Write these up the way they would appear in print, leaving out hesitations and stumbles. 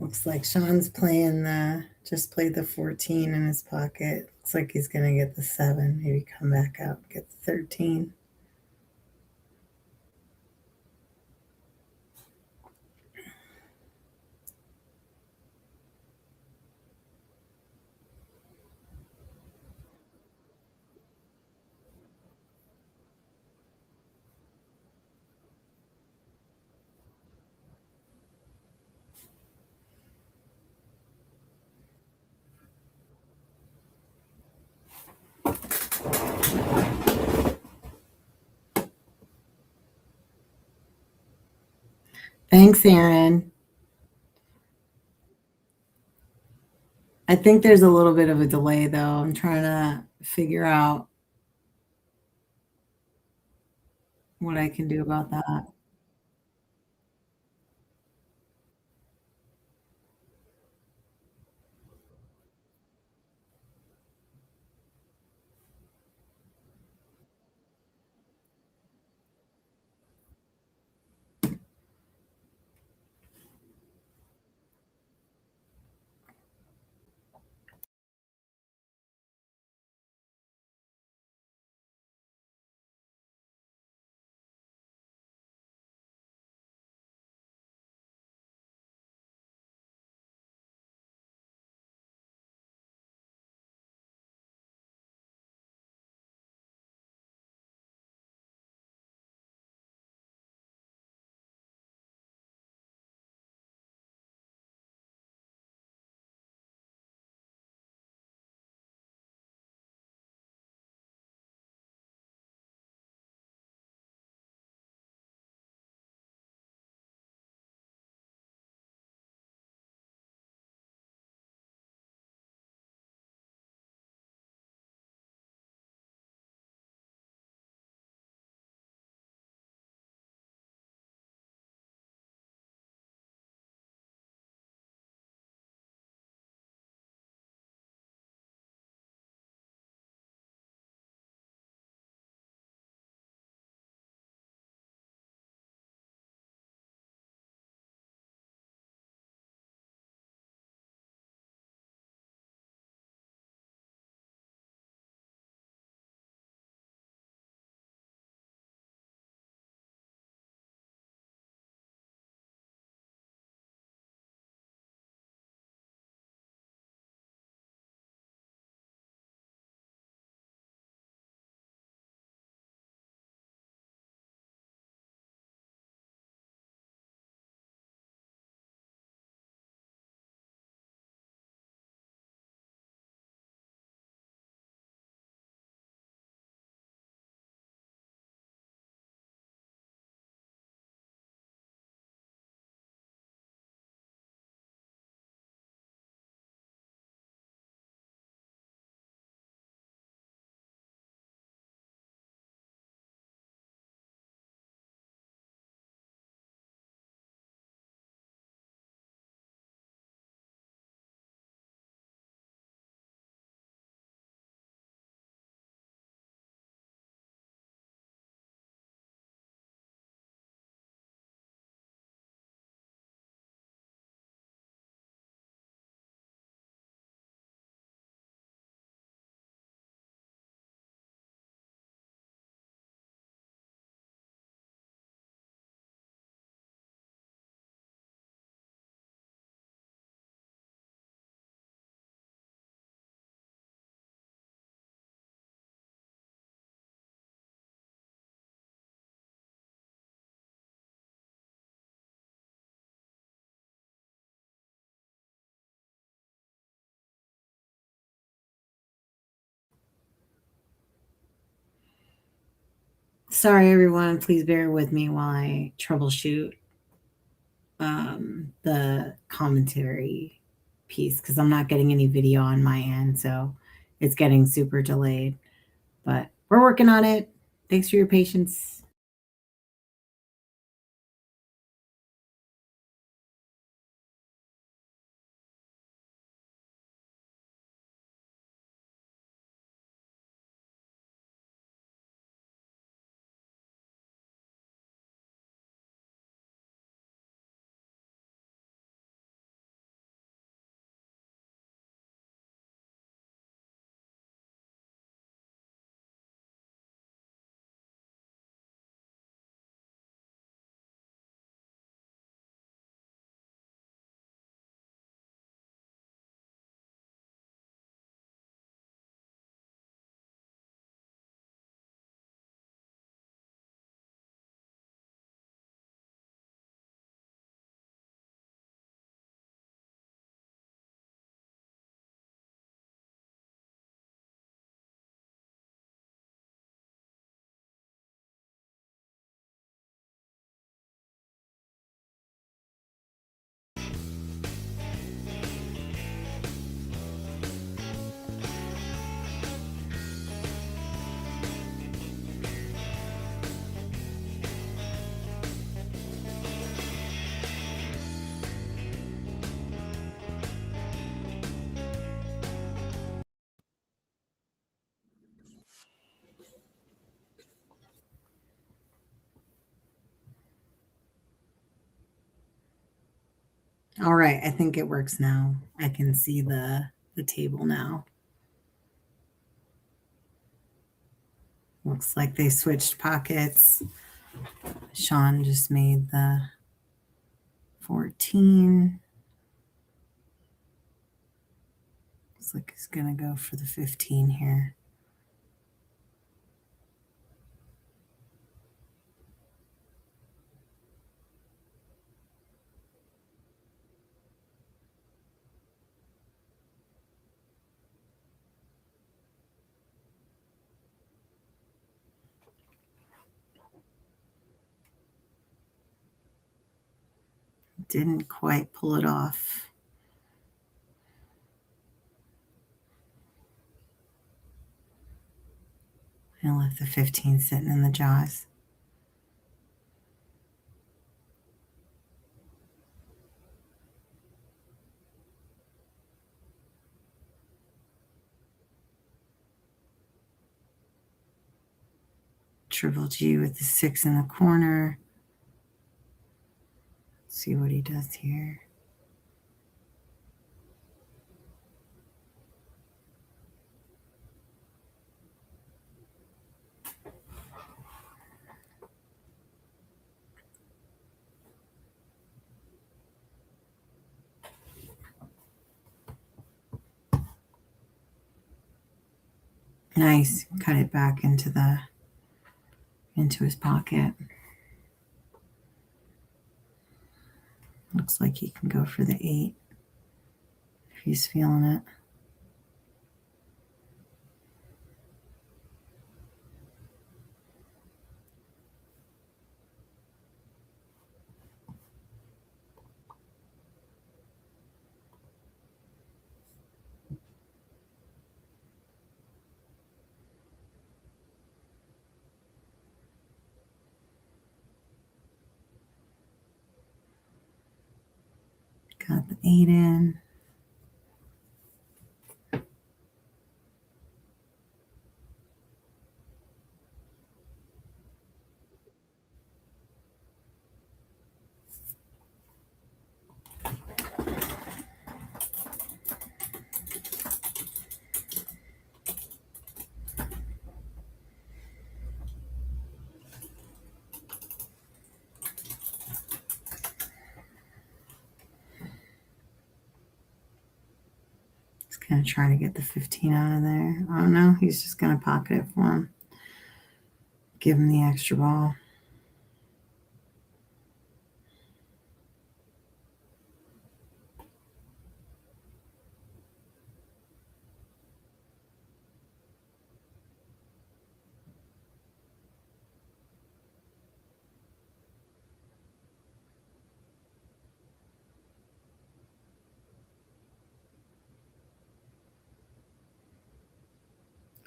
Looks like Sean's playing just played the 14 in his pocket. Looks like he's going to get the 7. Maybe come back out and get the 13. Thanks, Aaron. I think there's a little bit of a delay, though. I'm trying to figure out what I can do about that. Sorry, everyone. Please bear with me while I troubleshoot the commentary piece because I'm not getting any video on my end, so it's getting super delayed. But we're working on it. Thanks for your patience. All right, I think it works now. I can see the table now. Looks like they switched pockets. Sean just made the 14. Looks like he's going to go for the 15 here. Didn't quite pull it off. I left the 15 sitting in the jaws. Triple G with the 6 in the corner. Let's see what he does here. Nice. Cut it back into his pocket. Looks like he can go for the 8 if he's feeling it. Got the 8 in. Going to try to get the 15 out of there. Oh no, he's just going to pocket it for him. Give him the extra ball.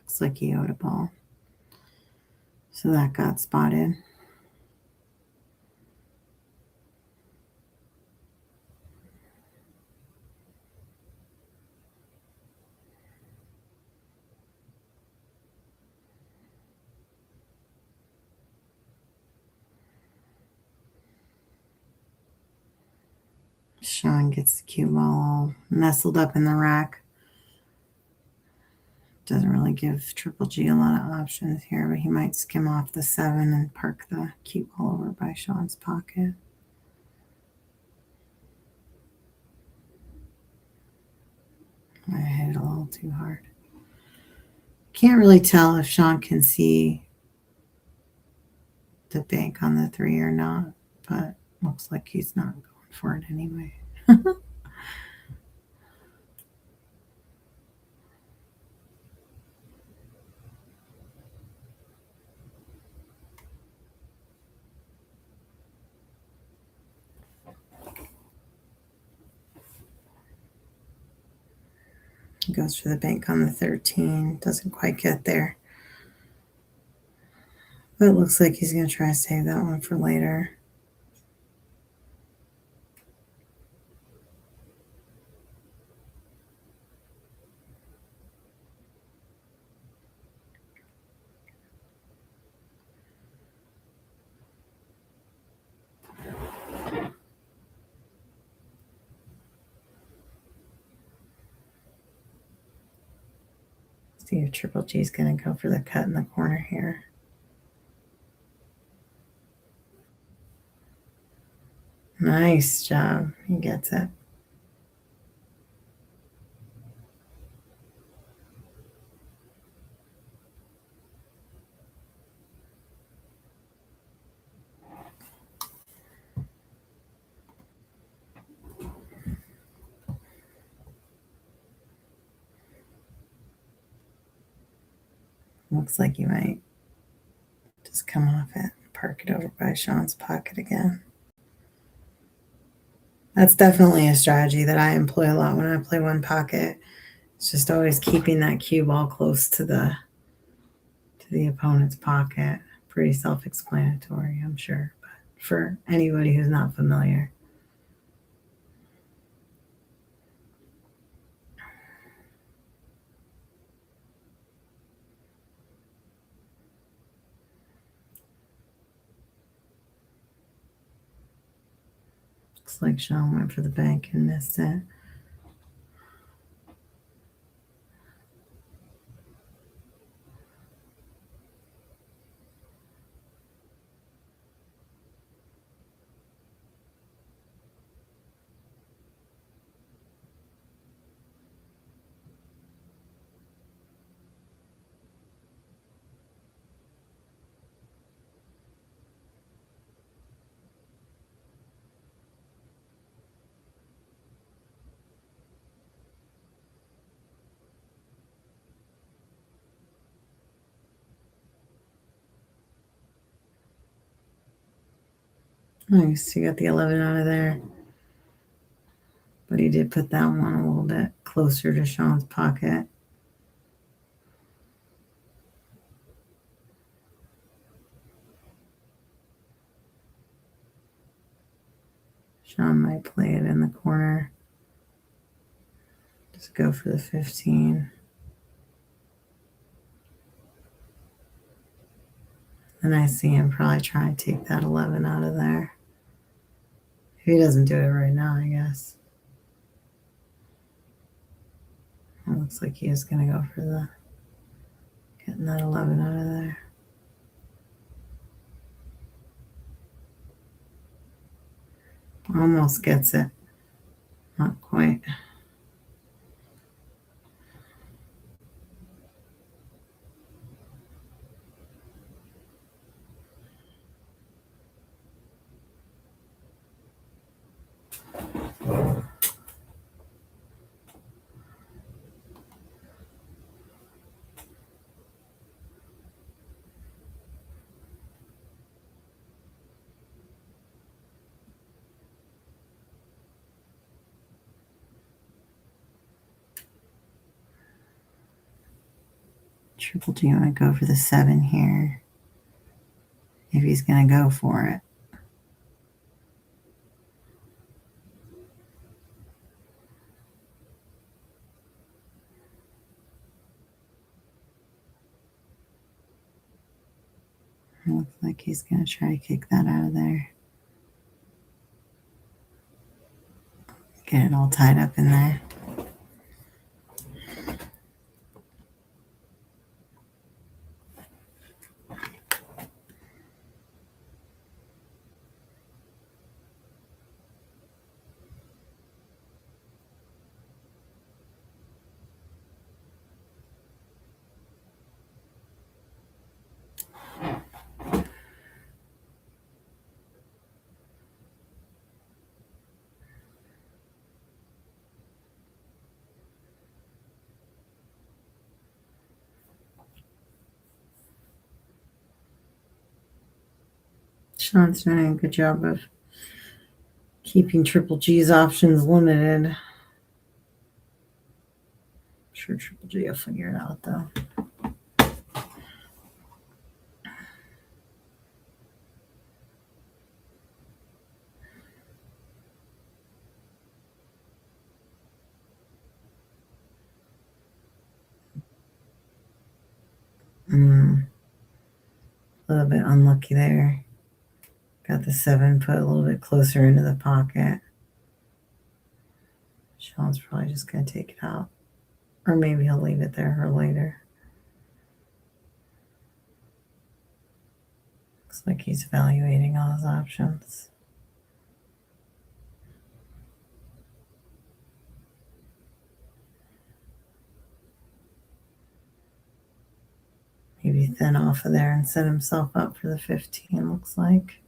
Looks like he owed a ball. So that got spotted. Sean gets the cue ball all nestled up in the rack. Doesn't really give Triple G a lot of options here, but he might skim off the 7 and park the cue ball over by Sean's pocket. I hit it a little too hard. Can't really tell if Sean can see the bank on the 3 or not, but looks like he's not going for it anyway. He goes for the bank on the 13. Doesn't quite get there. But it looks like he's going to try to save that one for later. See if Triple G is going to go for the cut in the corner here. Nice job. He gets it. Looks like you might just come off it and park it over by Sean's pocket again. That's definitely a strategy that I employ a lot when I play one pocket. It's just always keeping that cue ball close to the opponent's pocket. Pretty self-explanatory, I'm sure, but for anybody who's not familiar. Looks like Sean went for the bank and missed it. Nice, you got the 11 out of there. But he did put that one a little bit closer to Sean's pocket. Sean might play it in the corner. Just go for the 15. And I see him probably trying to take that 11 out of there. If he doesn't do it right now, I guess. It looks like he is going to go for the getting that 11 out of there. Almost gets it. Not quite. Triple G want to go for the 7 here. If he's going to go for it. Looks like he's going to try to kick that out of there. Get it all tied up in there. Sean's doing a good job of keeping Triple G's options limited. I'm sure Triple G will figure it out, though. A little bit unlucky there. Got the 7 put a little bit closer into the pocket. Sean's probably just going to take it out. Or maybe he'll leave it there for later. Looks like he's evaluating all his options. Maybe thin off of there and set himself up for the 15, looks like.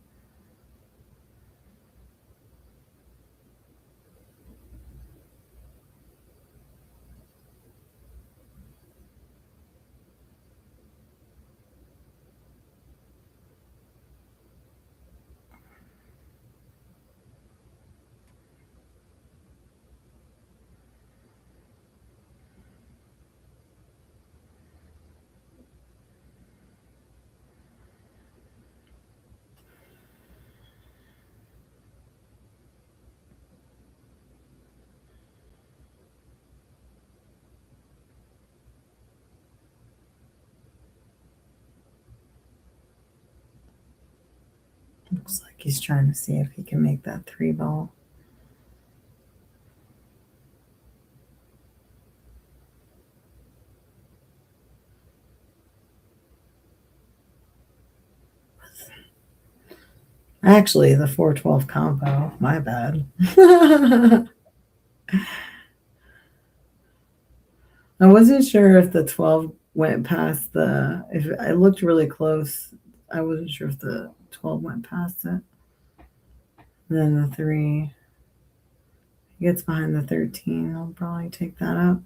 Looks like he's trying to see if he can make that 3 ball. Actually, the 4-12 combo. My bad. I wasn't sure if the 12 went past the. If I looked really close, I wasn't sure if the 12 went past it. Then the 3 gets behind the 13. I'll probably take that up.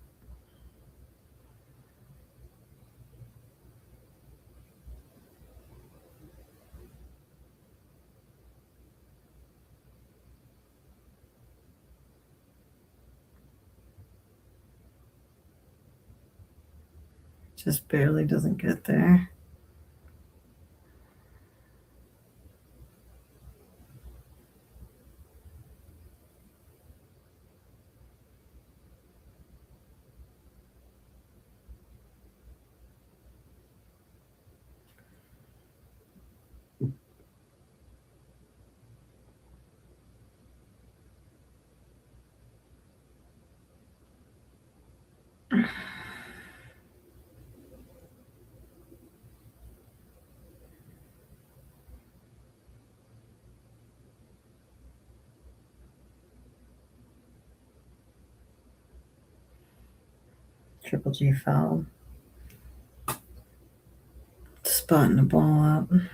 Just barely doesn't get there. Triple G foul. Spotting the ball up. Looks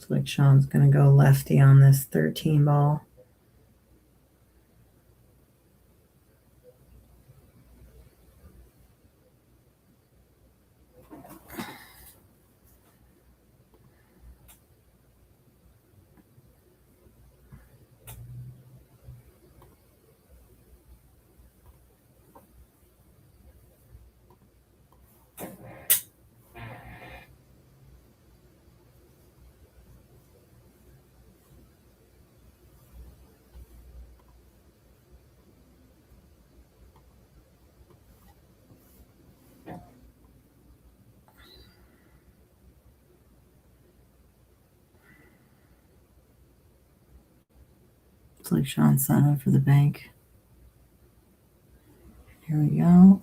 like Sean's going to go lefty on this 13 ball. Looks like Sean's signed up for the bank. Here we go.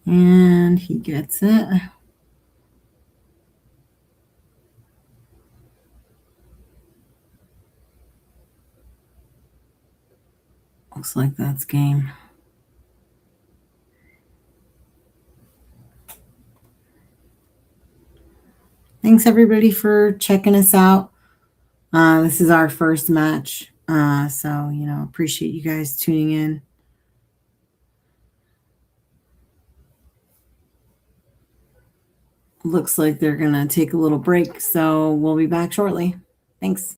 And he gets it. Looks like that's game. Thanks everybody for checking us out. This is our first match. So, appreciate you guys tuning in. Looks like they're going to take a little break, so we'll be back shortly. Thanks.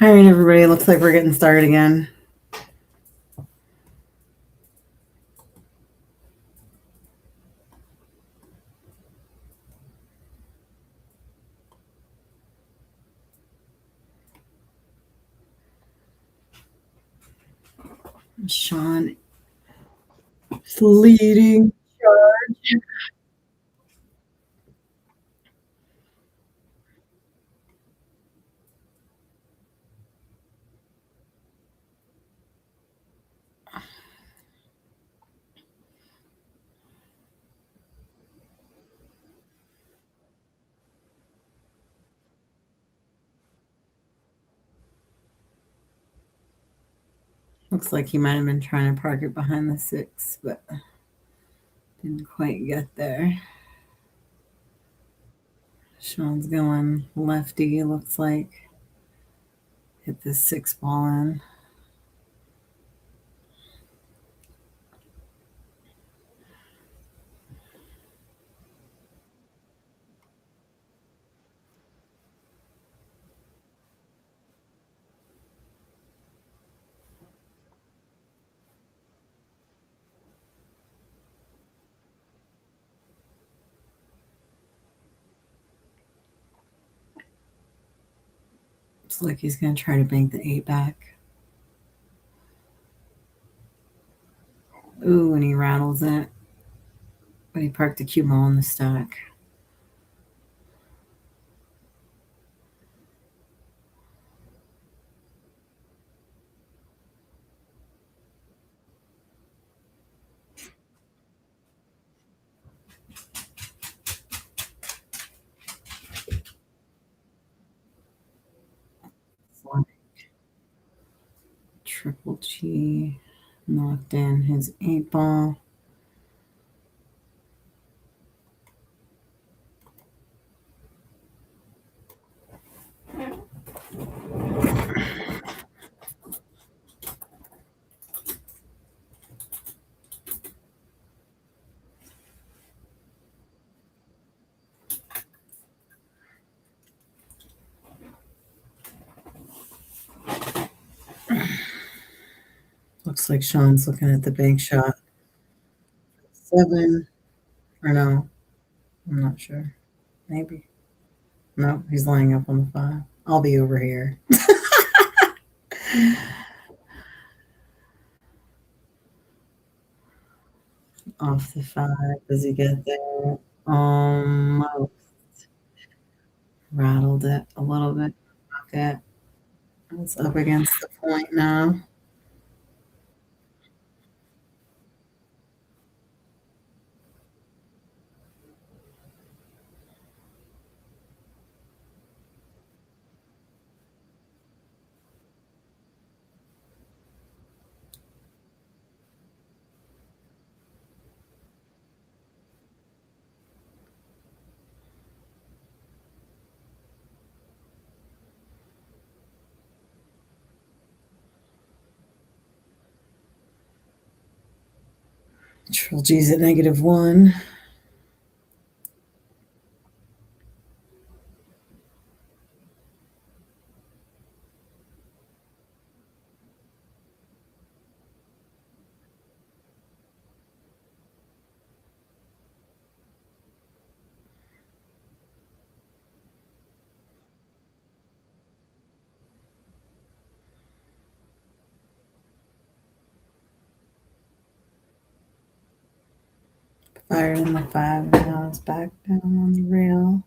All right, everybody. Looks like we're getting started again. Sean is leading charge. Looks like he might have been trying to park it behind the 6, but didn't quite get there. Sean's going lefty, looks like. Hit this 6 ball in. Looks like he's going to try to bank the 8 back. Ooh, and he rattles it. But he parked the cue ball in the stack. Triple G knocked in his 8 ball. Looks like Sean's looking at the bank shot. 7, or no, I'm not sure. Maybe. No, he's lining up on the 5. I'll be over here. Off the 5. Does he get there? Almost. Rattled it a little bit. Okay. It's up against the point now. Triple G's at -1. Fired in the 5. Now it's back down on the rail.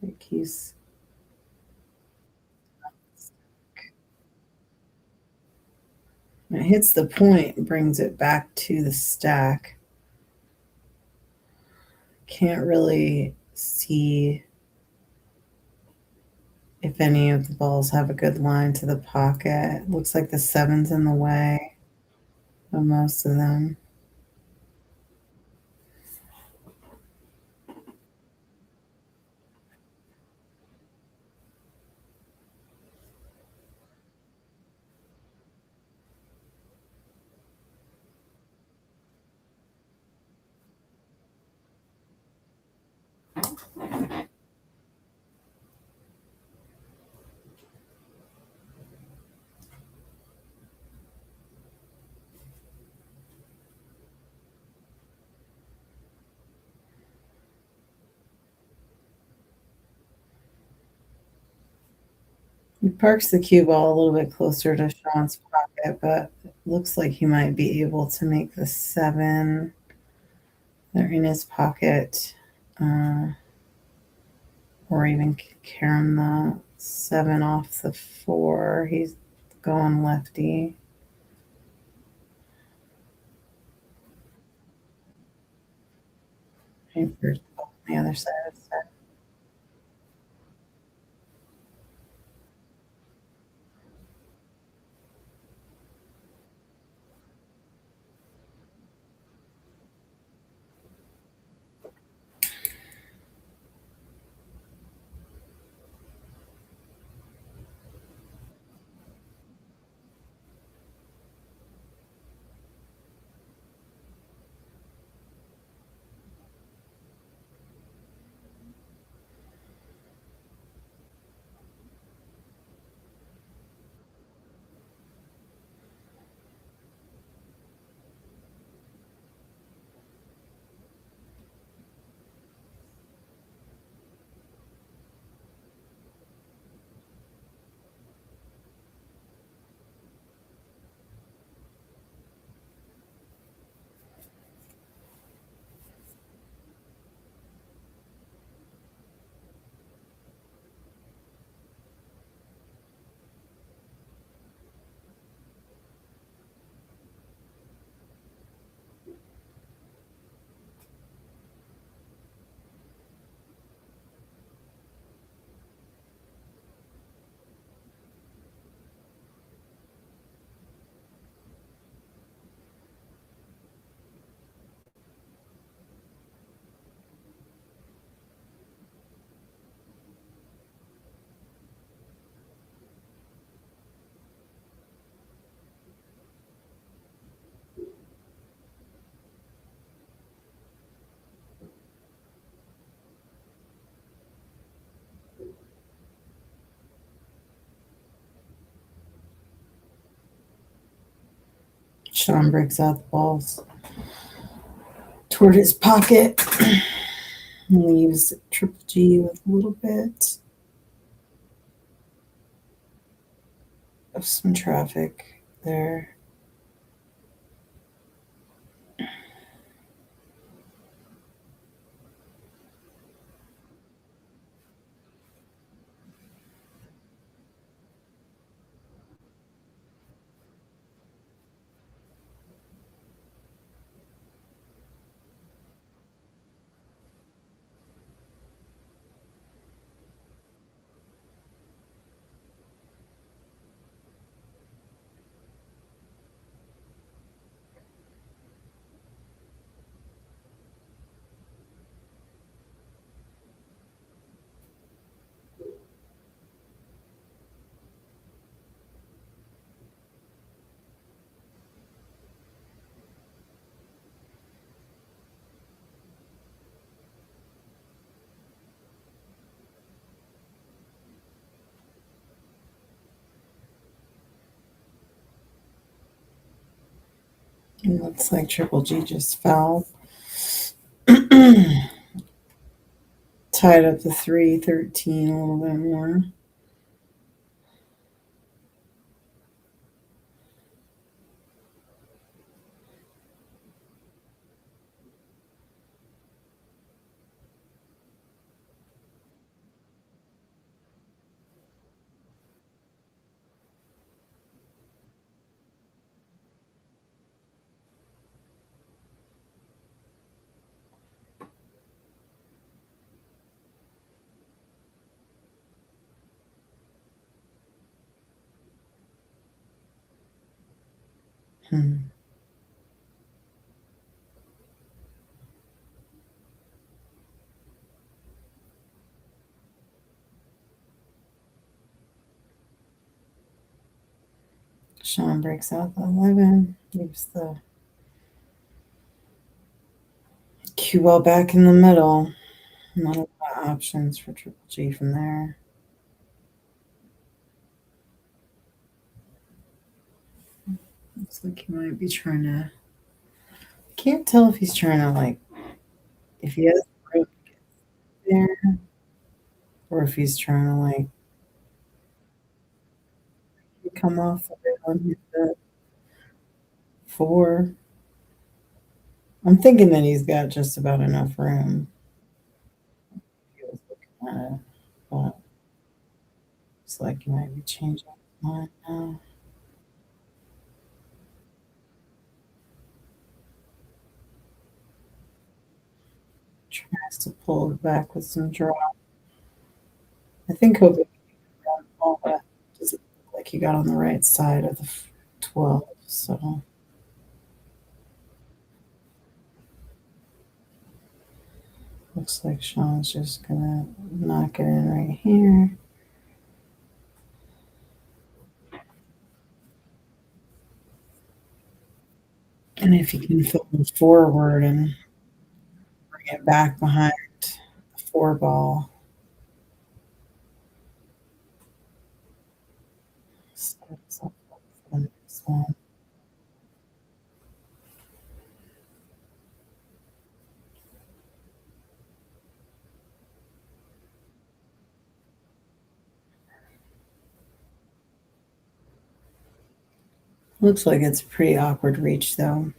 Like he's when it hits the point, brings it back to the stack. Can't really see if any of the balls have a good line to the pocket. Looks like the 7's in the way of most of them. He parks the cue ball a little bit closer to Sean's pocket, but it looks like he might be able to make the 7. They're in his pocket, or even carom the 7 off the 4. He's going lefty. Papers on the other side of the set. Sean breaks out the balls toward his pocket and leaves Triple G with a little bit of some traffic there. It looks like Triple G just fell. Tied up the 3-13 a little bit more. Hmm. Sean breaks out the 11, leaves the cue ball back in the middle. Not a lot of options for Triple G from there. Looks like he might be trying to. Can't tell if he's trying to like if he has the rope there or if he's trying to like come off of it on his four. I'm thinking that he's got just about enough room. He was looking at it, but it's like he might be changing his mind now. Tries to pull it back with some drop. I think he'll be around all that. Doesn't look like he got on the right side of the 12, so looks like Sean's just gonna knock it in right here. And if he can fill it forward and bring it back behind the four ball, set us up for the next one. Looks like it's a pretty awkward reach though.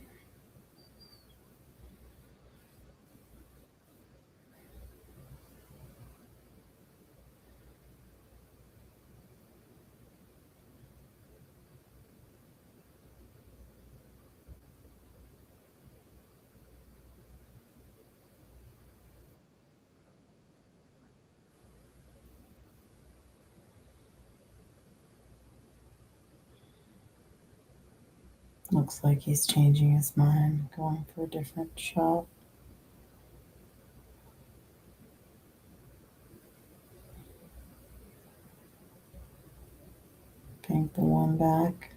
Looks like he's changing his mind, going for a different shot. Bank the one back.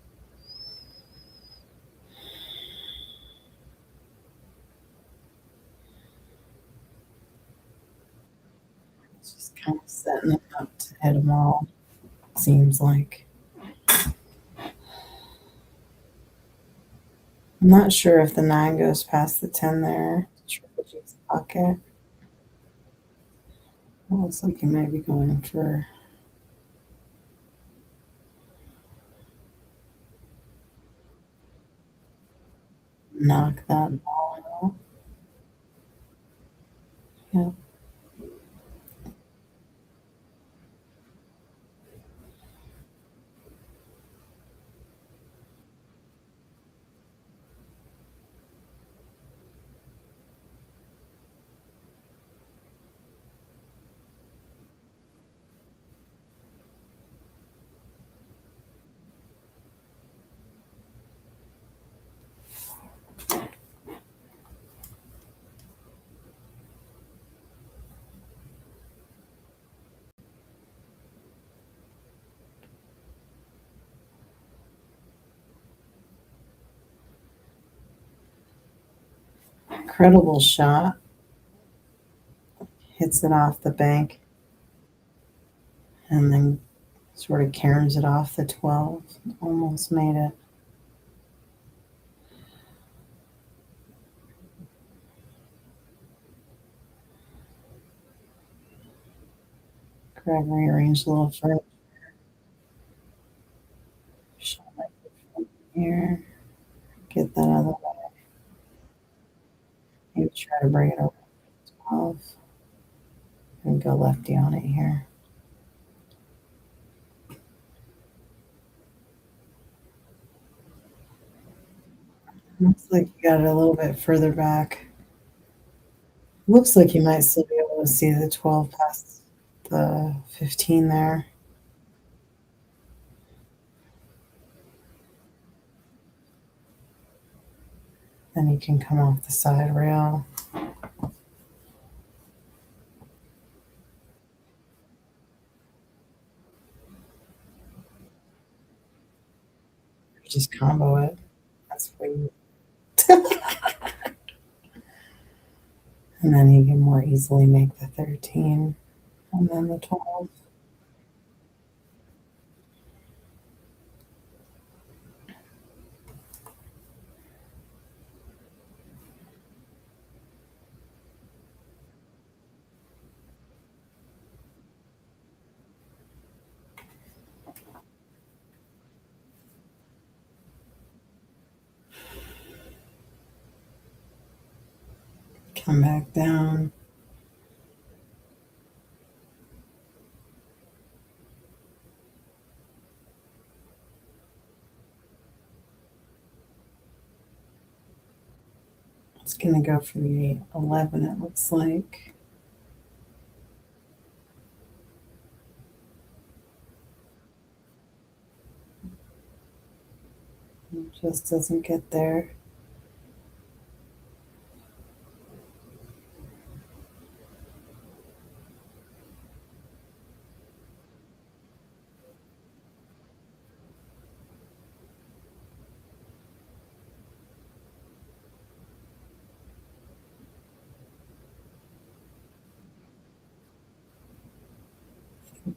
It's just kind of setting it up to hit them all, seems like. I'm not sure if the 9 goes past the 10 there. Triple G's pocket. It looks like he might be going for knock that ball out. Yep. Incredible shot. Hits it off the bank and then sort of caroms it off the 12. Almost made it. Greg rearranged a little further. Shot like from here. Get that other way. Maybe try to bring it over to 12 and go lefty on it here. Looks like you got it a little bit further back. Looks like you might still be able to see the 12 past the 15 there. Then you can come off the side rail. Just combo it. That's where you And then he can more easily make the 13 and then the 12. Come back down. It's going to go for the 11, it looks like. It just doesn't get there.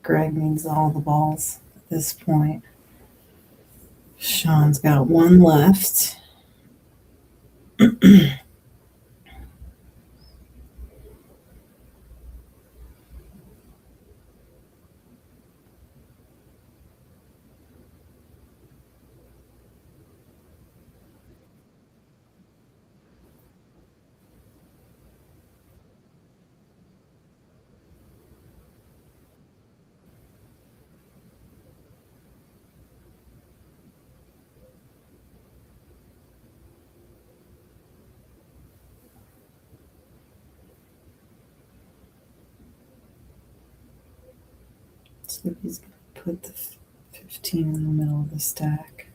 Greg needs all the balls at this point. Sean's got one left. So he's going to put the 15 in the middle of the stack.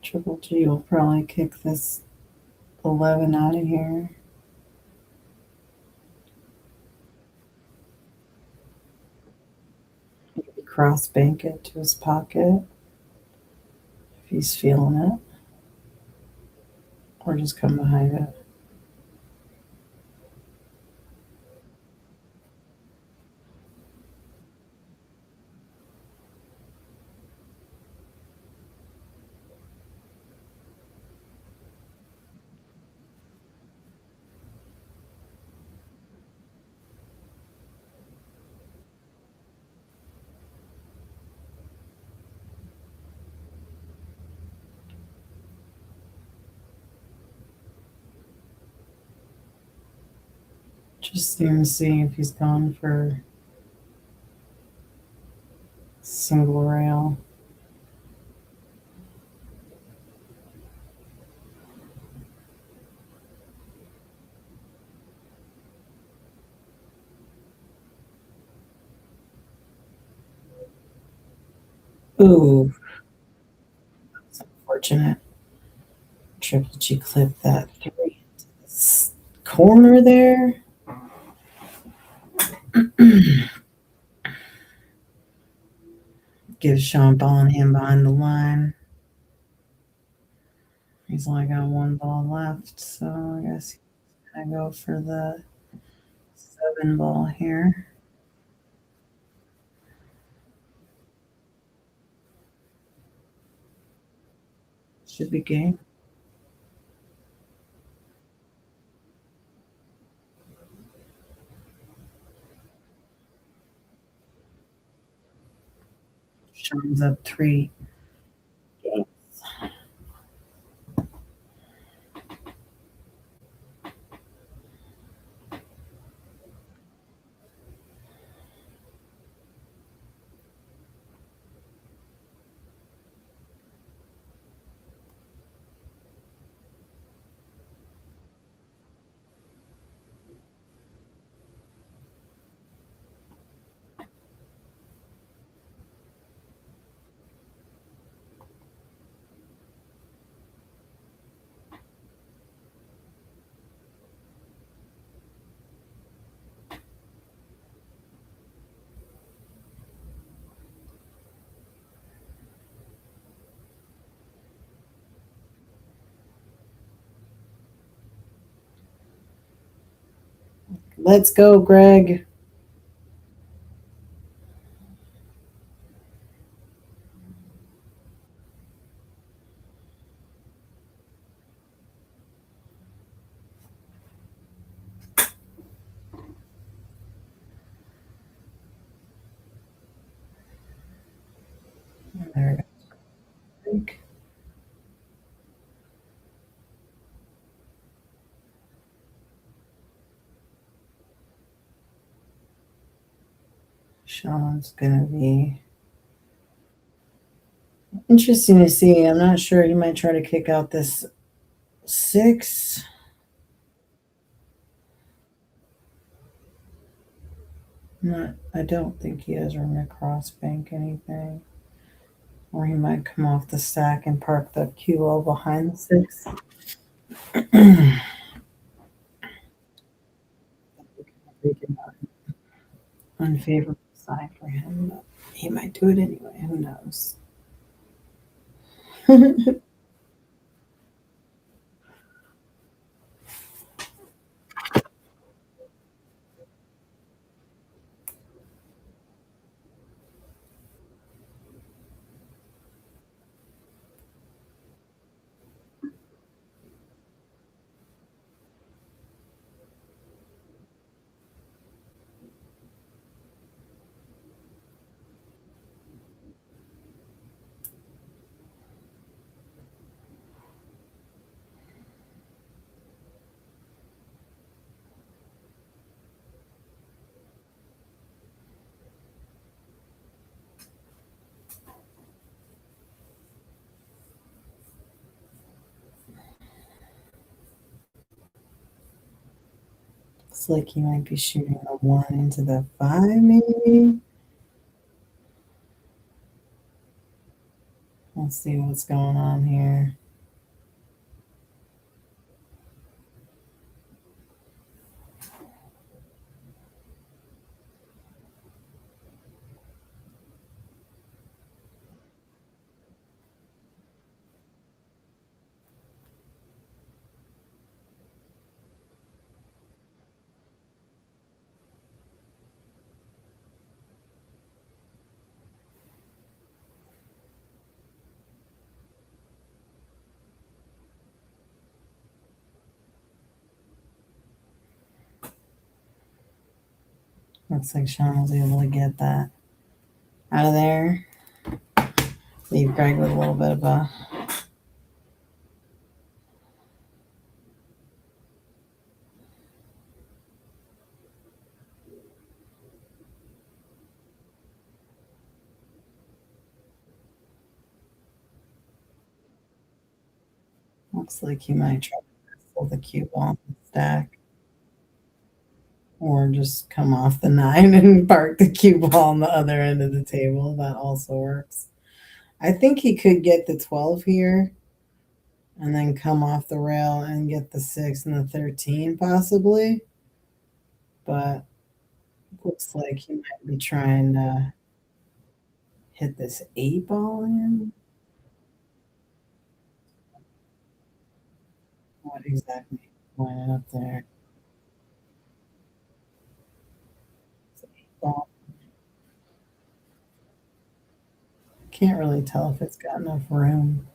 Triple G will probably kick this 11 out of here. Maybe cross bank it to his pocket if he's feeling it. Or just come behind it. Just even seeing if he's gone for single rail. Ooh, that's unfortunate. Triple G clipped that 3 into this corner there. Gives Sean ball and him behind the line. He's only got one ball left, so I guess he's gonna go for the 7 ball here. Should be game. Sean's up 3 games. Let's go, Greg. There we go. Sean's gonna be interesting to see. I'm not sure. He might try to kick out this 6. Not. I don't think he has room to cross bank anything. Or he might come off the stack and park the cue ball behind the 6. Unfavorable side for him, but he might do it anyway. Who knows? Looks like he might be shooting a 1 into the 5, maybe. Let's see what's going on here. Looks like Sean was able to get that out of there. Leave Greg with a little bit of a looks like he might try to pull the cue ball in the stack. Or just come off the 9 and park the cue ball on the other end of the table. That also works. I think he could get the 12 here and then come off the rail and get the 6 and the 13 possibly. But looks like he might be trying to hit this 8 ball in. What exactly went up there? It's 8 ball. Can't really tell if it's got enough room.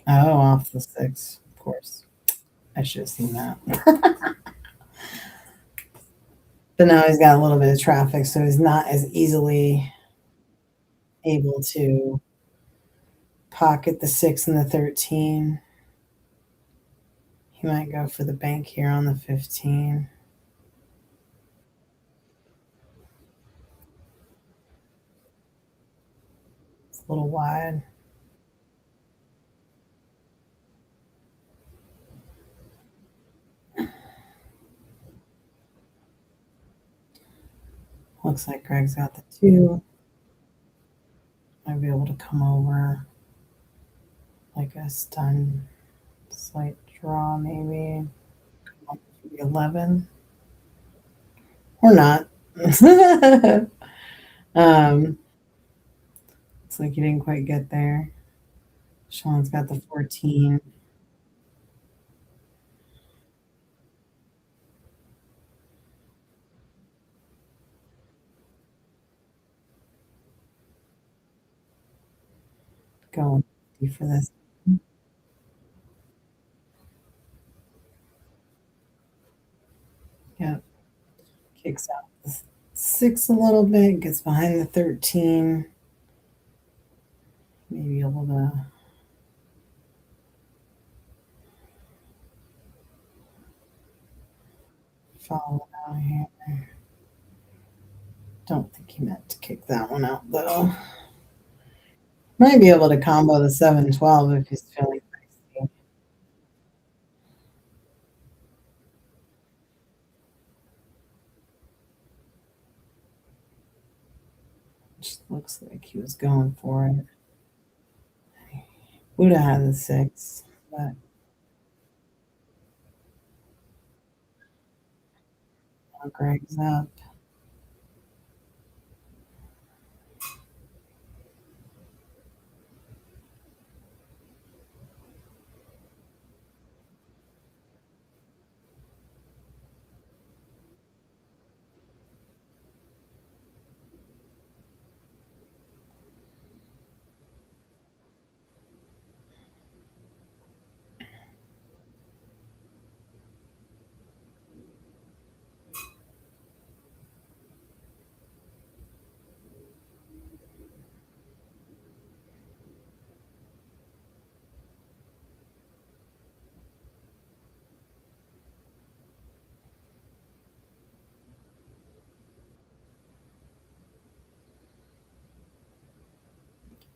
Oh, off the 6, of course. I should have seen that. But now he's got a little bit of traffic, so he's not as easily able to pocket the 6 and the 13. He might go for the bank here on the 15. It's a little wide. Looks like Greg's got the 2. Might be able to come over like a stun, slight draw maybe. Come up for the 11. Or not. Looks Looks like you didn't quite get there. Sean's got the 14. Going for this. Yep. Kicks out the 6 a little bit, gets behind the 13. Maybe able to follow out here. Don't think he meant to kick that one out though. Might be able to combo the 7-12 if he's feeling feisty. Just looks like he was going for it. Would have had the 6, but Greg's up.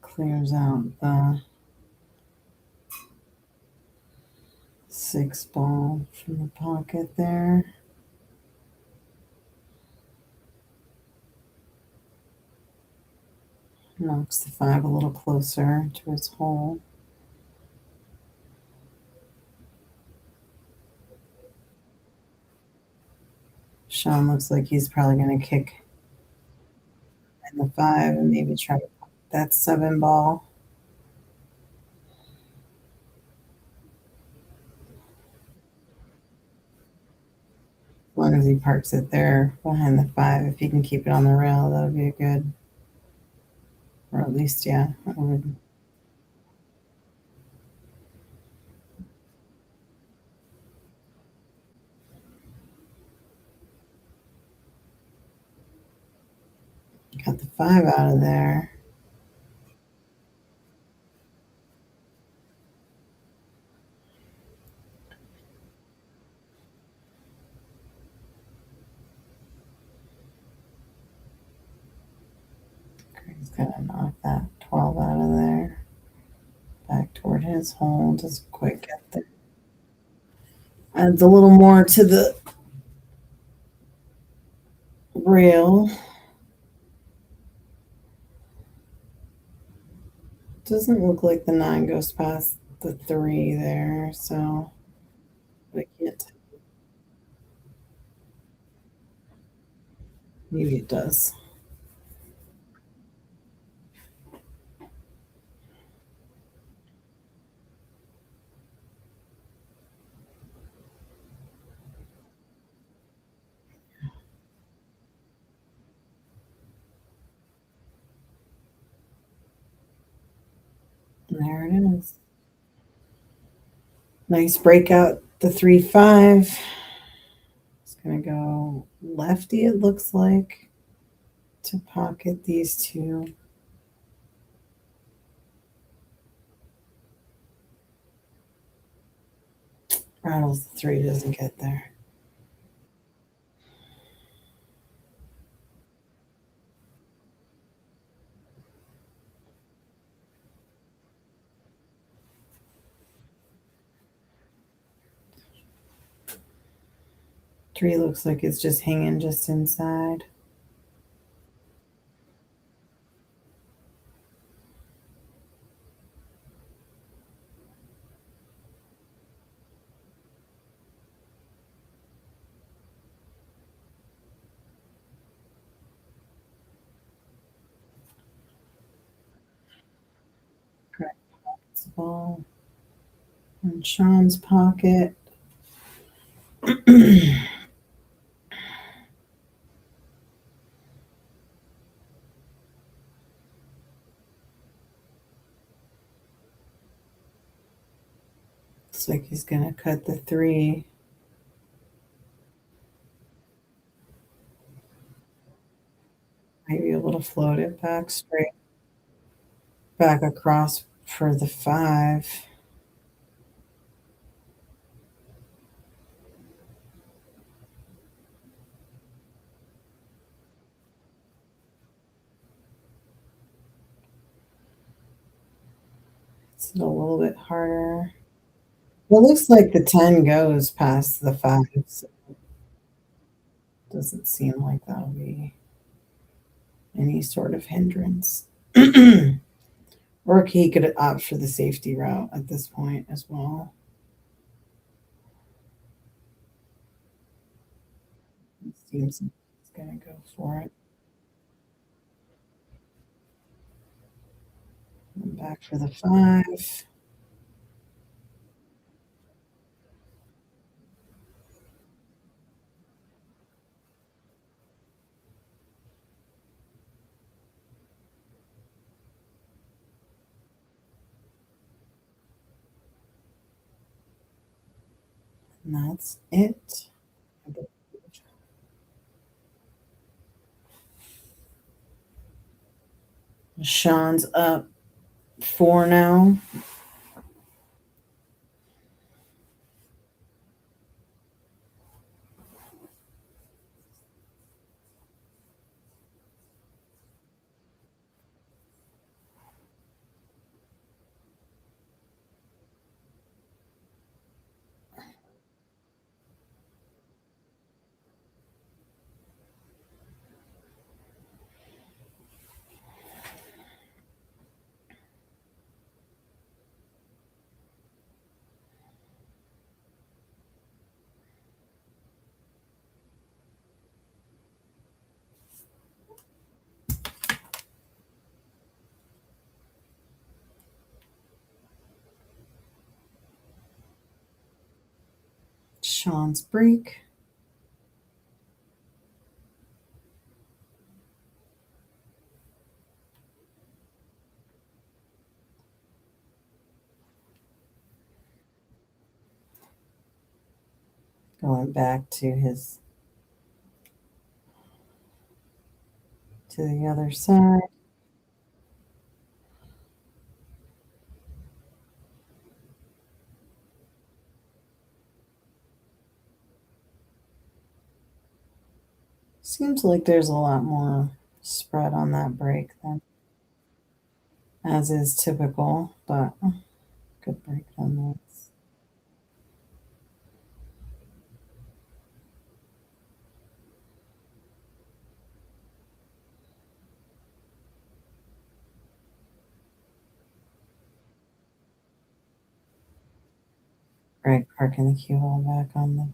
Clears out the 6 ball from the pocket there. Knocks the 5 a little closer to his hole. Sean looks like he's probably going to kick in the 5 and maybe try to pop that 7 ball. As long as he parks it there behind the 5, if he can keep it on the rail, that would be a good, or at least, yeah, that would. Got the 5 out of there. He's gonna knock that 12 out of there. Back toward his hole. Doesn't quite get there. Adds a little more to the rail. Doesn't look like the 9 goes past the 3 there, so I can't. Maybe it does. And there it is. Nice breakout, the 3-5. It's going to go lefty, it looks like, to pocket these 2. Rattles the 3, doesn't get there. Three looks like it's just hanging just inside. the ball in Sean's pocket. Looks like he's going to cut the 3. Might be able to float it back straight, back across for the 5. It's a little bit harder. It looks like the 10 goes past the 5. So it doesn't seem like that'll be any sort of hindrance. Or he could opt for the safety route at this point as well. It seems like he's going to go for it. And back for the 5. And that's it. Sean's up 4 now. Sean's break. Going back to the other side. Seems like there's a lot more spread on that break than as is typical, but good break nonetheless. Right, parking the cue ball back on the.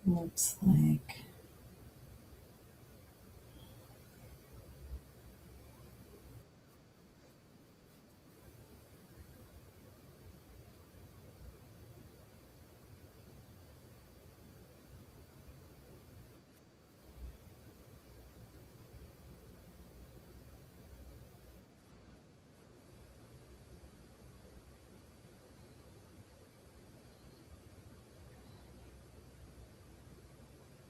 Looks like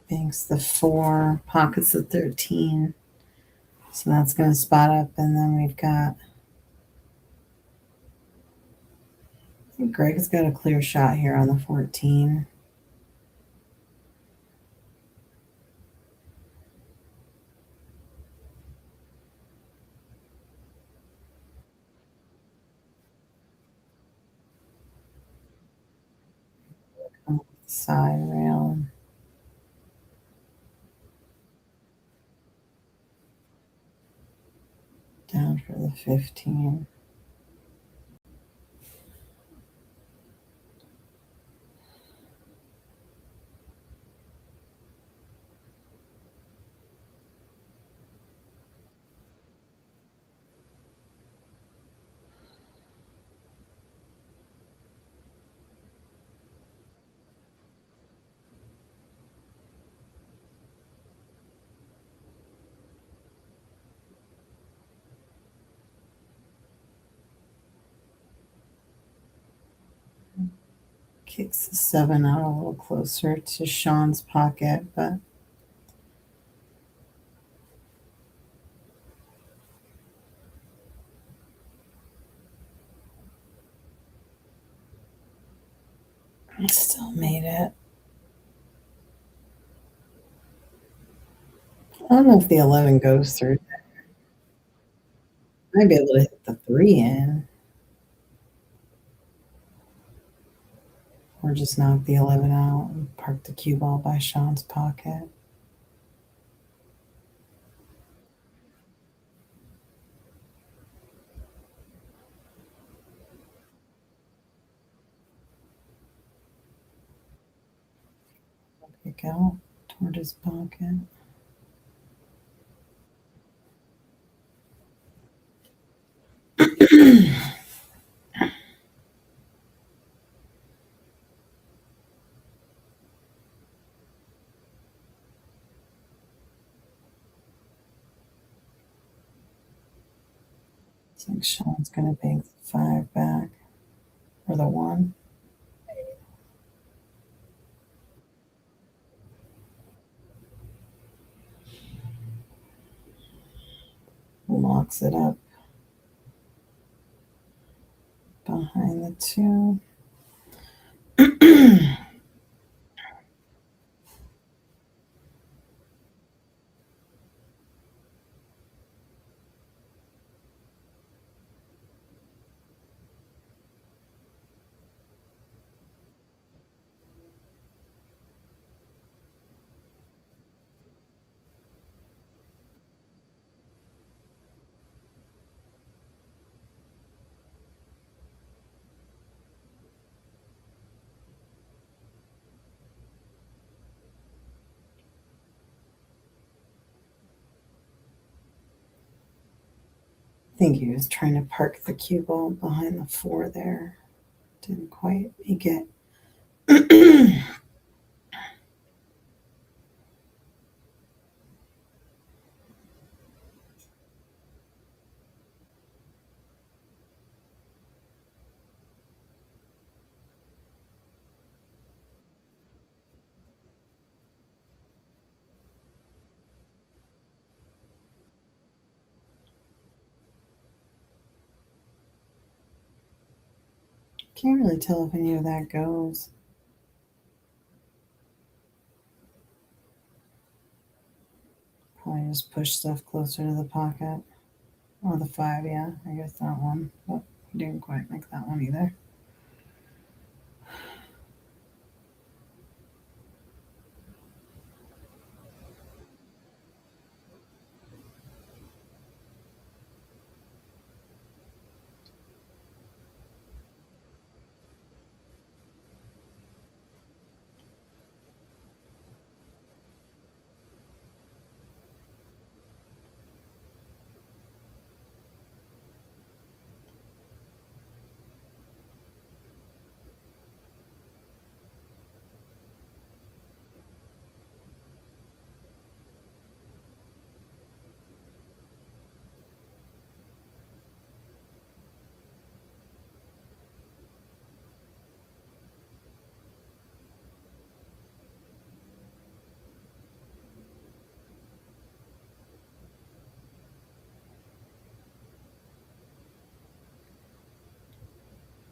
banks the 4, pockets the 13. So that's going to spot up, and then we've got. I think Greg has got a clear shot here on the 14. Side rail. Down for the 15. kicks the 7 out a little closer to Sean's pocket, but still made it. I don't know if the 11 goes through. Might be able to hit the 3 in. Or just knock the 11 out and park the cue ball by Sean's pocket. Kick out toward his pocket. I think Sean's going to bank the 5 back, or the 1. Locks it up behind the 2. I think he was trying to park the cue ball behind the 4 there. Didn't quite make it. Can't really tell if any of that goes. Probably just push stuff closer to the pocket. Or the 5, yeah. I guess that one. But didn't quite make that one either.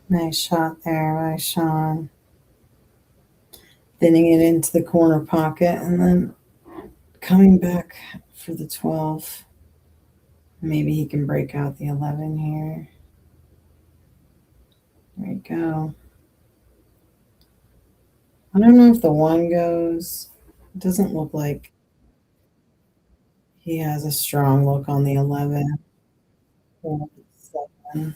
Nice shot there by Sean. Thinning it into the corner pocket and then coming back for the 12. Maybe he can break out the 11 here. There you go. I don't know if the 1 goes. It doesn't look like he has a strong look on the 11 or 7.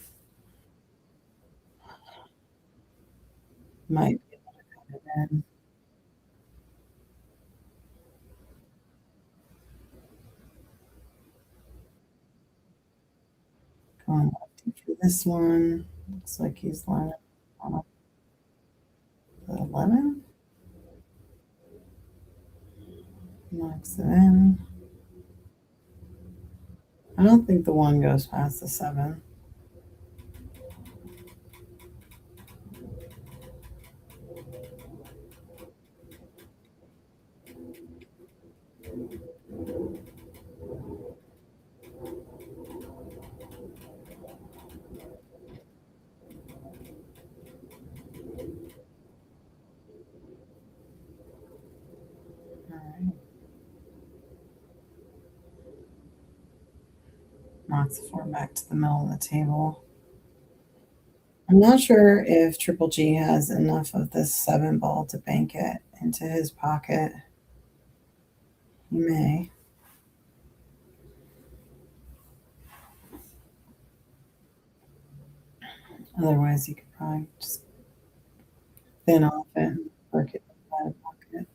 Might be able to cut it in. Going lefty for this one. Looks like he's lining up the 11. Knocks it in. I don't think the 1 goes past the 7. All right. Knocks the four back to the middle of the table. I'm not sure if Triple G has enough of this seven ball to bank it into his pocket. He may. Otherwise, he could probably just thin off it and work it out of pocket.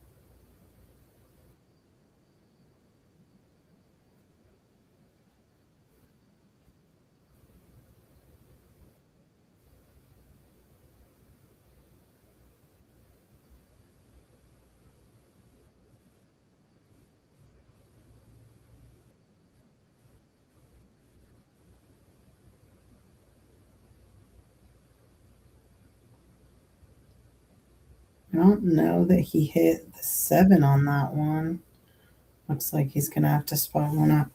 I don't know that he hit the seven on that one. Looks like he's going to have to spot one up.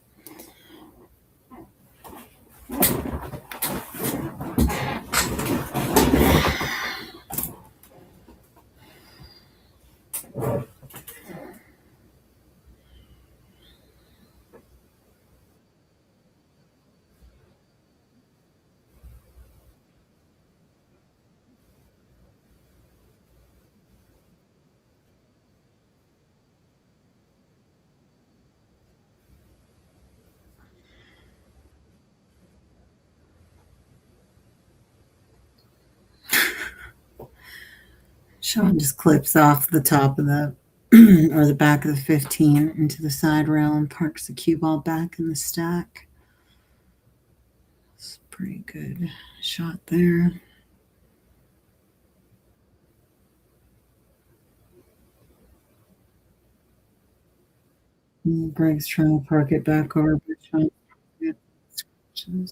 Sean just clips off the top of the or the back of the 15 into the side rail and parks the cue ball back in the stack. It's a pretty good shot there. And Greg's trying to park it back over, but Sean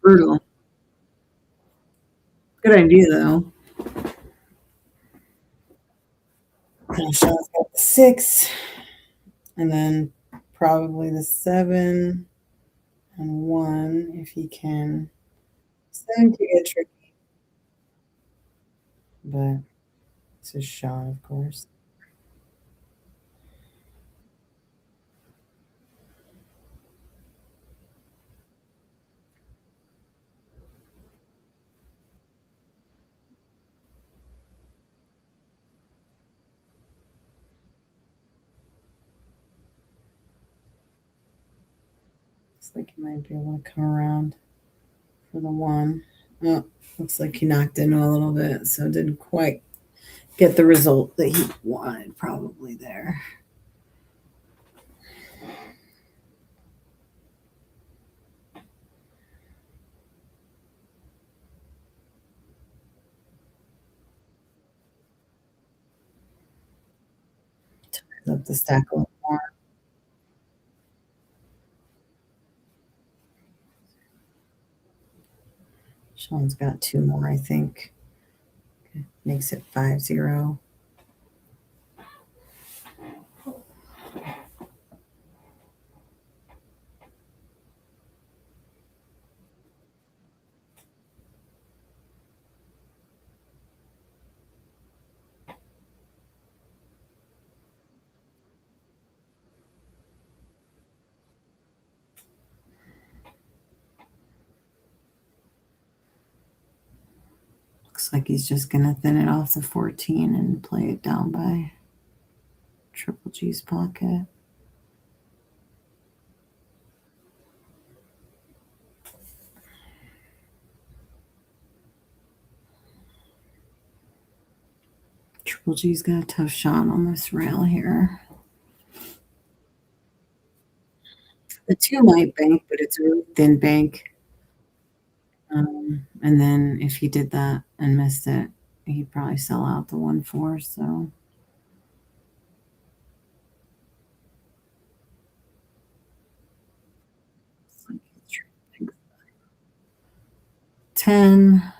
brutal. Good idea though. And Sean's got the six, and then probably the seven and one if he can. Seven to get tricky, but it's a shot, of course. Looks like he might be able to come around for the one. Oh, looks like he knocked into a little bit, so didn't quite get the result that he wanted probably there. Ties up the stack a little more. Sean's got two more, I think. Makes it 5-0. Looks like he's just going to thin it off the 14 and play it down by Triple G's pocket. Triple G's got a tough shot on this rail here. The two might bank, but it's a really thin bank. And then if he did that and missed it, he'd probably sell out the 1-4. So it's like 10.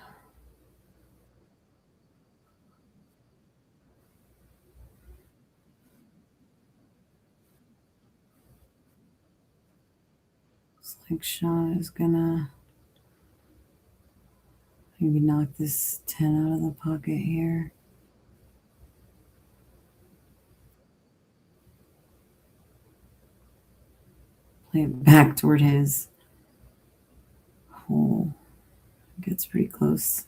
Looks like Sean is gonna maybe knock this 10 out of the pocket here. Play it back toward his hole. Gets pretty close.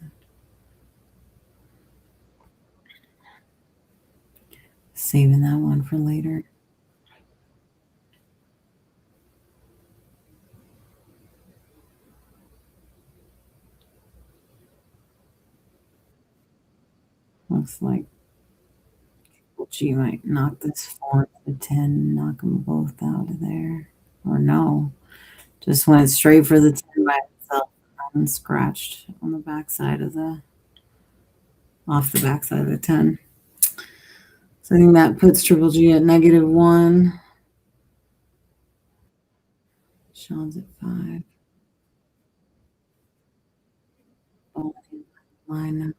Saving that one for later. Looks like G might knock this 4 to 10, knock them both out of there. Or no, just went straight for the 10 by itself, unscratched on the backside of off the backside of the 10. So I think that puts Triple G at -1. Sean's at 5. Oh, line.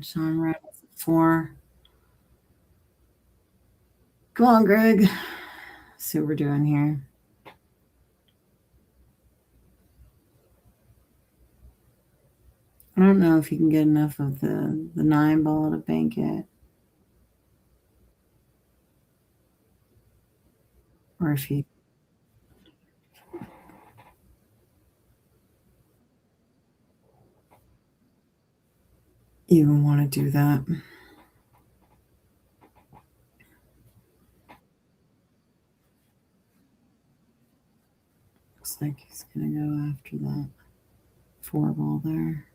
Sean rattles at 4. Come on, Greg. See what we're doing here. I don't know if you can get enough of the 9 ball to bank it. Or if you even want to do that. Looks like he's going to go after that 4 ball there.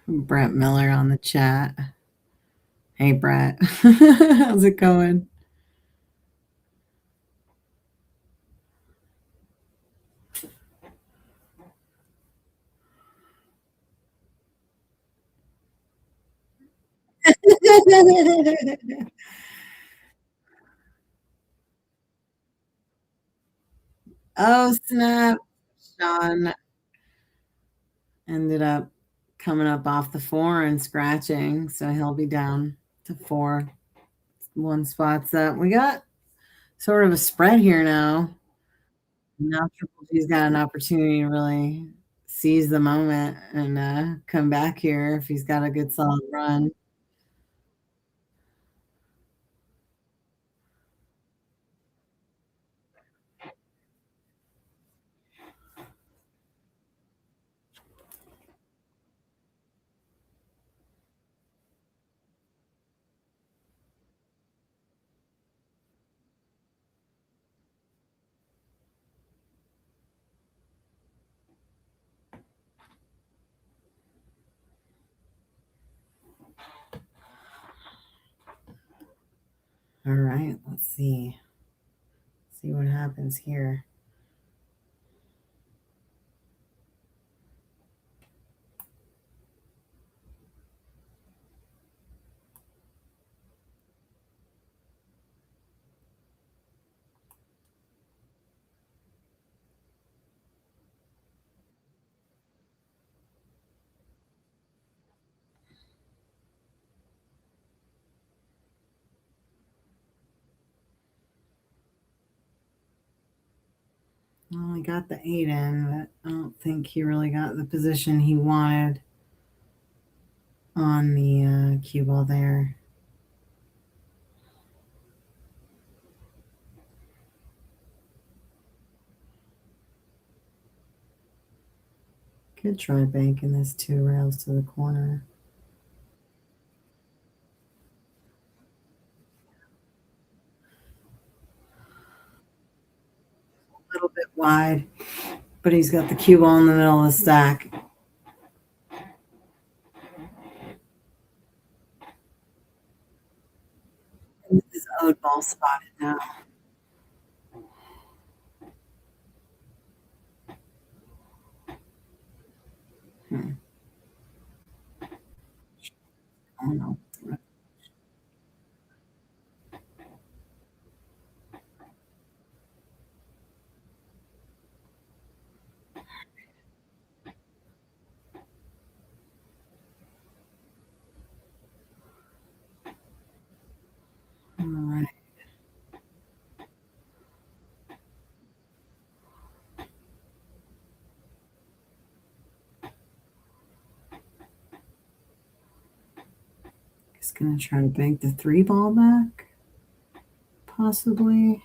Brett Miller on the chat. Hey, Brett. How's it going? Oh, snap. Sean ended up coming up off the 4 and scratching, so he'll be down to 4. 1 spot's up. We got sort of a spread here now. Now Triple G's got an opportunity to really seize the moment and come back here if he's got a good solid run. All right, let's see. See what happens here. Well, he got the 8 in, but I don't think he really got the position he wanted on the cue ball there. Could try banking this 2 rails to the corner. little bit wide, but he's got the cue ball in the middle of the stack. And his odd ball spotted now. Hmm. I don't know. All right. He's gonna try to bank the 3 ball back, possibly.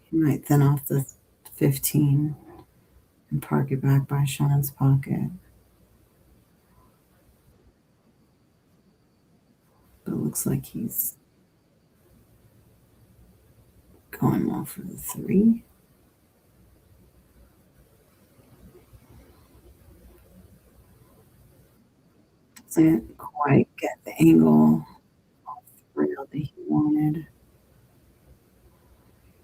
He might thin off the 15 and park it back by Sean's pocket. But it looks like he's going more for the 3. Doesn't quite get the angle off the rail that he wanted.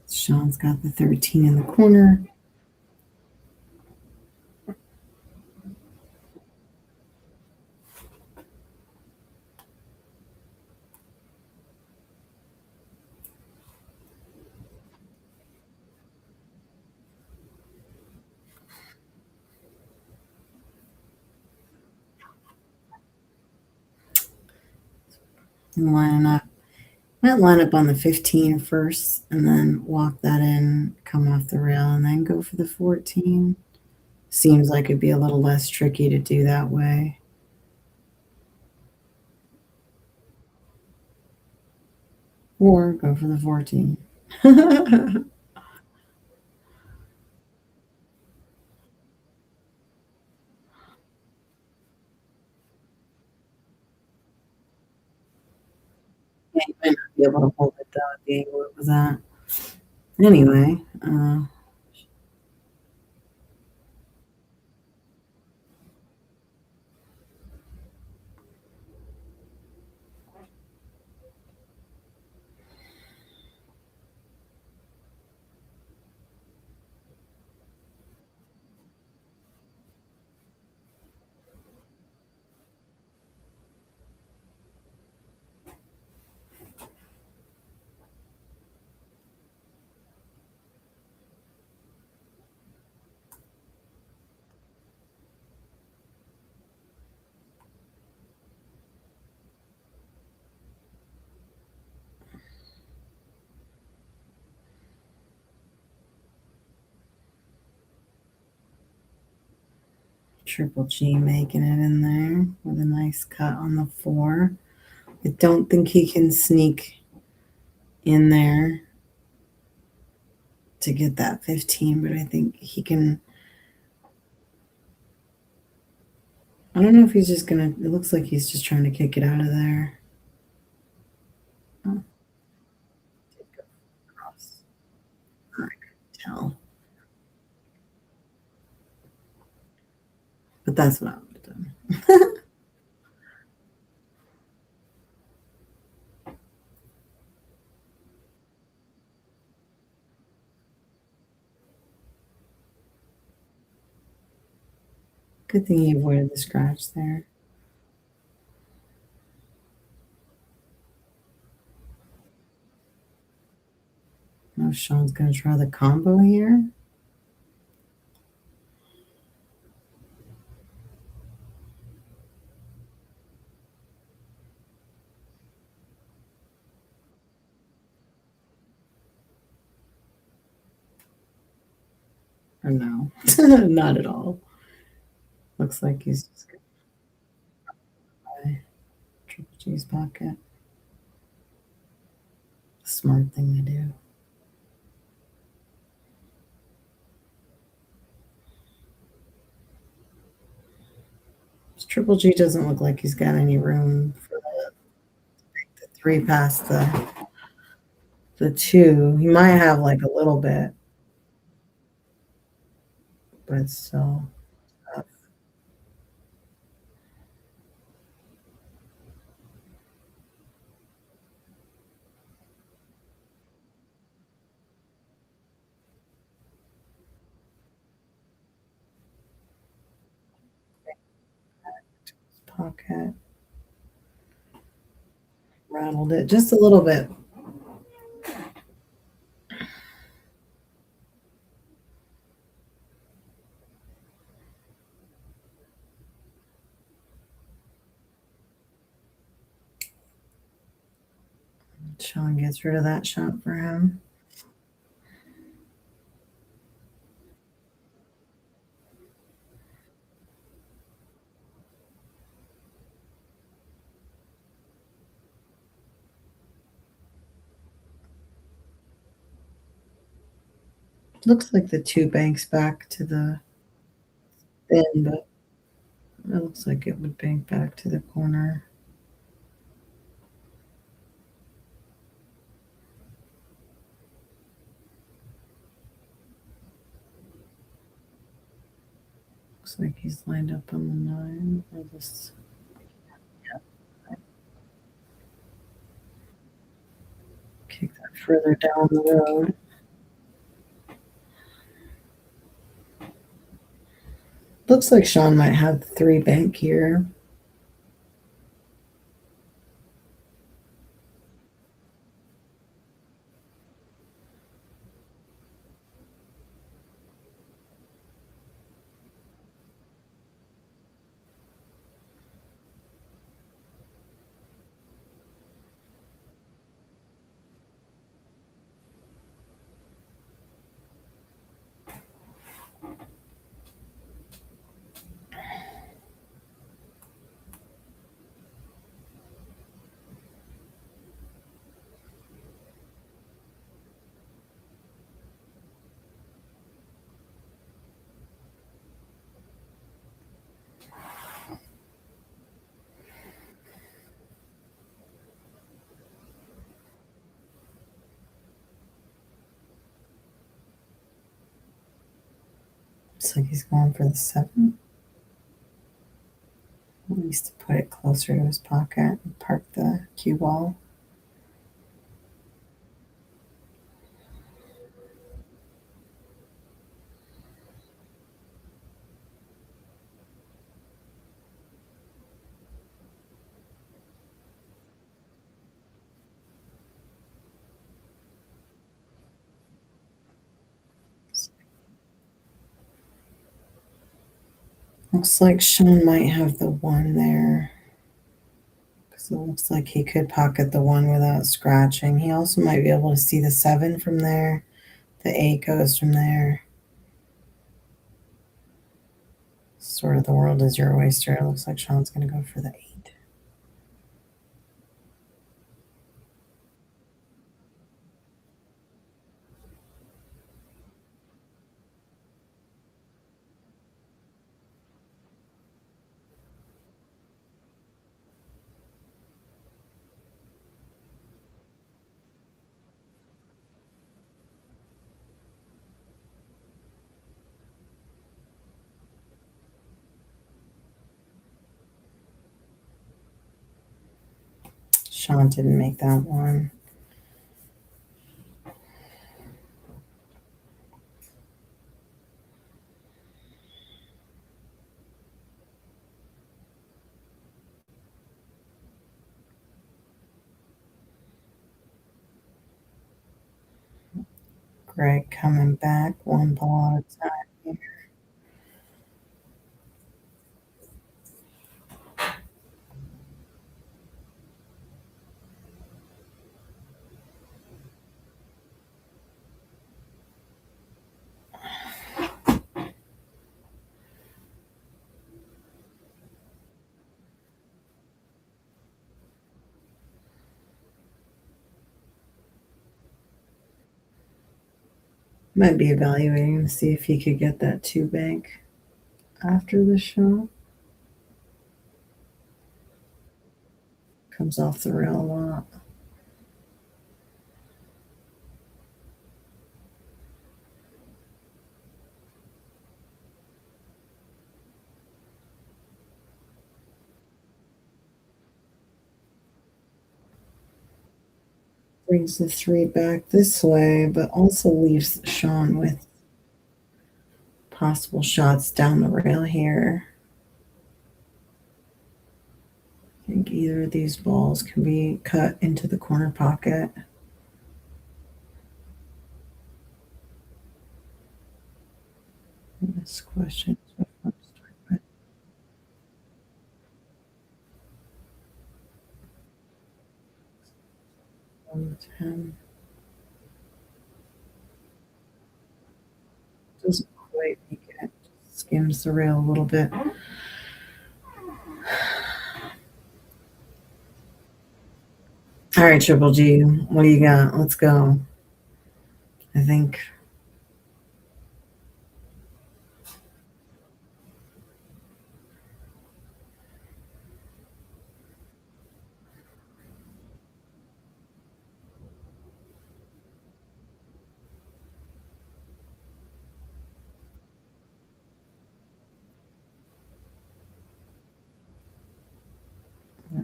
Sean's got the 13 in the corner. Line up. Might line up on the 15 first and then walk that in, come off the rail, and then go for the 14. Seems like it'd be a little less tricky to do that way. Or go for the 14. Yeah, you might not be able to hold it though at the angle it was at. Anyway, Triple G making it in there with a nice cut on the 4. I don't think he can sneak in there to get that 15, but I think he can. I don't know if he's just gonna. It looks like he's just trying to kick it out of there. Oh, did go across. I couldn't tell, but that's what I would have done. Good thing he avoided the scratch there. Now Sean's gonna try the combo here. Or no, not at all. Looks like he's just gonna try Triple G's pocket. Smart thing to do. Triple G doesn't look like he's got any room for the three past the two. He might have like a little bit, but it's still tough. Pocket rattled it just a little bit. Sean gets rid of that shot for him. Looks like the two banks back to the thin, but it looks like it would bank back to the corner. Looks like he's lined up on the 9 or this. Yeah. Kick that further down the road. Looks like Sean might have the 3 bank here. Looks like he's going for the 7. At least to put it closer to his pocket and park the cue ball. Looks like Sean might have the 1 there. Because it looks like he could pocket the 1 without scratching. He also might be able to see the 7 from there. The 8 goes from there. Sort of the world is your oyster. It looks like Sean's going to go for the 8. Sean didn't make that one. Greg coming back, 1 ball at a time. Might be evaluating to see if he could get that 2 bank after the shot. Comes off the rail a lot. Brings the 3 back this way, but also leaves Sean with possible shots down the rail here. I think either of these balls can be cut into the corner pocket. This question is what I'm starting with 10. Doesn't quite make it. Skims the rail a little bit. All right, Triple G, what do you got? Let's go. I think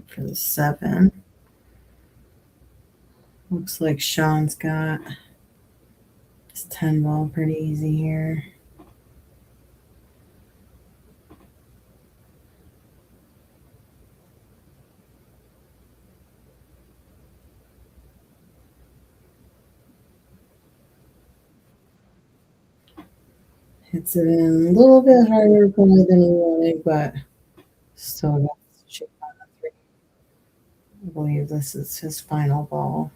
for the 7. Looks like Sean's got his 10 ball pretty easy here. Hits it in a little bit harder probably than he wanted, but still got to shoot on a 3. I believe this is his final ball.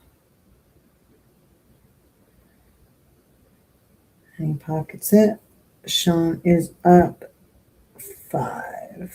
And he pockets it. Sean is up 5.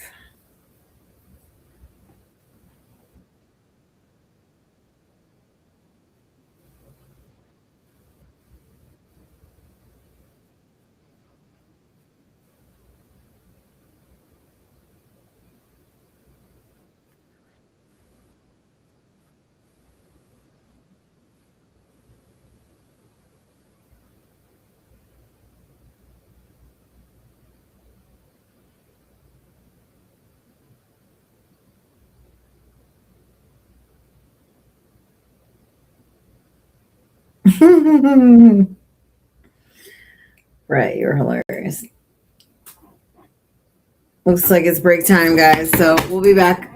Right, you're hilarious. Looks like it's break time, guys. So we'll be back.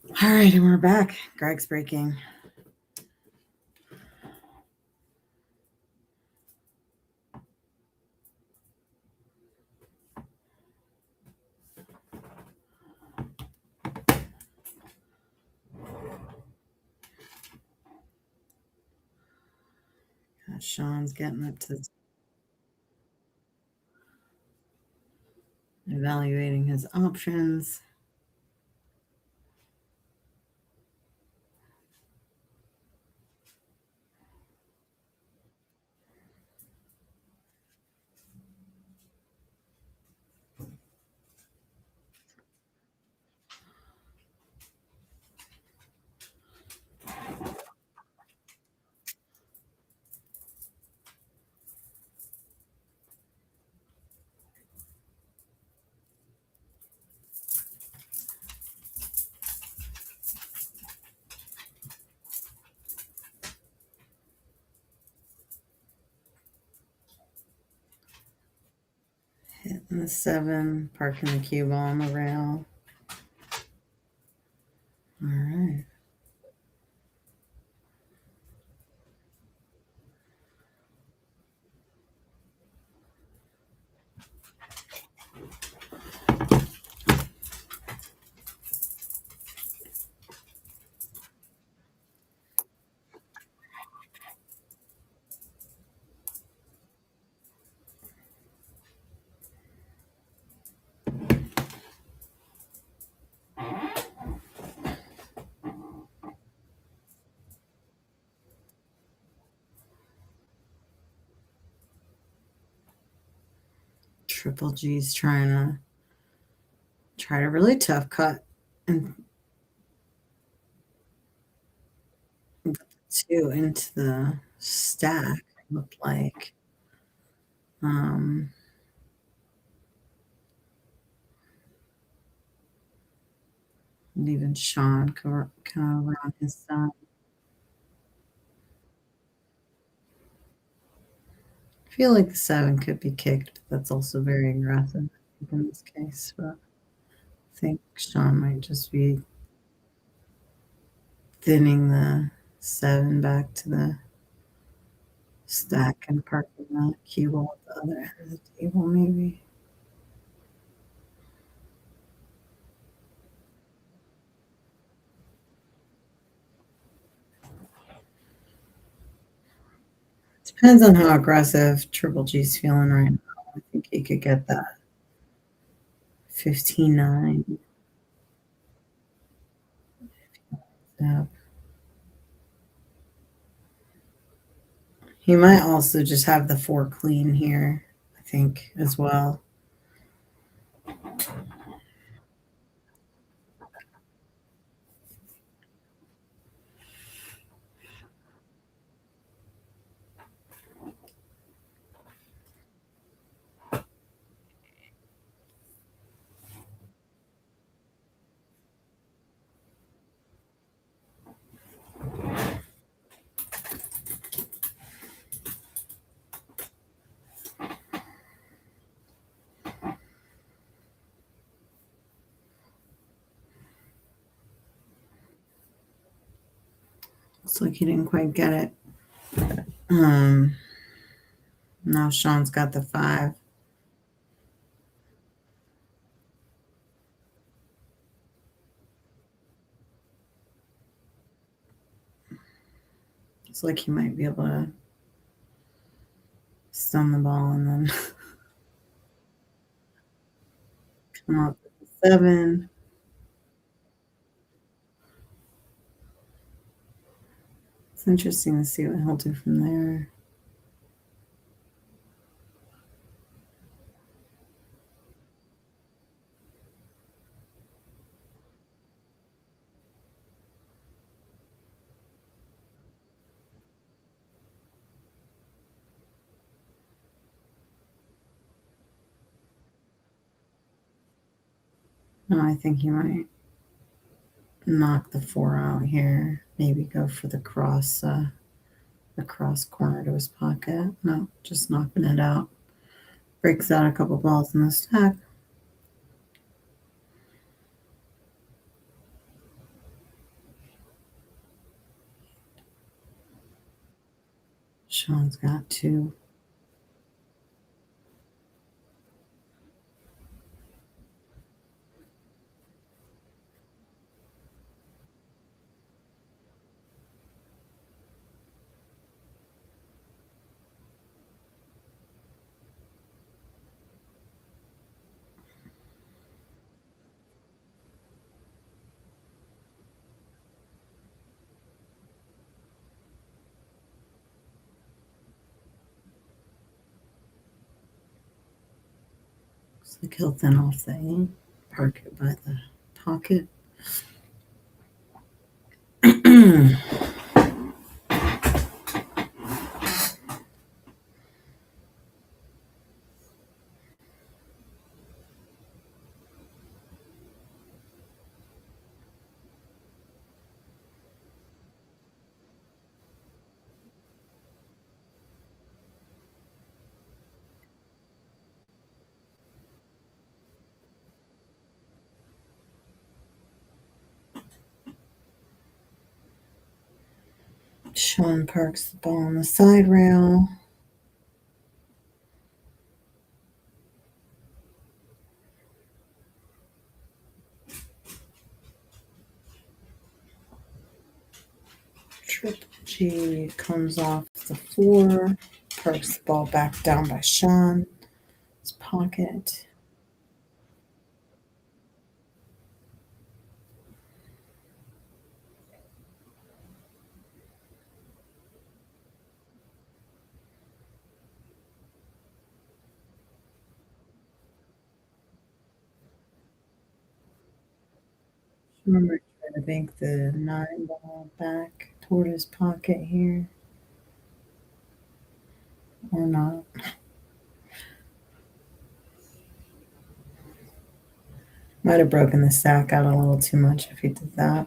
All right, and we're back. Greg's breaking. Sean's getting up to evaluating his options. Hitting the 7, parking the cue ball on the rail. All right. Triple G's try to really tough cut and 2 into the stack. Looked like. And even Sean kind of around his side. I feel like the 7 could be kicked, but that's also very aggressive in this case. But I think Sean might just be thinning the 7 back to the stack and parking the cue ball at the other end of the table, maybe. Depends on how aggressive Triple G's feeling right now. I think he could get that 15-9. Yeah. He might also just have the 4 clean here, I think, as well. Looks like he didn't quite get it. Now Sean's got the 5. It's like he might be able to stun the ball and then come up with the 7. It's interesting to see what he'll do from there. No, I think he might knock the 4 out here. Maybe go for the cross corner to his pocket. No, just knocking it out. Breaks out a couple balls in the stack. Sean's got two. Looks like he'll thin off the aim. Park it by the pocket. Sean parks the ball on the side rail. Triple G comes off the floor. Parks the ball back down by Sean. His pocket. Remember, try to bank the 9 ball back toward his pocket here. Or not. Might have broken the stack out a little too much if he did that.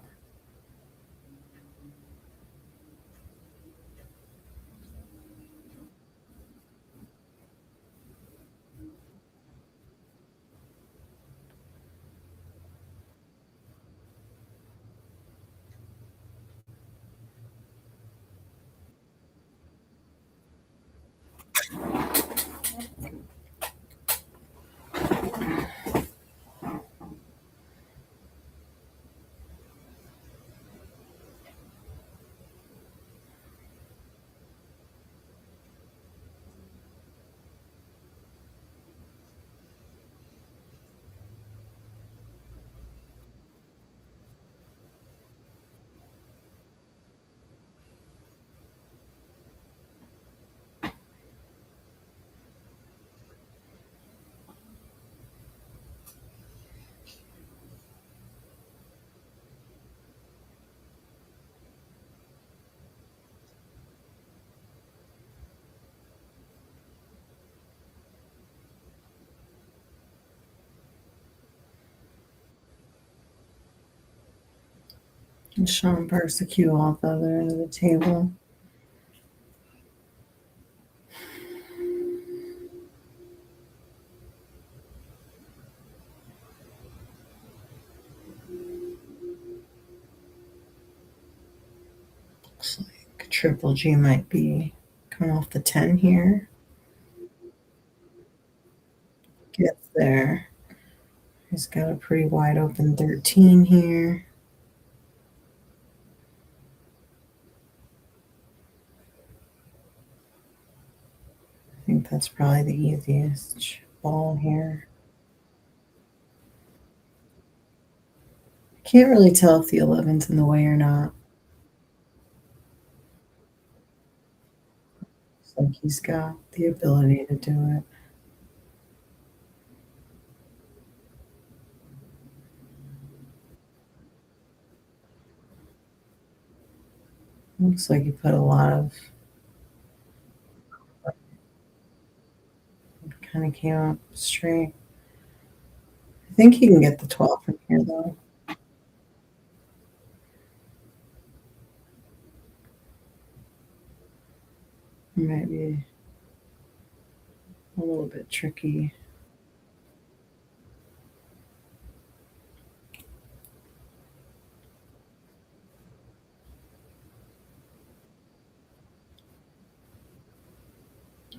And Sean parks the cue off the other end of the table. Looks like Triple G might be coming off the 10 here. Gets there. He's got a pretty wide open 13 here. I think that's probably the easiest ball here. Can't really tell if the 11's in the way or not. Looks like he's got the ability to do it. Looks like he put a lot of, kind of came up straight. I think he can get the 12 from here, though. It might be a little bit tricky.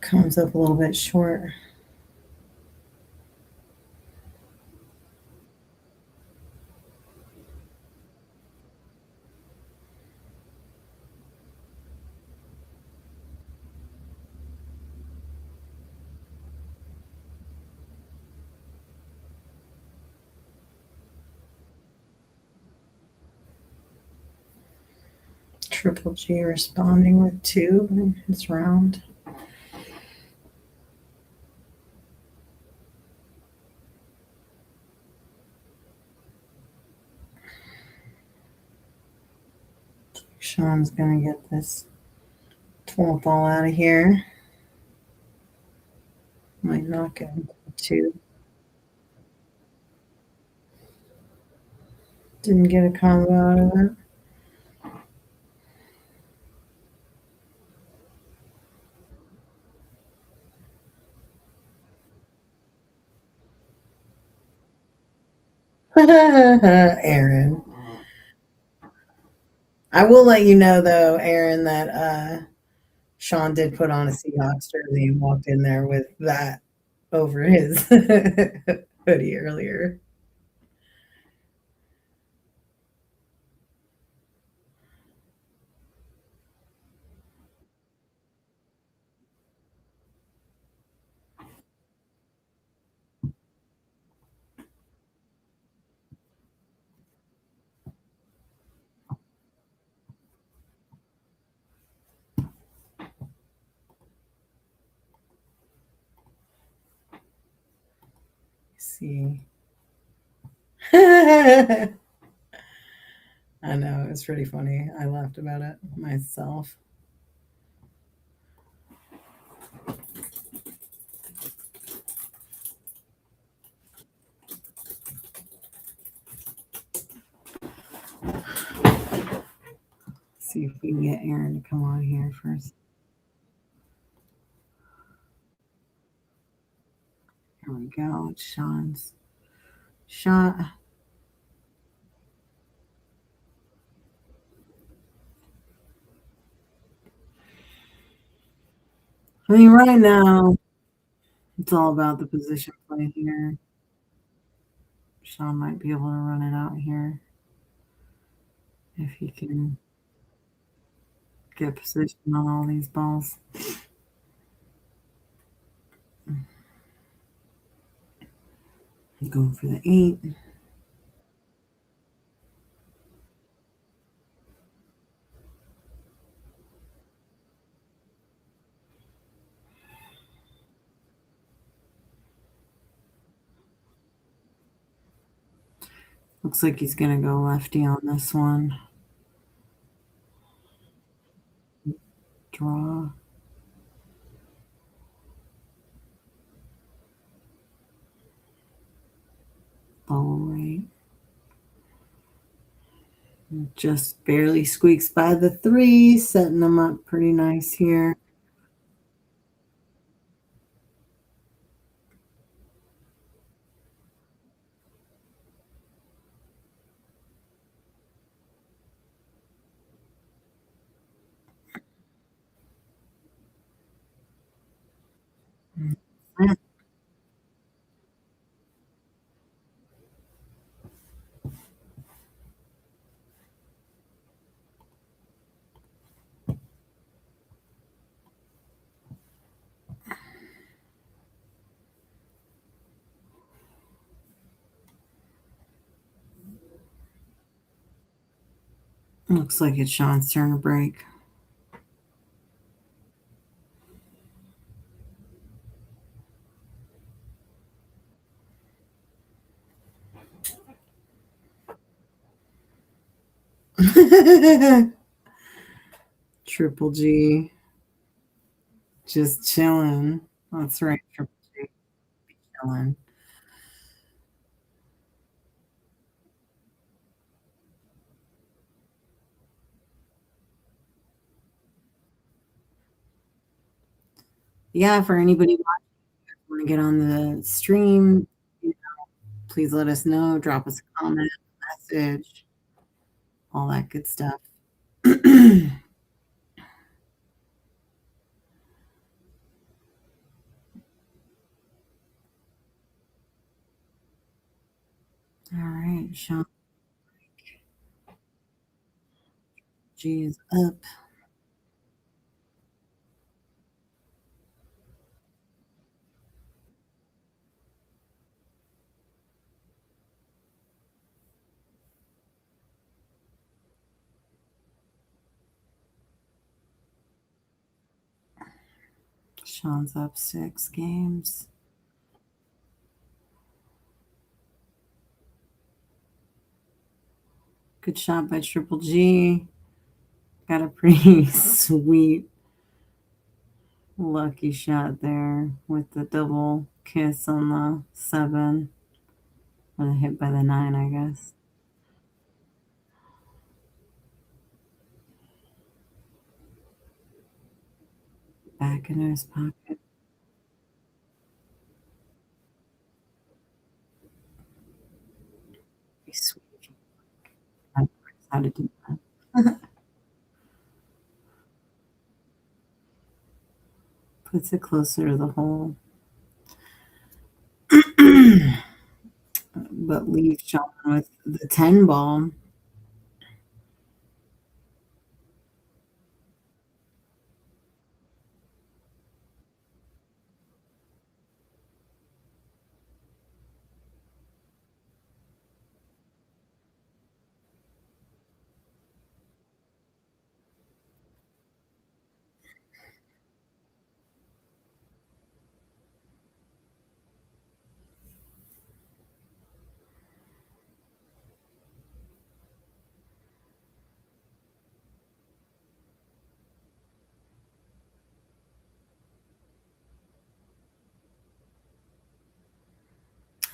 Comes up a little bit short. Triple G responding with 2 in his round. Sean's gonna get this 12 ball out of here. Might knock it into 2. Didn't get a combo out of it. Aaron. I will let you know though, Aaron, that Sean did put on a Seahawks jersey and walked in there with that over his hoodie earlier. Let's see. I know, it's pretty funny. I laughed about it myself. See if we can get Aaron to come on here first. Here we go. It's Sean's shot. I mean, right now, it's all about the position play here. Sean might be able to run it out here if he can get position on all these balls. Going for the 8. Looks like he's going to go lefty on this one. Draw. Ball right. Just barely squeaks by the 3, setting them up pretty nice here. Looks like it's Sean's turn to break. Triple G. Just chilling. That's right, Triple G. Chilling. Yeah, for anybody watching, want to get on the stream, please let us know. Drop us a comment, message, all that good stuff. All right, Sean G is up. Sean's up 6 games. Good shot by Triple G. Got a pretty sweet, lucky shot there with the double kiss on the 7. Or the hit by the 9, I guess. Back into his pocket. Pretty sweet. I don't know how to do that. Puts it closer to the hole. But leaves Sean with the 10 ball.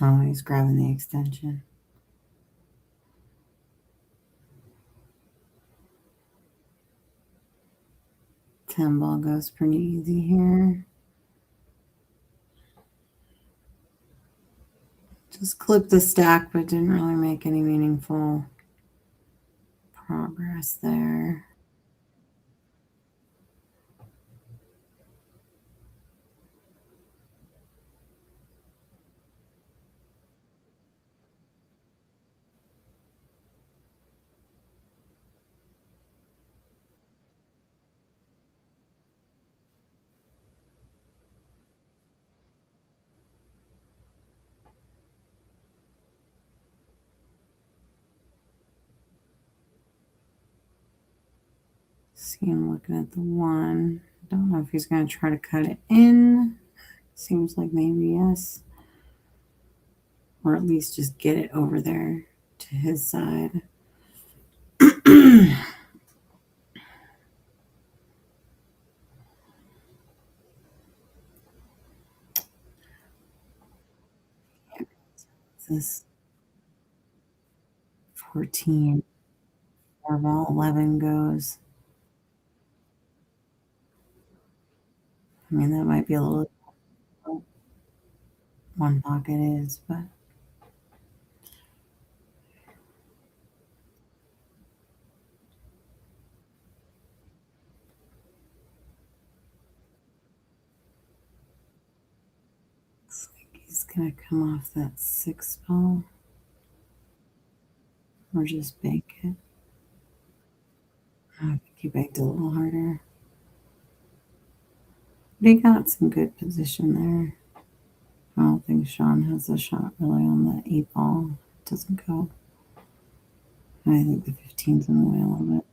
Oh, he's grabbing the extension. 10 ball goes pretty easy here. Just clipped the stack, but didn't really make any meaningful progress there. See him looking at the 1. Don't know if he's going to try to cut it in. Seems like maybe yes. Or at least just get it over there to his side. This 14. Or ball 11 goes. I mean, that might be a little. One pocket is, but looks like he's going to come off that 6 ball. Or just bank it. I think he banked a little harder. But he got some good position there. I don't think Sean has a shot really on the 8 ball. It doesn't go. I think the 15's in the way a little bit.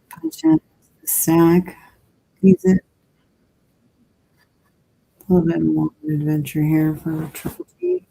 Punch in the stack. Use it. A little bit more of an adventure here for Triple T.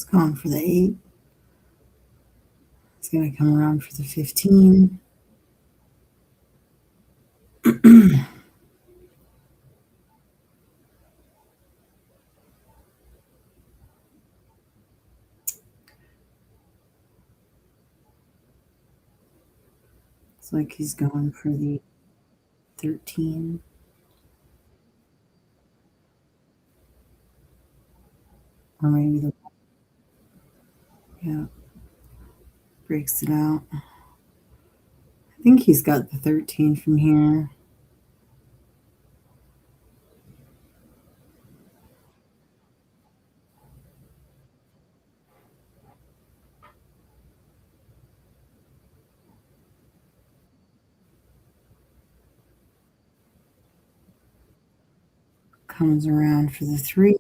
going for the 8. He's going to come around for the 15. Looks like he's going for the 13. Or maybe the, yeah, breaks it out. I think he's got the 13 from here. Comes around for the 3.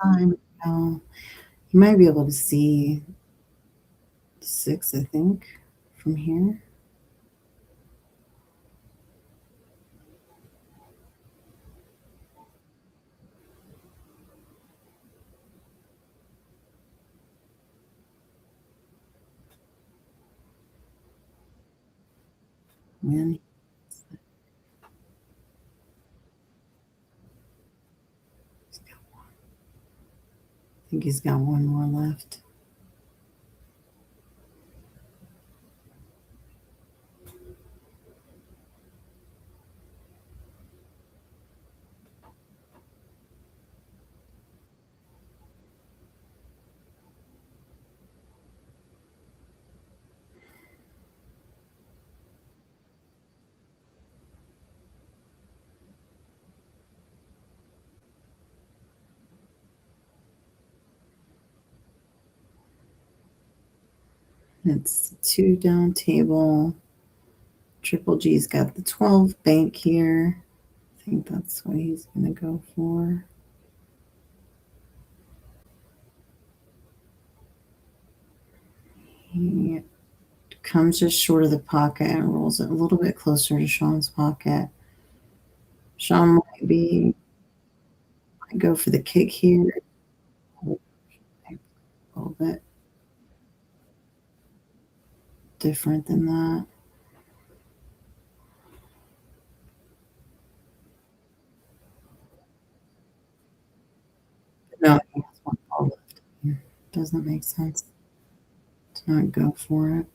Side. Now, you might be able to see 6, I think, from here. Man, I think he's got one more left. It's 2 down table. Triple G's got the 12 bank here. I think that's what he's going to go for. He comes just short of the pocket and rolls it a little bit closer to Sean's pocket. Sean might go for the kick here. A little bit different than that. No, he has one ball left. Doesn't make sense to not go for it.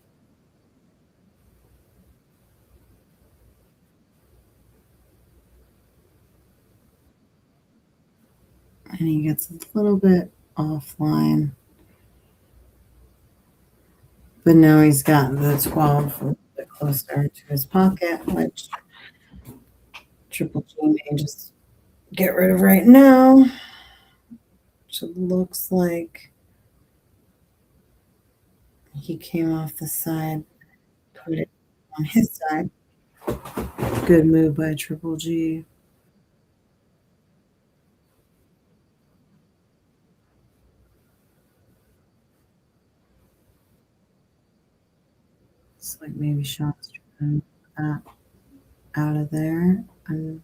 And he gets a little bit offline. But now he's got the 12 a little bit closer to his pocket, which Triple G may just get rid of right now. So it looks like he came off the side, put it on his side. Good move by Triple G. It's like maybe Sean's trying to move that out of there. And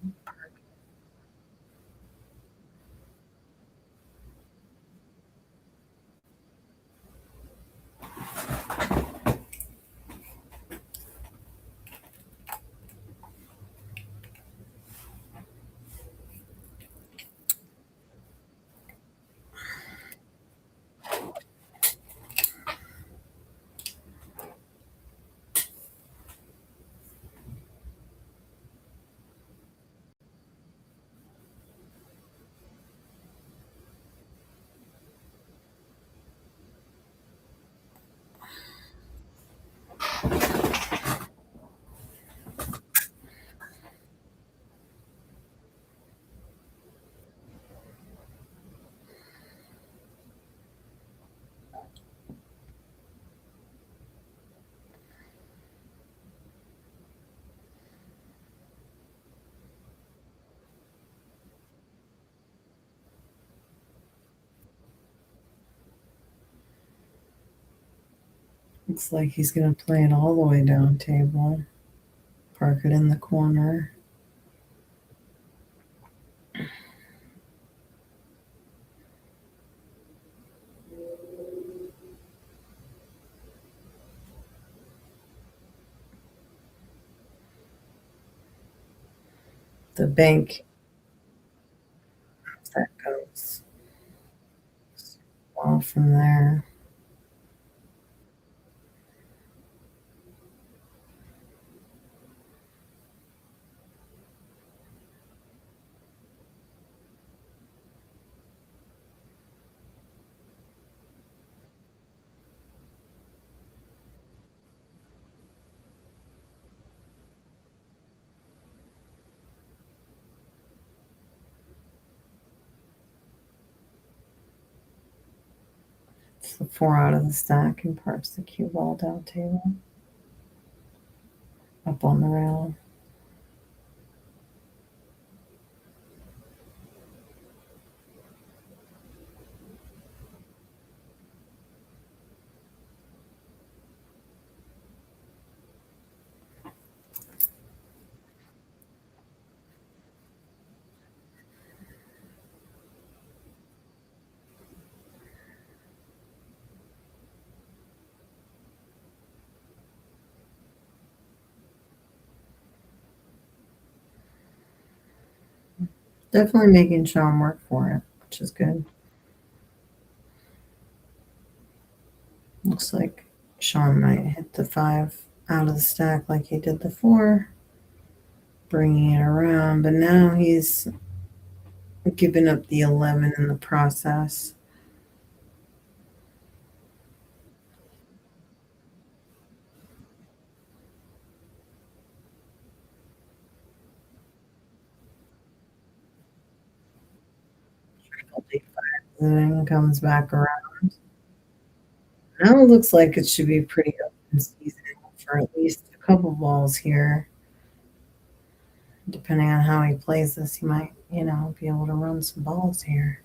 Looks like he's going to play it all the way down table. Park it in the corner. The bank, that goes well from there. It's the 4 out of the stack and parks the cue ball down table. Up on the rail. Definitely making Sean work for it, which is good. Looks like Sean might hit the 5 out of the stack like he did the 4, bringing it around, but now he's giving up the 11 in the process. And then comes back around. Now it looks like it should be pretty open season for at least a couple balls here. Depending on how he plays this, he might, be able to run some balls here.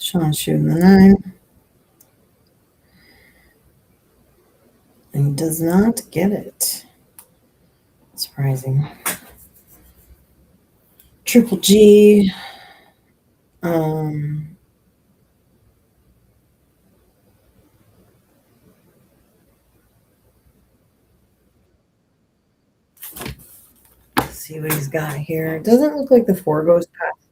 Sean shooting the 9. And he does not get it. Surprising. Triple G. Um, let's see what he's got here. It doesn't look like the 4 goes past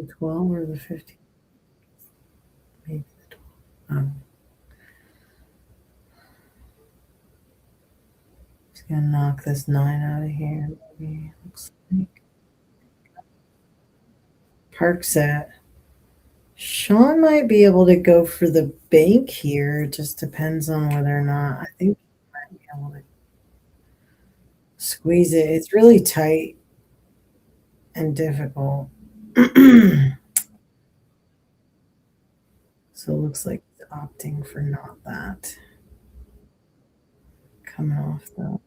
the 12 or the 15. Maybe the 12. He's going to knock this 9 out of here. Maybe. Looks like. Parks it. Sean might be able to go for the bank here. It just depends on whether or not. I think he might be able to squeeze it. It's really tight and difficult. So it looks like he's opting for not that. Coming off though.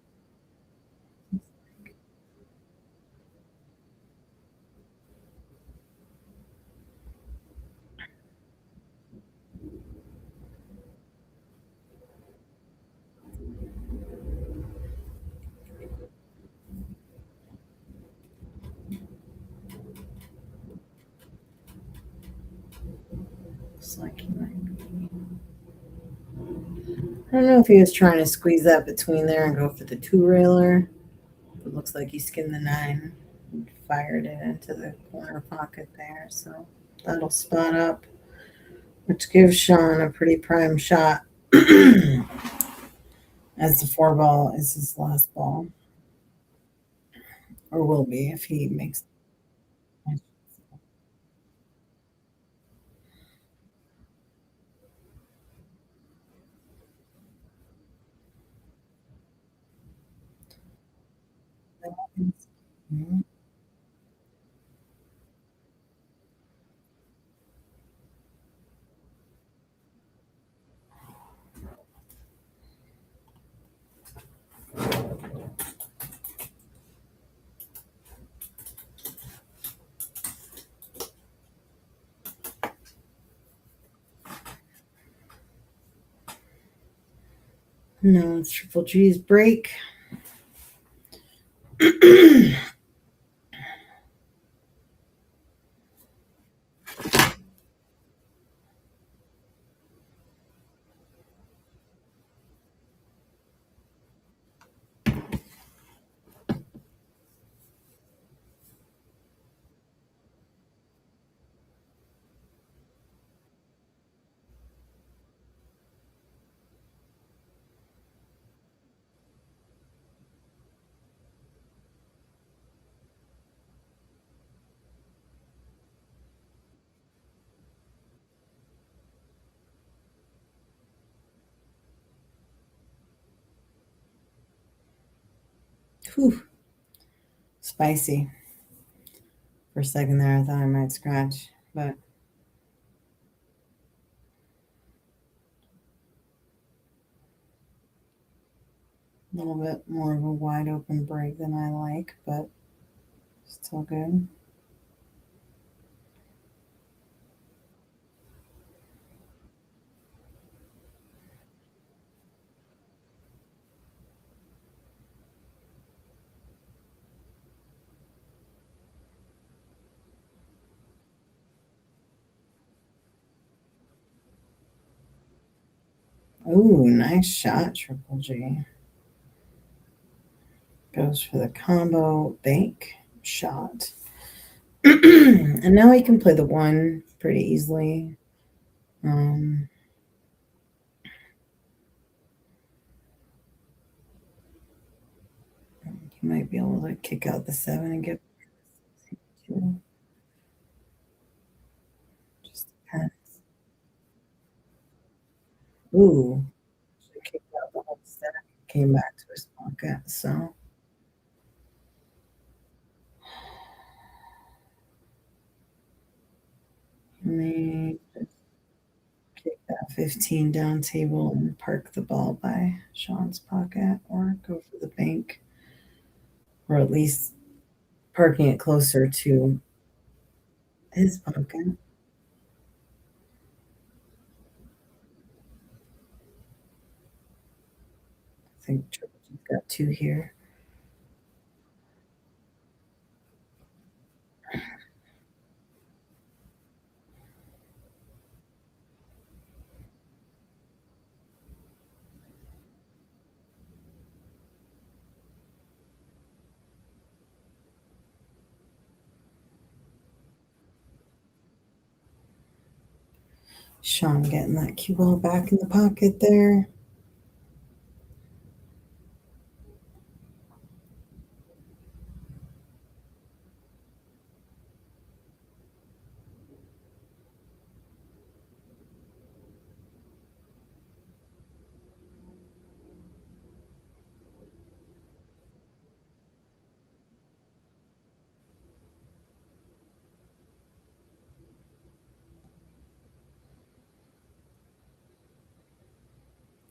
Looks like he might be. I don't know if he was trying to squeeze that between there and go for the two-railer. It looks like he skinned the 9 and fired it into the corner pocket there. So that'll spot up, which gives Sean a pretty prime shot as the 4 ball is his last ball, or will be if he makes. No, it's Triple G's break. Whew. Spicy. For a second there, I thought I might scratch, but a little bit more of a wide open break than I like, but still good. Ooh, nice shot, Triple G. Goes for the combo bank shot. And now he can play the 1 pretty easily. He might be able to kick out the 7 and get 2. Just depends. Ooh, kicked out the whole stack. Came back to his pocket. So he may just kick that 15 down table and park the ball by Sean's pocket, or go for the bank, or at least parking it closer to his pocket. I think Triple G's got 2 here. Sean getting that cue ball back in the pocket there.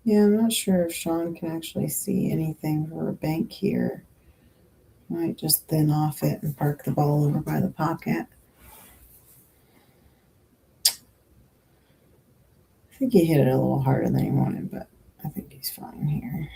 Yeah, I'm not sure if Sean can actually see anything for a bank here. Might just thin off it and park the ball over by the pocket. I think he hit it a little harder than he wanted, but I think he's fine here.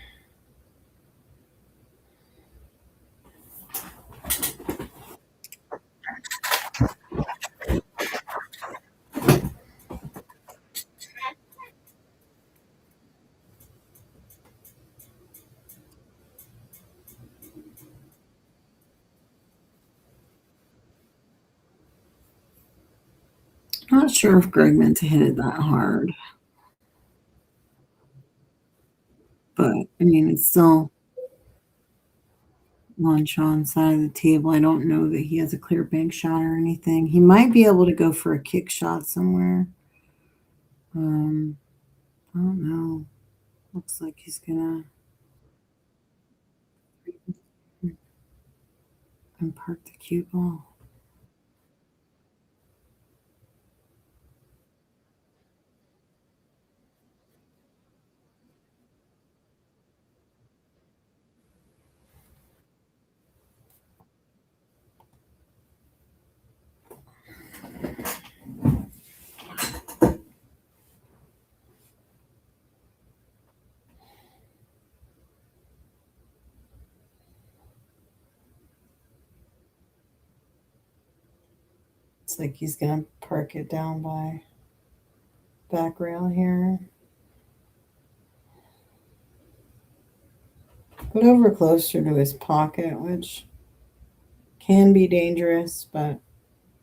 not sure if Greg meant to hit it that hard, but I mean, it's still on Sean's side of the table. I don't know that he has a clear bank shot or anything. He might be able to go for a kick shot somewhere. I don't know. Looks like he's gonna park the cue ball. It's like he's gonna park it down by back rail here. Put over closer to his pocket, which can be dangerous, but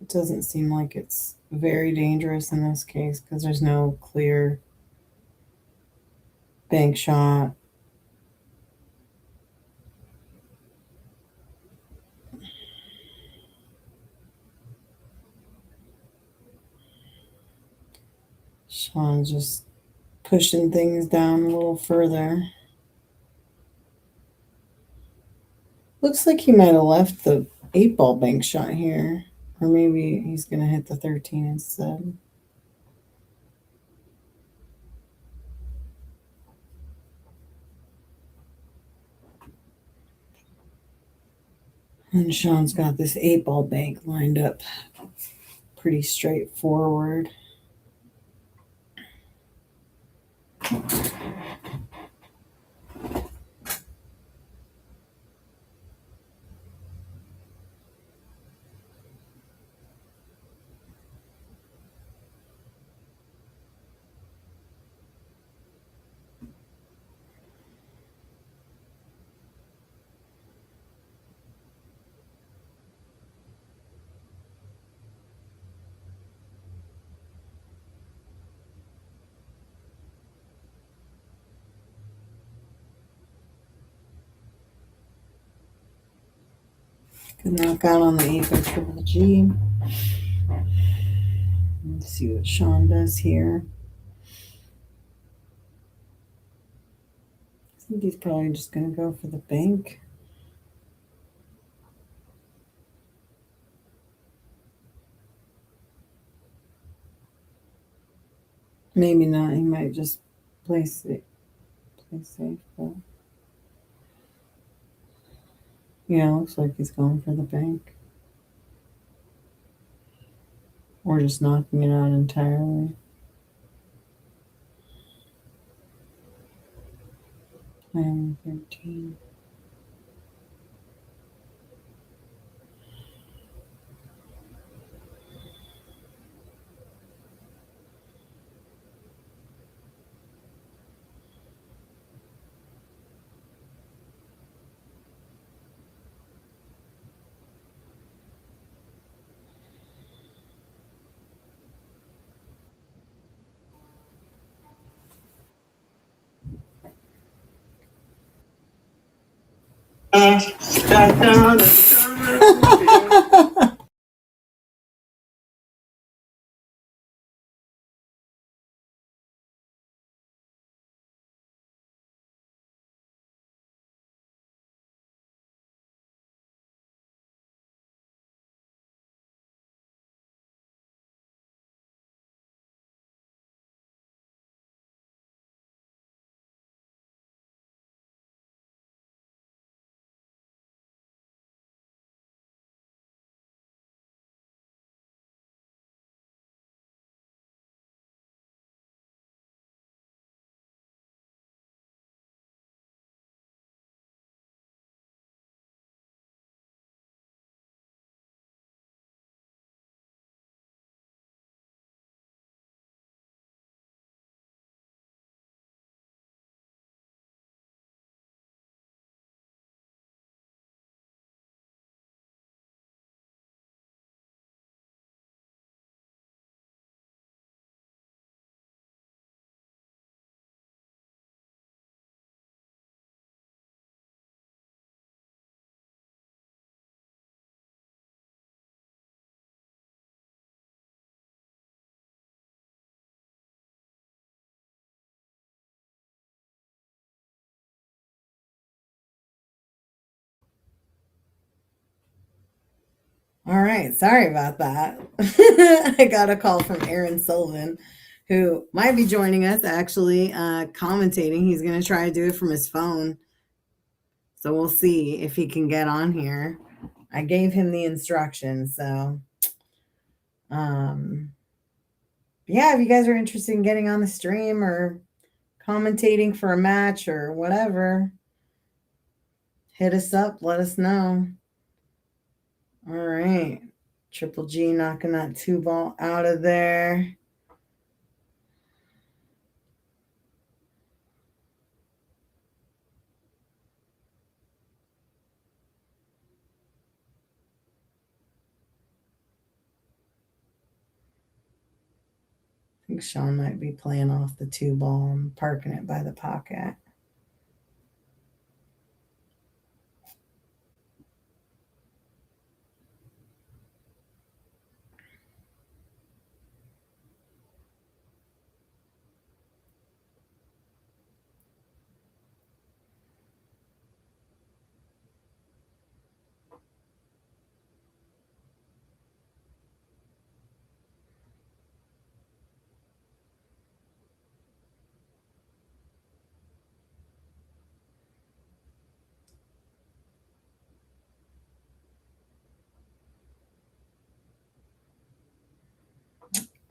it doesn't seem like it's very dangerous in this case because there's no clear bank shot. Sean's just pushing things down a little further. Looks like he might have left the 8-ball bank shot here. Or maybe he's going to hit the 13 instead. And Sean's got this 8-ball bank lined up pretty straightforward. Good knockout on the Evo Triple G. Let's see what Sean does here. I think he's probably just going to go for the bank. Maybe not. He might just play safe. But yeah, looks like he's going for the bank. Or just knocking it out entirely. Playing 13. All right. Sorry about that. I got a call from Aaron Sullivan, who might be joining us actually, commentating. He's going to try to do it from his phone. So we'll see if he can get on here. I gave him the instructions. So, yeah, if you guys are interested in getting on the stream or commentating for a match or whatever, hit us up. Let us know. All right. Triple G knocking that 2-ball out of there. I think Sean might be playing off the 2-ball and parking it by the pocket.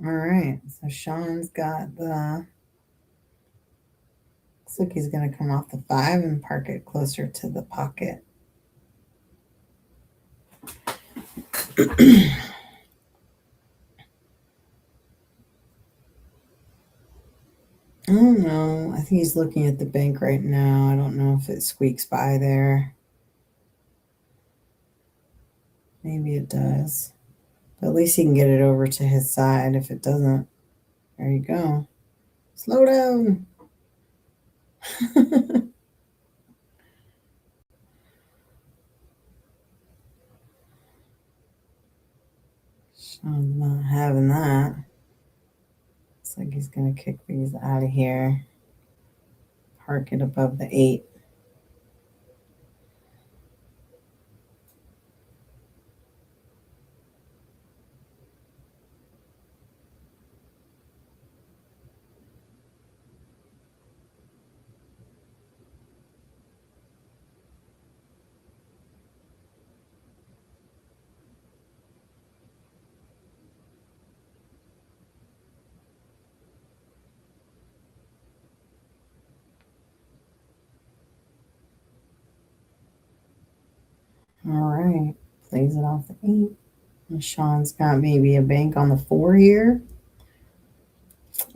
All right, so Sean's got the, looks like he's going to come off the 5 and park it closer to the pocket. I don't know. I think he's looking at the bank right now. I don't know if it squeaks by there. Maybe it does. But at least he can get it over to his side. If it doesn't, there you go. Slow down. Sean's not having that. Looks like he's going to kick these out of here. Park it above the 8. All right, plays it off the 8. And Sean's got maybe a bank on the 4 here.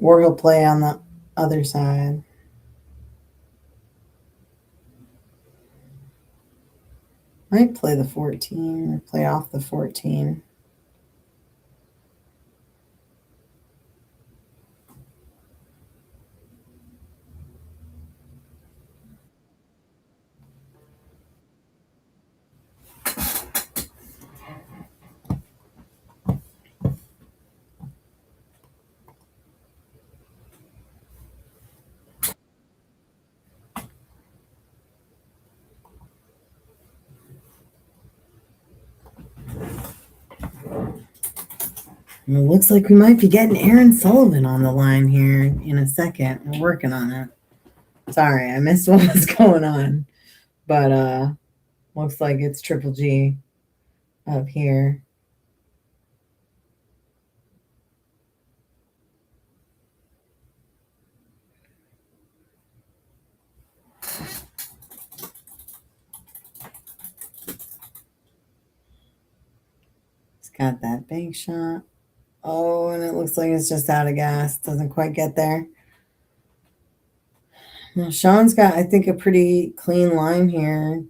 Or he'll play on the other side. Might play the 14 or play off the 14. And it looks like we might be getting Aaron Sullivan on the line here in a second. We're working on it. Sorry, I missed what was going on. But looks like it's Triple G up here. He's got that bank shot. Oh, and it looks like it's just out of gas. Doesn't quite get there. Now, Sean's got, I think, a pretty clean line here.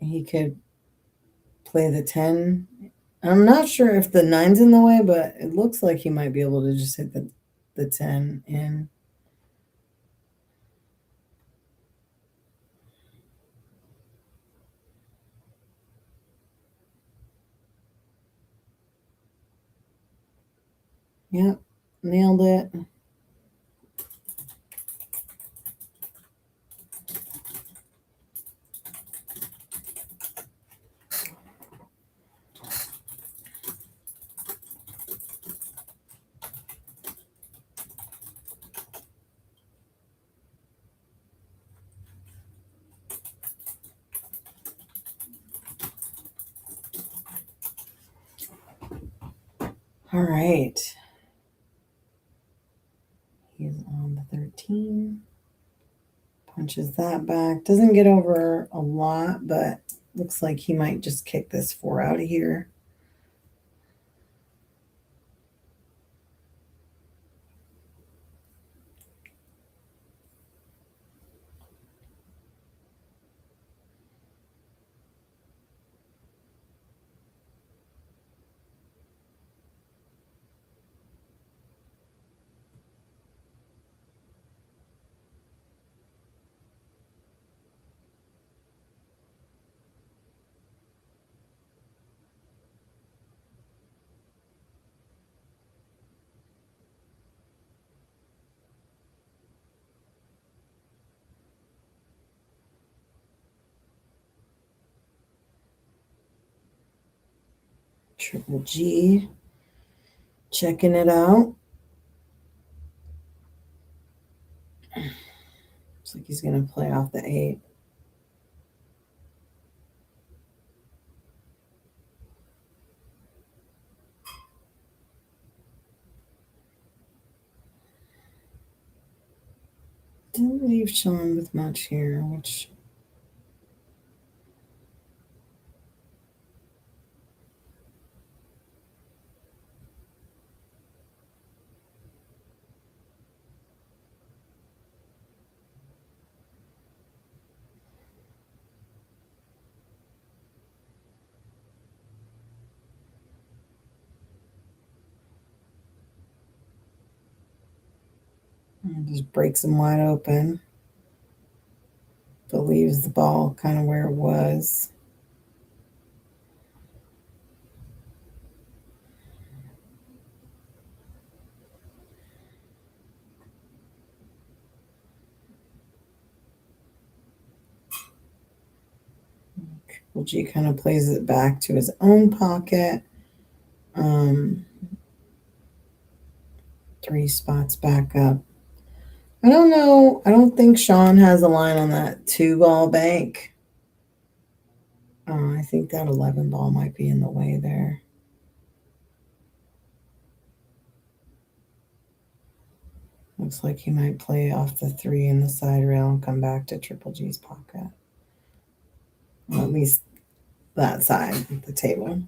He could play the 10. I'm not sure if the 9's in the way, but it looks like he might be able to just hit the 10 in. Yep, nailed it. All right. He's on the 13. Punches that back. Doesn't get over a lot, but looks like he might just kick this 4 out of here. Triple G. Checking it out. Looks like he's going to play off the 8. Didn't leave Sean with much here, which just breaks him wide open. But leaves the ball kind of where it was. Triple G kind of plays it back to his own pocket. 3 spots back up. I don't know. I don't think Sean has a line on that 2-ball bank. I think that 11 ball might be in the way there. Looks like he might play off the 3 in the side rail and come back to Triple G's pocket. Well, at least that side of the table.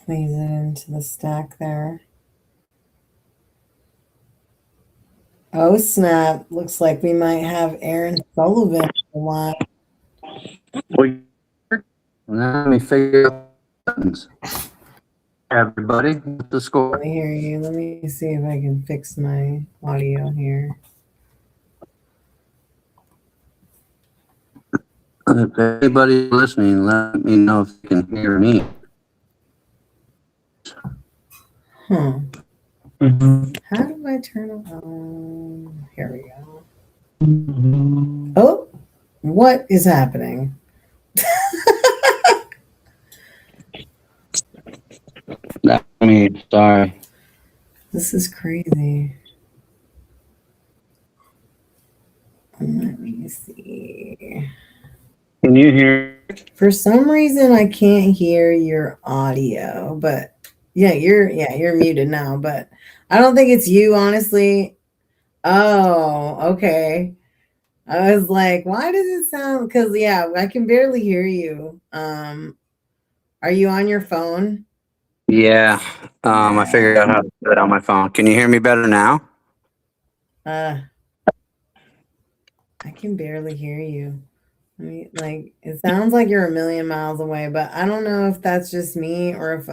Plays it into the stack there. Oh, snap. Looks like we might have Aaron Sullivan on the line. Let me figure out the buttons. Everybody, what's the score? I hear you. Let me see if I can fix my audio here. If anybody's listening, let me know if you can hear me. Huh. How do I turn it on? Here we go. Oh, what is happening? That's me, sorry. This is crazy. Let me see. Can you hear? For some reason, I can't hear your audio, but yeah, you're muted now, but I don't think it's you, honestly. Oh, okay. I was like, why does it sound? Because yeah, I can barely hear you. Are you on your phone? Yeah, I figured out how to do it on my phone. Can you hear me better now? I can barely hear you. I mean, like, it sounds like you're a million miles away, but I don't know if that's just me or if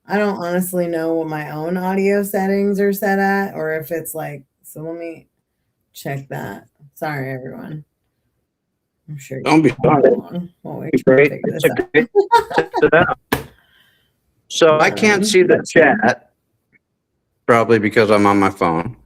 I don't honestly know what my own audio settings are set at, or if it's like So let me check that. Sorry, everyone. I'm sure Don't be sorry. while we It's try to great. figure It's this a out. great. Test it out. So I can't see the chat, probably because I'm on my phone.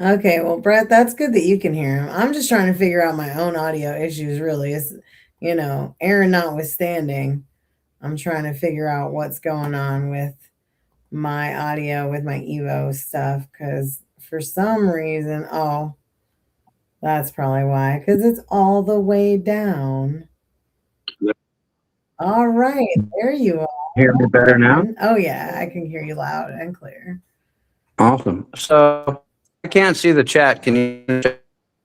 Okay, well, Brett, that's good that you can hear him. I'm just trying to figure out my own audio issues, really. Is Aaron notwithstanding, I'm trying to figure out what's going on with my audio with my Evo stuff because for some reason, oh, that's probably why, because it's all the way down. Yep. All right, there you are. Hear me better now? Oh, yeah, I can hear you loud and clear. Awesome. So I can't see the chat. Can you?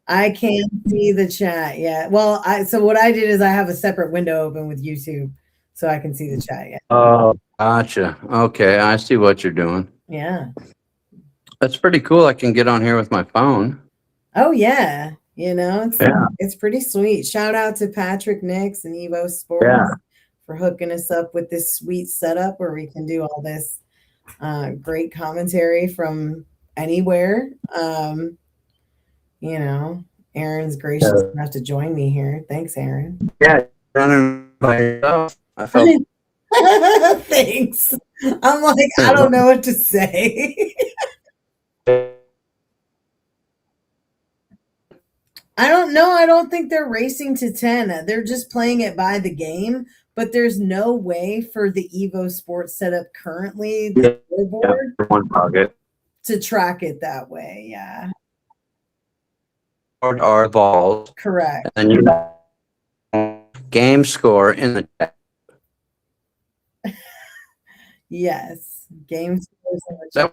I can't see the chat yet. Well, so what I did is I have a separate window open with YouTube so I can see the chat yet. Oh, gotcha. Okay, I see what you're doing. Yeah. That's pretty cool. I can get on here with my phone. Oh, yeah. It's Yeah. it's pretty sweet. Shout out to Patrick Nix and EvoSports for hooking us up with this sweet setup where we can do all this great commentary from anywhere. Aaron's gracious enough to join me here. Thanks, Aaron. Yeah, running by yourself. I felt. Thanks. I'm like, I don't know what to say. I don't know. I don't think they're racing to 10. They're just playing it by the game, but there's no way for the EvoSports setup currently, the scoreboard, one target. to track it that way. Yeah. Are balls. Correct. And you game score in the chat. Yes. Game scores in the chat.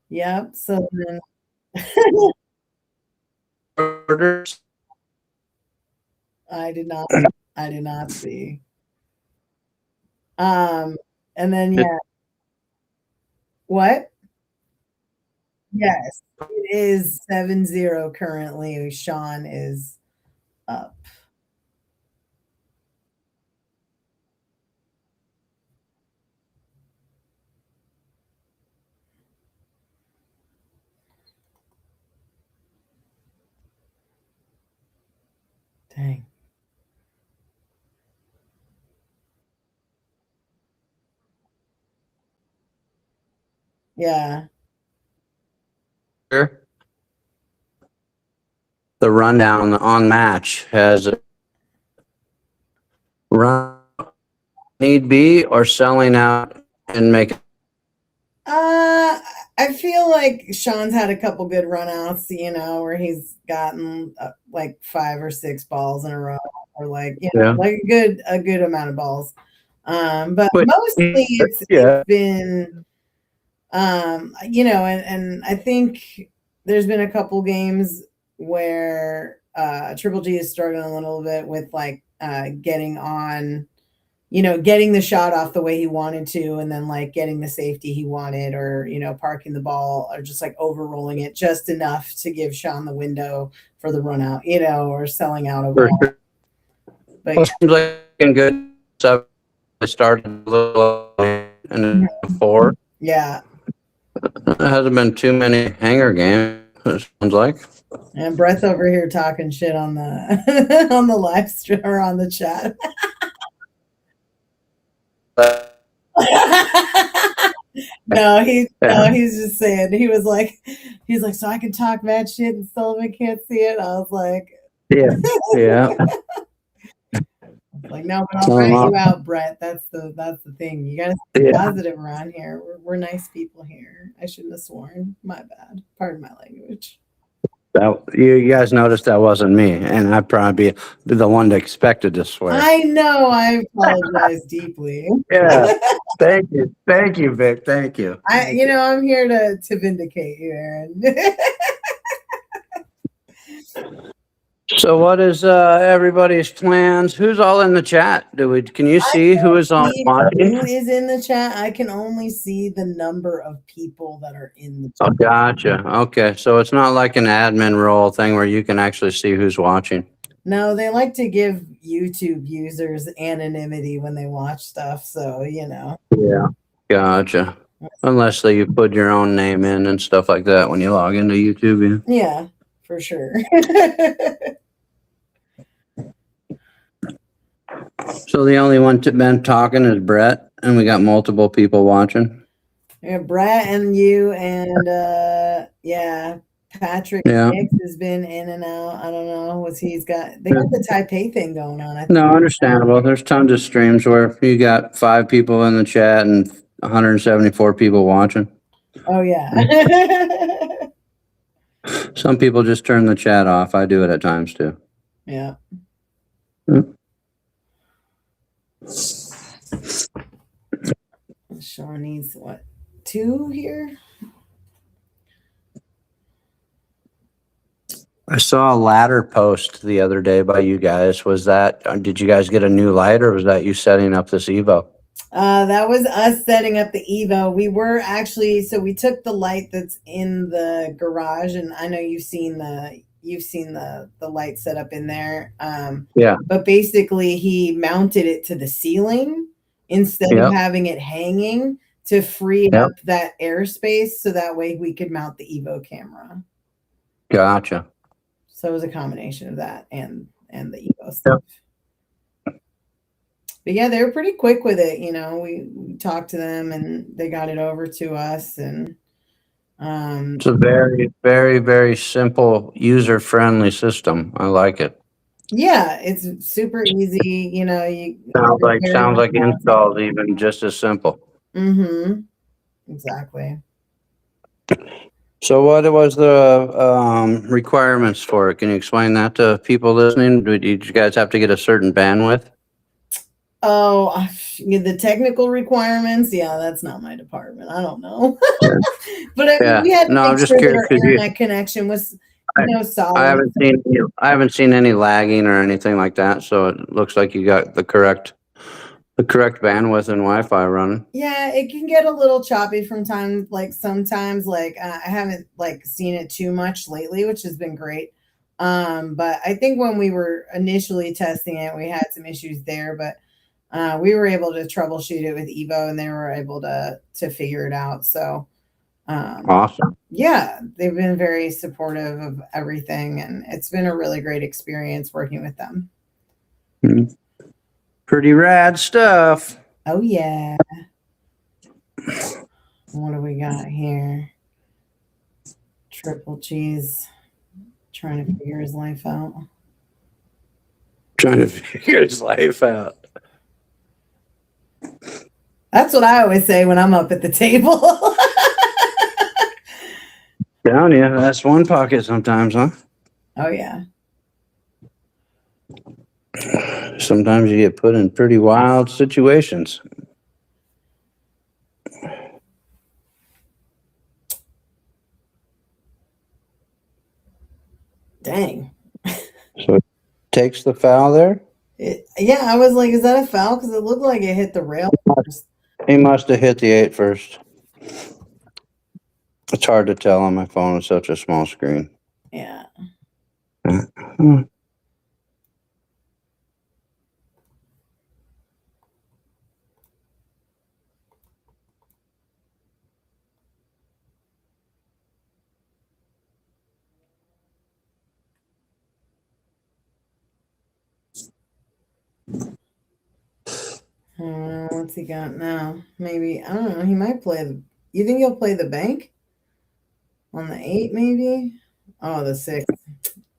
Yep. So then I did not see. And then what? Yes, it is 7-0 currently. Sean is up. Dang. Yeah. The rundown on match has a run need be or selling out and make. I feel like Sean's had a couple good runouts, where he's gotten like 5 or 6 balls in a row, or like like a good amount of balls. But mostly it's been, and I think there's been a couple games where Triple G is struggling a little bit with like getting on. Getting the shot off the way he wanted to, and then like getting the safety he wanted, or, parking the ball, or just like overrolling it just enough to give Sean the window for the run out, or selling out a ball. But seems like in good stuff. I started a little and 4. Yeah. There hasn't been too many hanger games, it sounds like. And Brett's over here talking shit on the on the live stream or on the chat. No, he's just saying, he's like, so I can talk mad shit and Sullivan can't see it. I was like, yeah. Like, no, but I'll write you out, Brett. That's the thing. You gotta stay positive around here. We're nice people here. I shouldn't have sworn. My bad. Pardon my language. You guys noticed that wasn't me, and I'd probably be the one that expected to swear. I know. I apologize deeply. Yeah. Thank you, Vic. Thank you. I'm here to vindicate you, Aaron. So what is everybody's plans? Who's all in the chat? Can you see who is on See watching? who is in the chat? I can only see the number of people that are in the Oh, chat. gotcha. Okay, so it's not like an admin role thing where you can actually see who's watching. No, they like to give YouTube users anonymity when they watch stuff, so you know. Yeah. Gotcha. Unless you put your own name in and stuff like that when you log into YouTube. Yeah, for sure. So the only one been talking is Brett, and we got multiple people watching. Yeah, Brett and you and yeah, Patrick Yeah. Hicks has been in and out. I don't know what they got the Taipei thing going on. I think. No, understandable. There's tons of streams where you got 5 people in the chat and 174 people watching. Oh yeah. Some people just turn the chat off. I do it at times too. Yeah. Sean needs what? 2 here? I saw a ladder post the other day by you guys. Was that, did you guys get a new light or was that you setting up this Evo? That was us setting up the Evo. We were actually, so we took the light that's in the garage, and I know you've seen the light set up in there. Yeah. But basically he mounted it to the ceiling instead of having it hanging to free up that airspace so that way we could mount the Evo camera. Gotcha. So it was a combination of that and the Evo stuff. But yeah, they were pretty quick with it. You know, we talked to them and they got it over to us. And it's a very, very, very simple, user-friendly system. I like it. Yeah, it's super easy. You know, sounds like install is even just as simple. Mm-hmm. Exactly. So what was the requirements for it? Can you explain that to people listening? Did you guys have to get a certain bandwidth? Oh, the technical requirements. Yeah, that's not my department. I don't know. But I mean, we had to make I'm just sure curious that our internet connection was solid. I haven't seen any lagging or anything like that. So it looks like you got the correct bandwidth and Wi-Fi running. Yeah, it can get a little choppy from time, like sometimes, like I haven't like seen it too much lately, which has been great. But I think when we were initially testing it, we had some issues there, but we were able to troubleshoot it with Evo, and they were able to figure it out. So awesome. Yeah, they've been very supportive of everything, and it's been a really great experience working with them. Pretty rad stuff. Oh yeah. What do we got here? Triple cheese trying to figure his life out. That's what I always say when I'm up at the table. Down, yeah, that's one pocket sometimes, huh? Oh yeah. Sometimes you get put in pretty wild situations. Dang. So it takes the foul there? Yeah, I was like, is that a foul? Because it looked like it hit the rail first. He must have hit the 8 first. It's hard to tell on my phone with such a small screen. Yeah. What's he got now? Maybe, I don't know. He might play you think he'll play the bank? On the 8, maybe? Oh, the 6,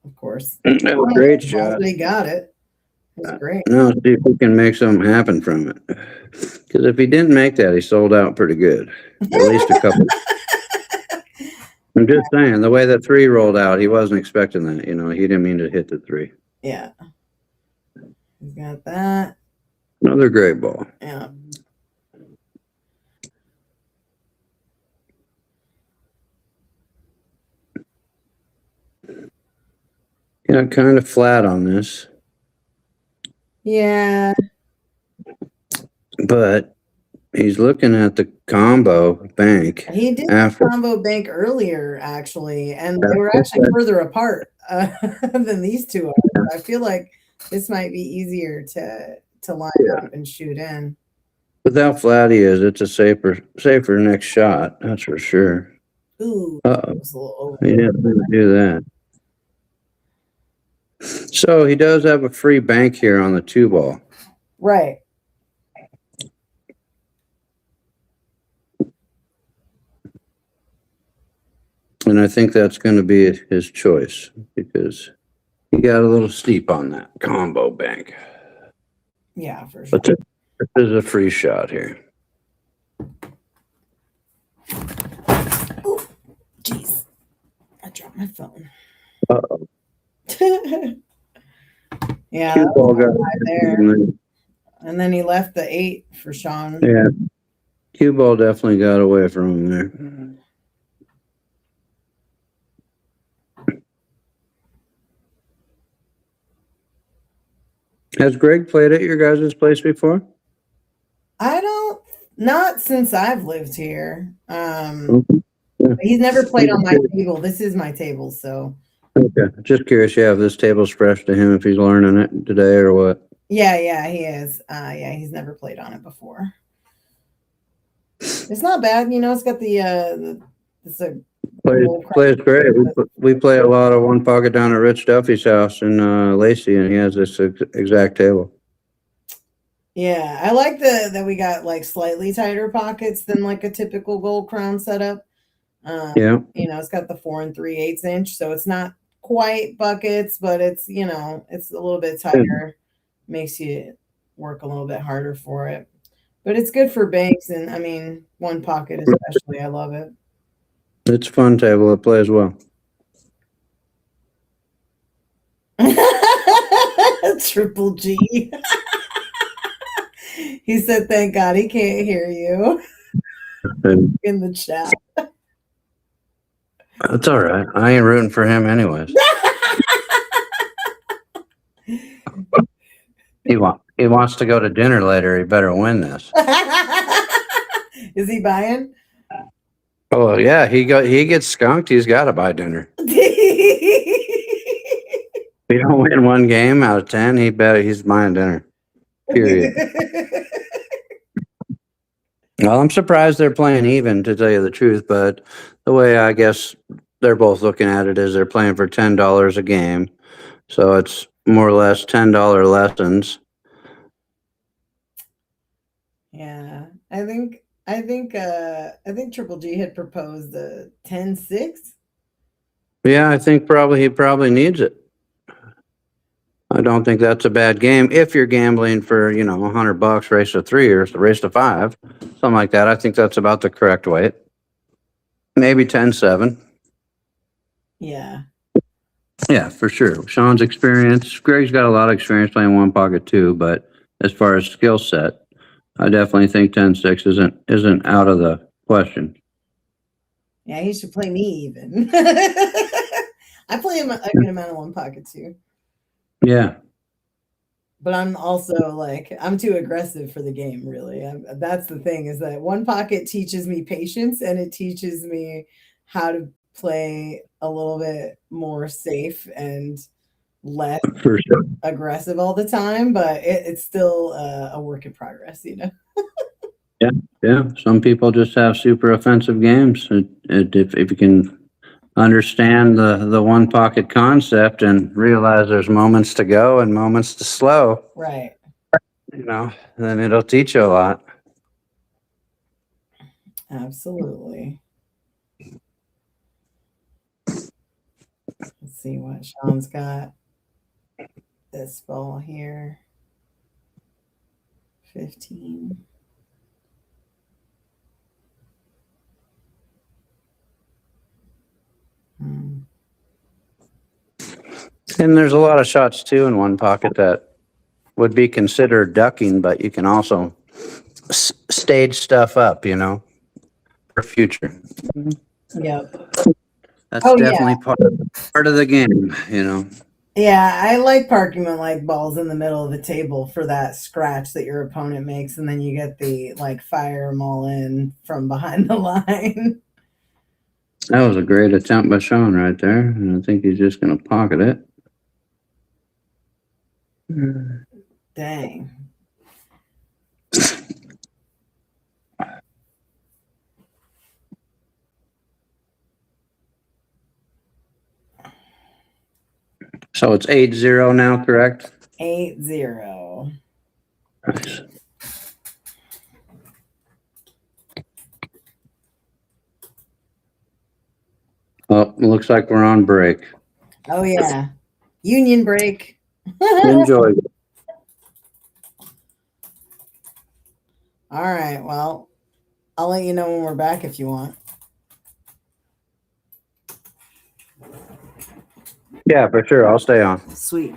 of course. Great shot. They got it. It was great. No, see if we can make something happen from it. Because if he didn't make that, he sold out pretty good. At least a couple. I'm just saying, the way the 3 rolled out, he wasn't expecting that. You know, he didn't mean to hit the 3. Yeah. He's got that. Another great ball. Yeah. got kind of flat on this, Yeah. but he's looking at the combo bank. He did after. the combo bank earlier, actually, and they were actually further apart than these two are. I feel like this might be easier to line up and shoot in. With how flat he is, it's a safer next shot. That's for sure. Ooh, Uh-oh. it was a little over. He didn't do that. So he does have a free bank here on the 2-ball. Right. And I think that's going to be his choice because he got a little steep on that combo bank. Yeah, for sure. But this is a free shot here. Oh, jeez. I dropped my phone. Uh-oh. Yeah, Cue ball got right there. And then he left the 8 for Sean. Yeah. Cue ball definitely got away from him there. Has Greg played at your guys' place before? Not since I've lived here. Okay. Yeah. He's never played on my table. This is my table, so. Okay. Just curious, if this table's fresh to him, if he's learning it today or what. Yeah, he is. Yeah, he's never played on it before. It's not bad, it's got it's a plays great. We play a lot of one pocket down at Rich Duffy's house in Lacey, and he has this exact table. Yeah, I like that we got like slightly tighter pockets than like a typical Gold Crown setup. Yeah. It's got the 4 3/8 inch, so it's not quite buckets, but it's it's a little bit tighter. Makes you work a little bit harder for it. But it's good for banks, and I mean one pocket especially. I love it. It's a fun table. It plays well. Triple G. He said, thank God he can't hear you in the chat. That's all right. I ain't rooting for him anyways. He wants to go to dinner later. He better win this. Is he buying? Oh yeah, he gets skunked. He's got to buy dinner. If you don't win one game out of 10, he's buying dinner. Period. Well, I'm surprised they're playing even, to tell you the truth, but the way I guess they're both looking at it is they're playing for $10 a game. So it's more or less $10 lessons. Yeah. I think Triple G had proposed the 10-6. Yeah, I think he probably needs it. I don't think that's a bad game if you're gambling for, $100, race to 3 or race to 5, something like that. I think that's about the correct weight. Maybe 10-7. Yeah. Yeah, for sure. Sean's experience, Greg's got a lot of experience playing one pocket too, but as far as skill set, I definitely think 10-6 isn't out of the question. Yeah, he should play me even. I play him a good amount of one pocket too. Yeah. But I'm also I'm too aggressive for the game, really. That's the thing, is that one pocket teaches me patience, and it teaches me how to play a little bit more safe and less aggressive all the time, but it's still a work in progress, Yeah. Some people just have super offensive games. If you can understand the one pocket concept and realize there's moments to go and moments to slow, right? Then it'll teach you a lot. Absolutely. Let's see what Sean's got. This ball here. 15. And there's a lot of shots too in one pocket that would be considered ducking, but you can also stage stuff up, for future. Yep. That's definitely part of the game, Yeah, I like parking my like balls in the middle of the table for that scratch that your opponent makes, and then you get the like fire them all in from behind the line. That was a great attempt by Sean right there, and I think he's just going to pocket it. Dang. So it's 8-0 now, correct? 8-0. Nice. Well, it looks like we're on break. Oh yeah. Union break. Enjoy. All right. Well, I'll let you know when we're back if you want. Yeah, for sure. I'll stay on. Sweet.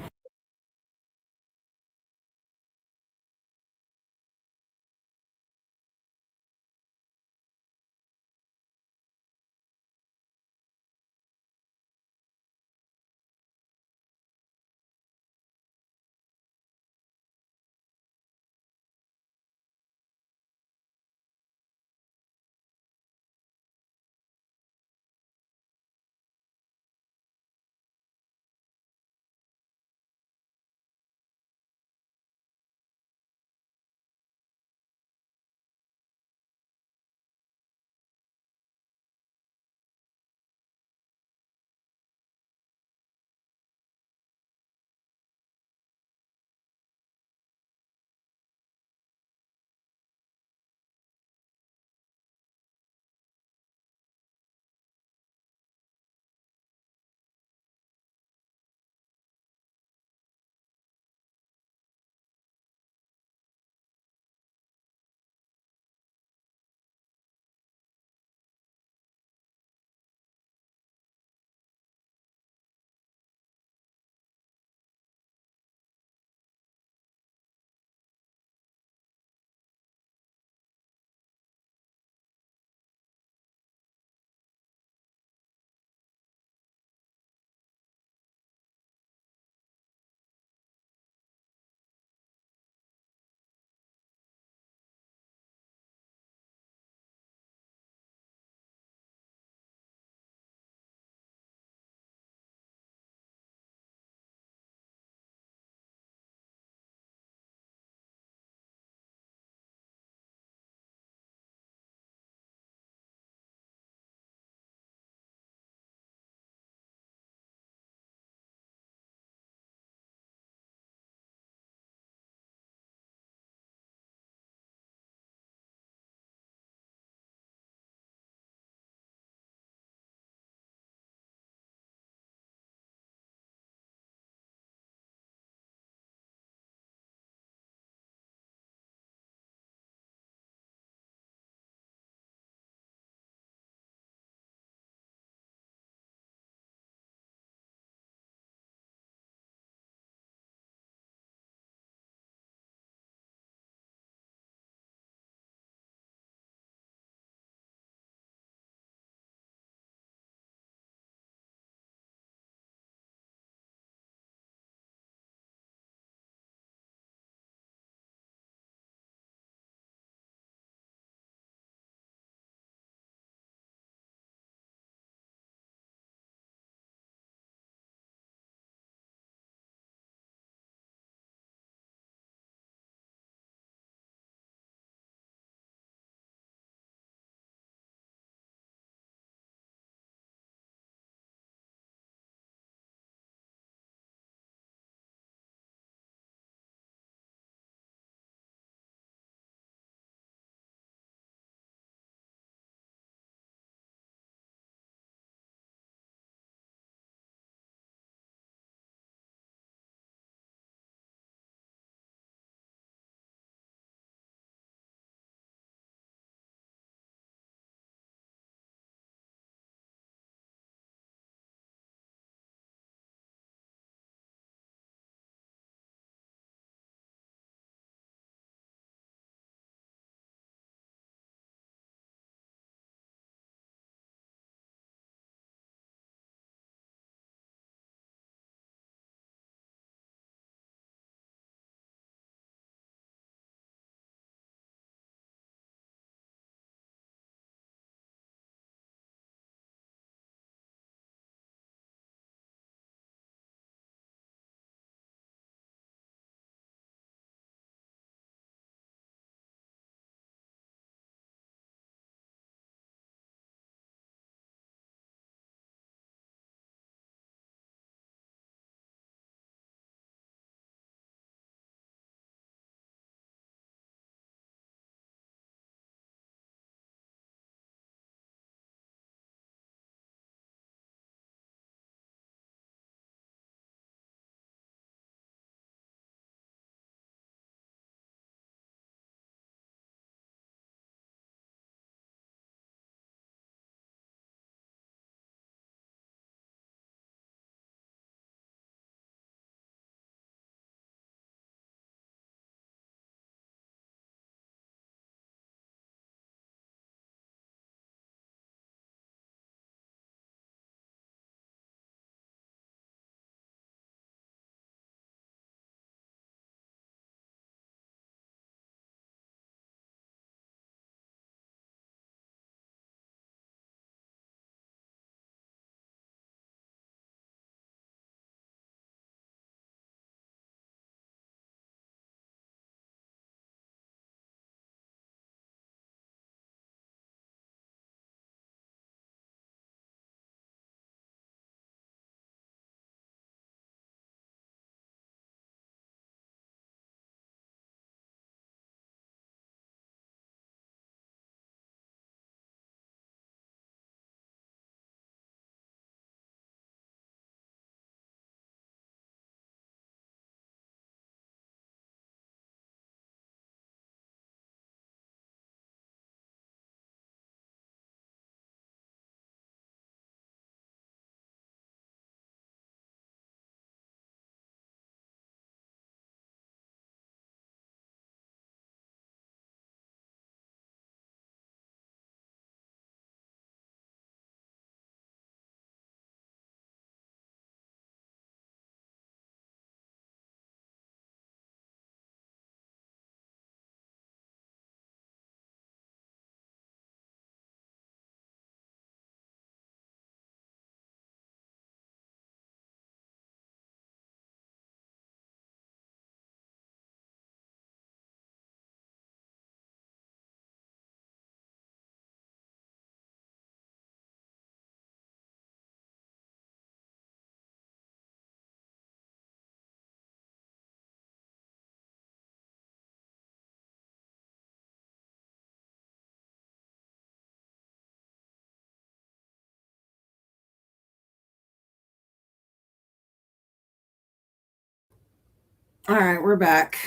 All right, we're back.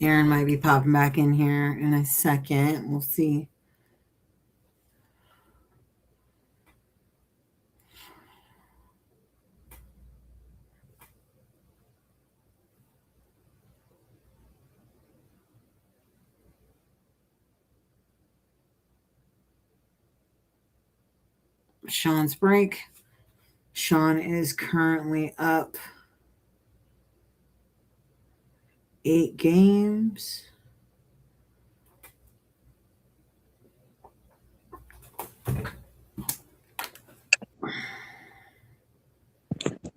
Aaron might be popping back in here in a second. We'll see. Sean's break. Sean is currently up 8 games.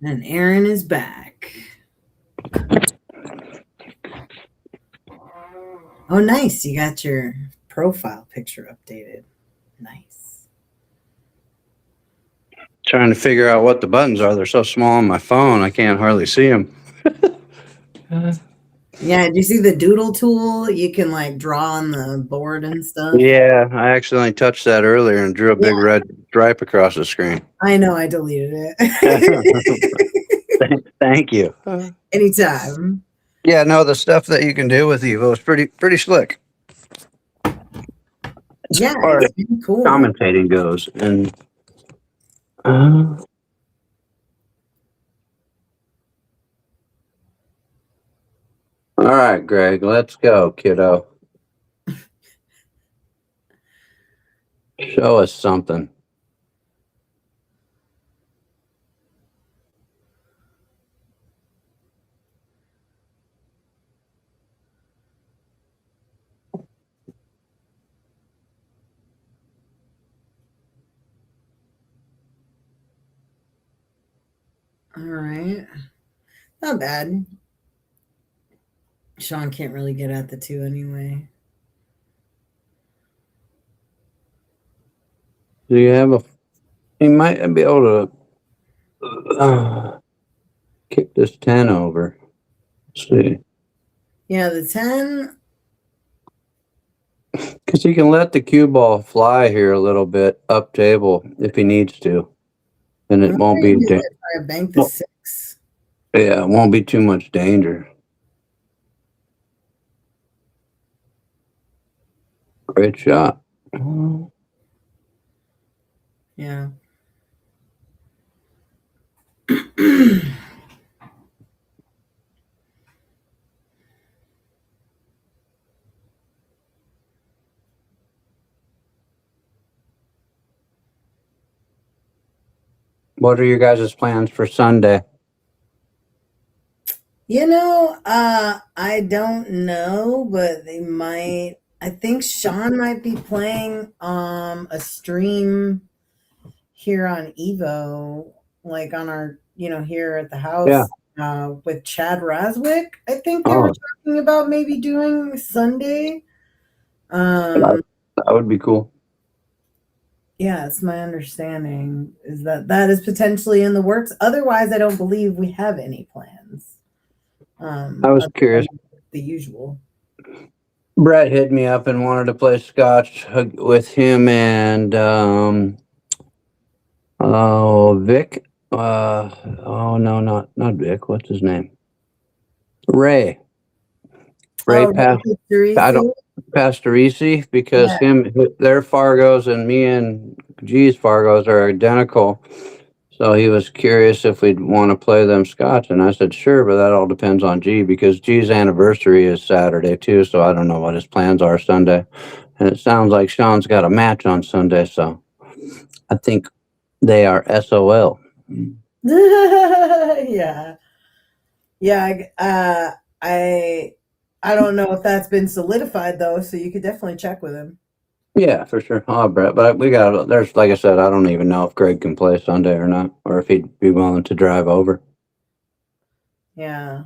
And Aaron is back. Oh, nice. You got your profile picture updated. Nice. Trying to figure out what the buttons are. They're so small on my phone, I can't hardly see them. Yeah, do you see the doodle tool? You can like draw on the board and stuff. Yeah, I accidentally touched that earlier and drew a big red stripe across the screen. I know, I deleted it. Thank you. Anytime. Yeah, no, the stuff that you can do with Evo is pretty slick. Yeah, far as it's cool. commentating goes, and all right, Greg, let's go, kiddo. Show us something. All right. Not bad. Sean can't really get at the 2 anyway. Do you have a? He might be able to kick this 10 over. Let's see. Yeah, the 10. Because he can let the cue ball fly here a little bit up table if he needs to, and it won't be. Try to bank the 6. Yeah, it won't be too much danger. Great shot. Yeah. What are your guys' plans for Sunday? You know, I don't know, but they might. I think Sean might be playing a stream here on Evo, like on our, here at the house, with Chad Raswick. I think they were talking about maybe doing Sunday. That would be cool. Yeah, it's my understanding is that is potentially in the works. Otherwise, I don't believe we have any plans. I was curious. The usual. Brett hit me up and wanted to play scotch with him and Vic. Oh no, not Vic. What's his name? Ray. Pastorisi, because their Fargos and me and G's Fargos are identical. So he was curious if we'd want to play them scotch, and I said sure, but that all depends on G, because G's anniversary is Saturday too, so I don't know what his plans are Sunday. And it sounds like Sean's got a match on Sunday, so I think they are SOL. Yeah. I don't know if that's been solidified though, so you could definitely check with him. Yeah, for sure. Oh, Brett, but there's, like I said, I don't even know if Greg can play Sunday or not, or if he'd be willing to drive over. Yeah.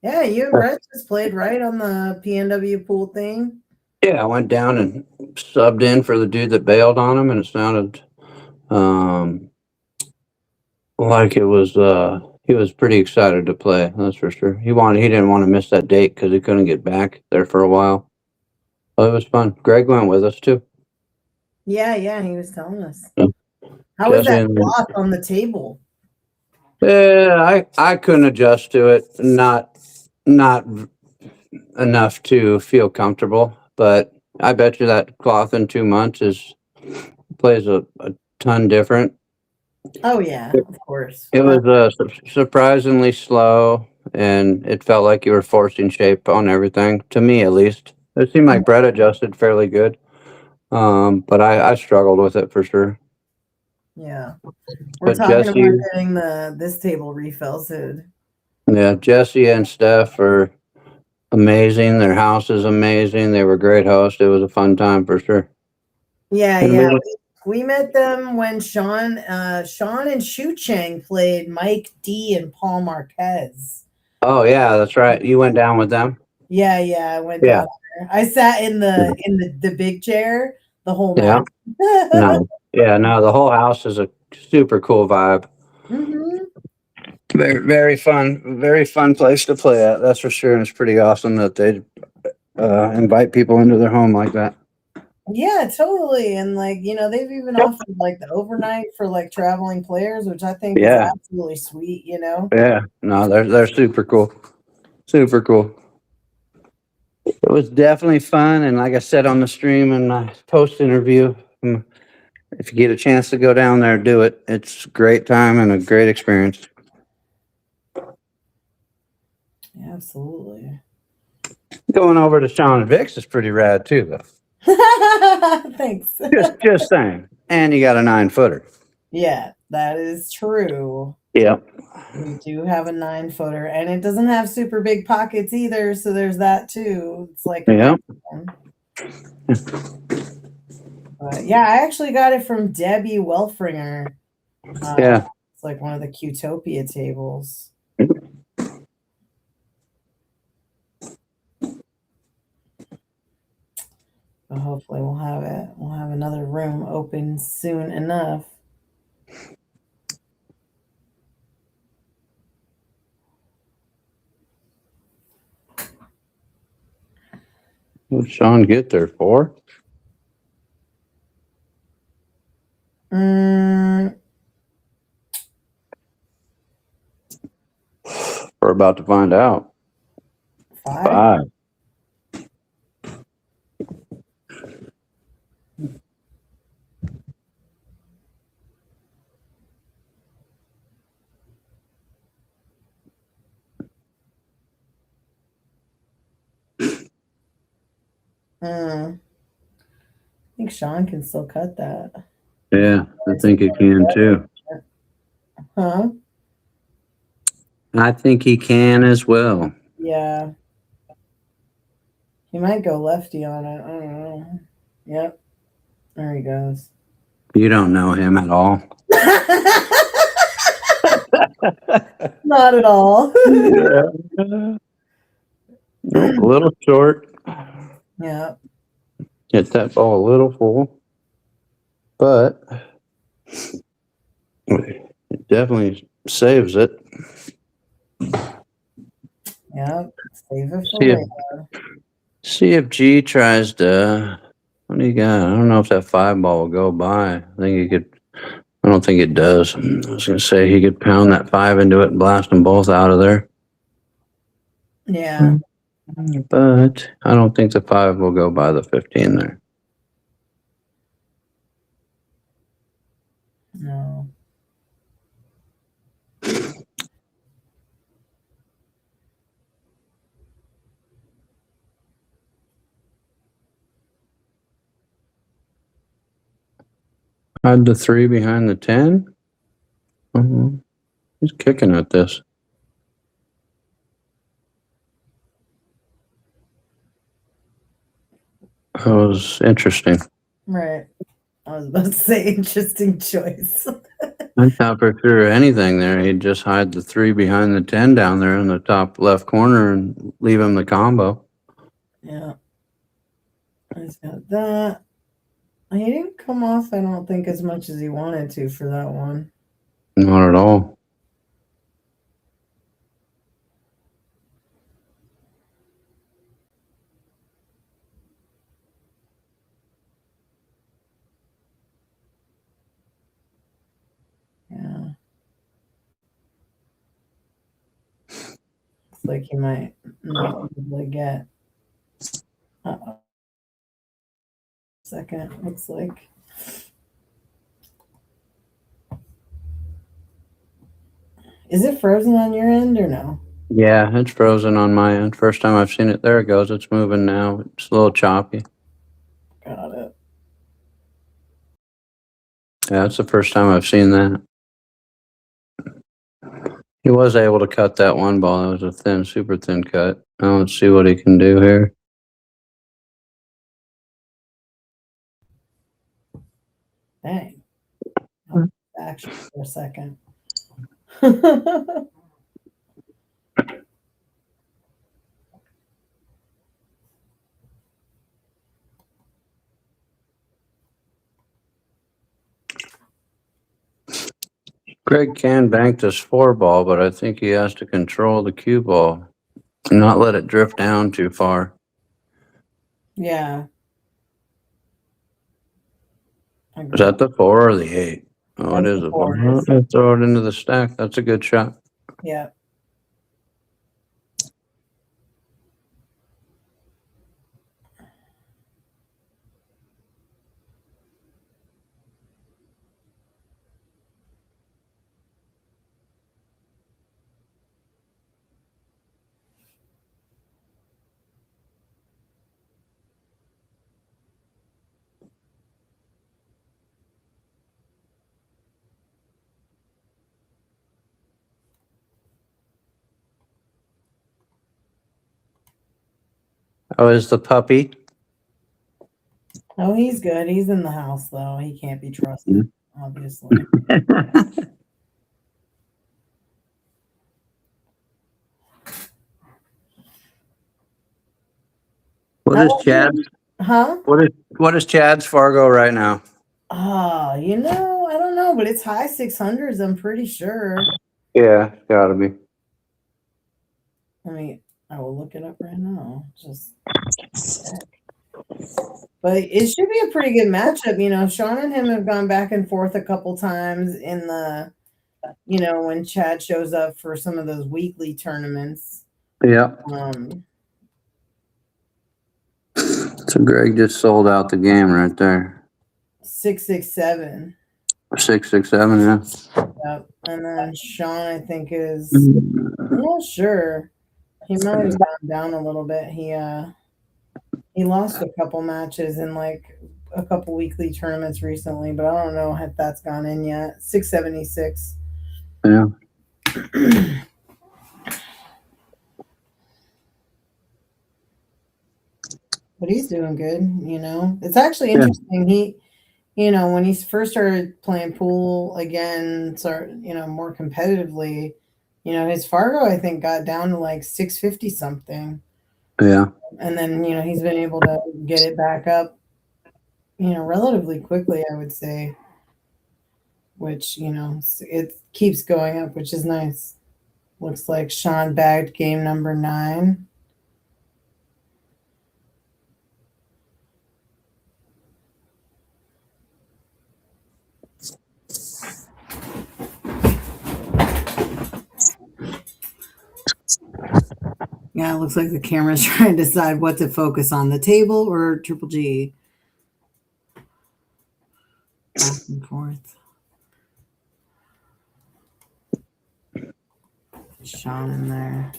Yeah, you and Brett just played right on the PNW pool thing. Yeah, I went down and subbed in for the dude that bailed on him, and it sounded like it was he was pretty excited to play, that's for sure. He didn't want to miss that date because he couldn't get back there for a while. Well, it was fun. Greg went with us too. Yeah, he was telling us. Yeah. How was that cloth on the table? Yeah, I couldn't adjust to it. Not enough to feel comfortable, but I bet you that cloth in 2 months plays a ton different. Oh yeah, of course. It was surprisingly slow, and it felt like you were forcing shape on everything. To me, at least, it seemed like Brett adjusted fairly good. But I struggled with it for sure. Yeah. We're But talking Jesse, about getting this table refilled. yeah, Jesse and Steph are amazing. Their house is amazing. They were great hosts. It was a fun time for sure. Yeah, And yeah. We met them when Sean and Shu Chang played Mike D and Paul Marquez. Oh yeah, that's right. You went down with them. Yeah, yeah. I went Yeah. down there. I sat in the big chair the whole Yeah. night. No. Yeah. No. The whole house is a super cool vibe. Mm-hmm. Very fun place to play at. That's for sure. And it's pretty awesome that they invite people into their home like that. Yeah, totally. And they've even offered the overnight for traveling players, which I think is absolutely sweet, Yeah. No, they're super cool. Super cool. It was definitely fun, and like I said on the stream and my post interview, if you get a chance to go down there, do it. It's a great time and a great experience. Yeah, absolutely. Going over to Sean and Vic's is pretty rad too, though. Thanks. Just saying. And you got a 9-footer. Yeah, that is true. Yep. We do have a 9-footer, and it doesn't have super big pockets either, so there's that too. It's like Yep. But yeah, I actually got it from Debbie Welfringer. Yeah. It's like one of the Qtopia tables. But hopefully we'll have it. We'll have another room open soon enough. What did Sean get there for? Mm, We're about to find out. 5. I think Sean can still cut that. Yeah, I think he can too. Huh? I think he can as well. Yeah. He might go lefty on it. I don't know. Yep. There he goes. You don't know him at all. Not at all. Yeah. Nope, a little short. Yeah. Hit that ball a little full. But it definitely saves it. Yeah. Save it for later. See if G tries to. What do you got? I don't know if that 5 ball will go by. I don't think it does. I was gonna say he could pound that 5 into it and blast them both out of there. Yeah. But I don't think the 5 will go by the 15 there. No. Hide the 3 behind the 10. He's kicking at this. That was interesting. Right. I was about to say interesting choice. I thought for sure anything there, he'd just hide the 3 behind the 10 down there in the top left corner and leave him the combo. Yeah. He's got that. He didn't come off, I don't think, as much as he wanted to for that one. Not at all. Yeah. Looks like he might not be able to get. Second, looks like. Is it frozen on your end or no? Yeah, it's frozen on my end. First time I've seen it. There it goes. It's moving now. It's a little choppy. Got it. Yeah, it's the first time I've seen that. He was able to cut that one ball. It was a thin, super thin cut. Now let's see what he can do here. Dang. Action for a second. Greg can bank this 4 ball, but I think he has to control the cue ball and not let it drift down too far. Yeah. Is that the 4 or the 8? Oh, That's it is the a 4. 4. Throw it into the stack. That's a good shot. Yeah. Oh, is the puppy? Oh, he's good. He's in the house though. He can't be trusted, obviously. What is Chad? Huh? What is Chad's Fargo right now? I don't know, but it's high 600s, I'm pretty sure. Yeah, gotta be. I will look it up right now. Just check. But it should be a pretty good matchup. Sean and him have gone back and forth a couple times in the, when Chad shows up for some of those weekly tournaments. Yeah. So Greg just sold out the game right there. 667. 667, yeah. Yep. And then Sean, I think, is, I'm not sure. He might have gone down a little bit. He lost a couple matches in like a couple weekly tournaments recently, but I don't know if that's gone in yet. 676. Yeah. But he's doing good, It's actually interesting. He, when he first started playing pool again, more competitively, his Fargo, I think, got down to like 650 something. Yeah. And then, he's been able to get it back up, relatively quickly, I would say, which, it keeps going up, which is nice. Looks like Sean bagged game number 9. Yeah, it looks like the camera's trying to decide what to focus on, the table or Triple G. Back and forth. Sean in there.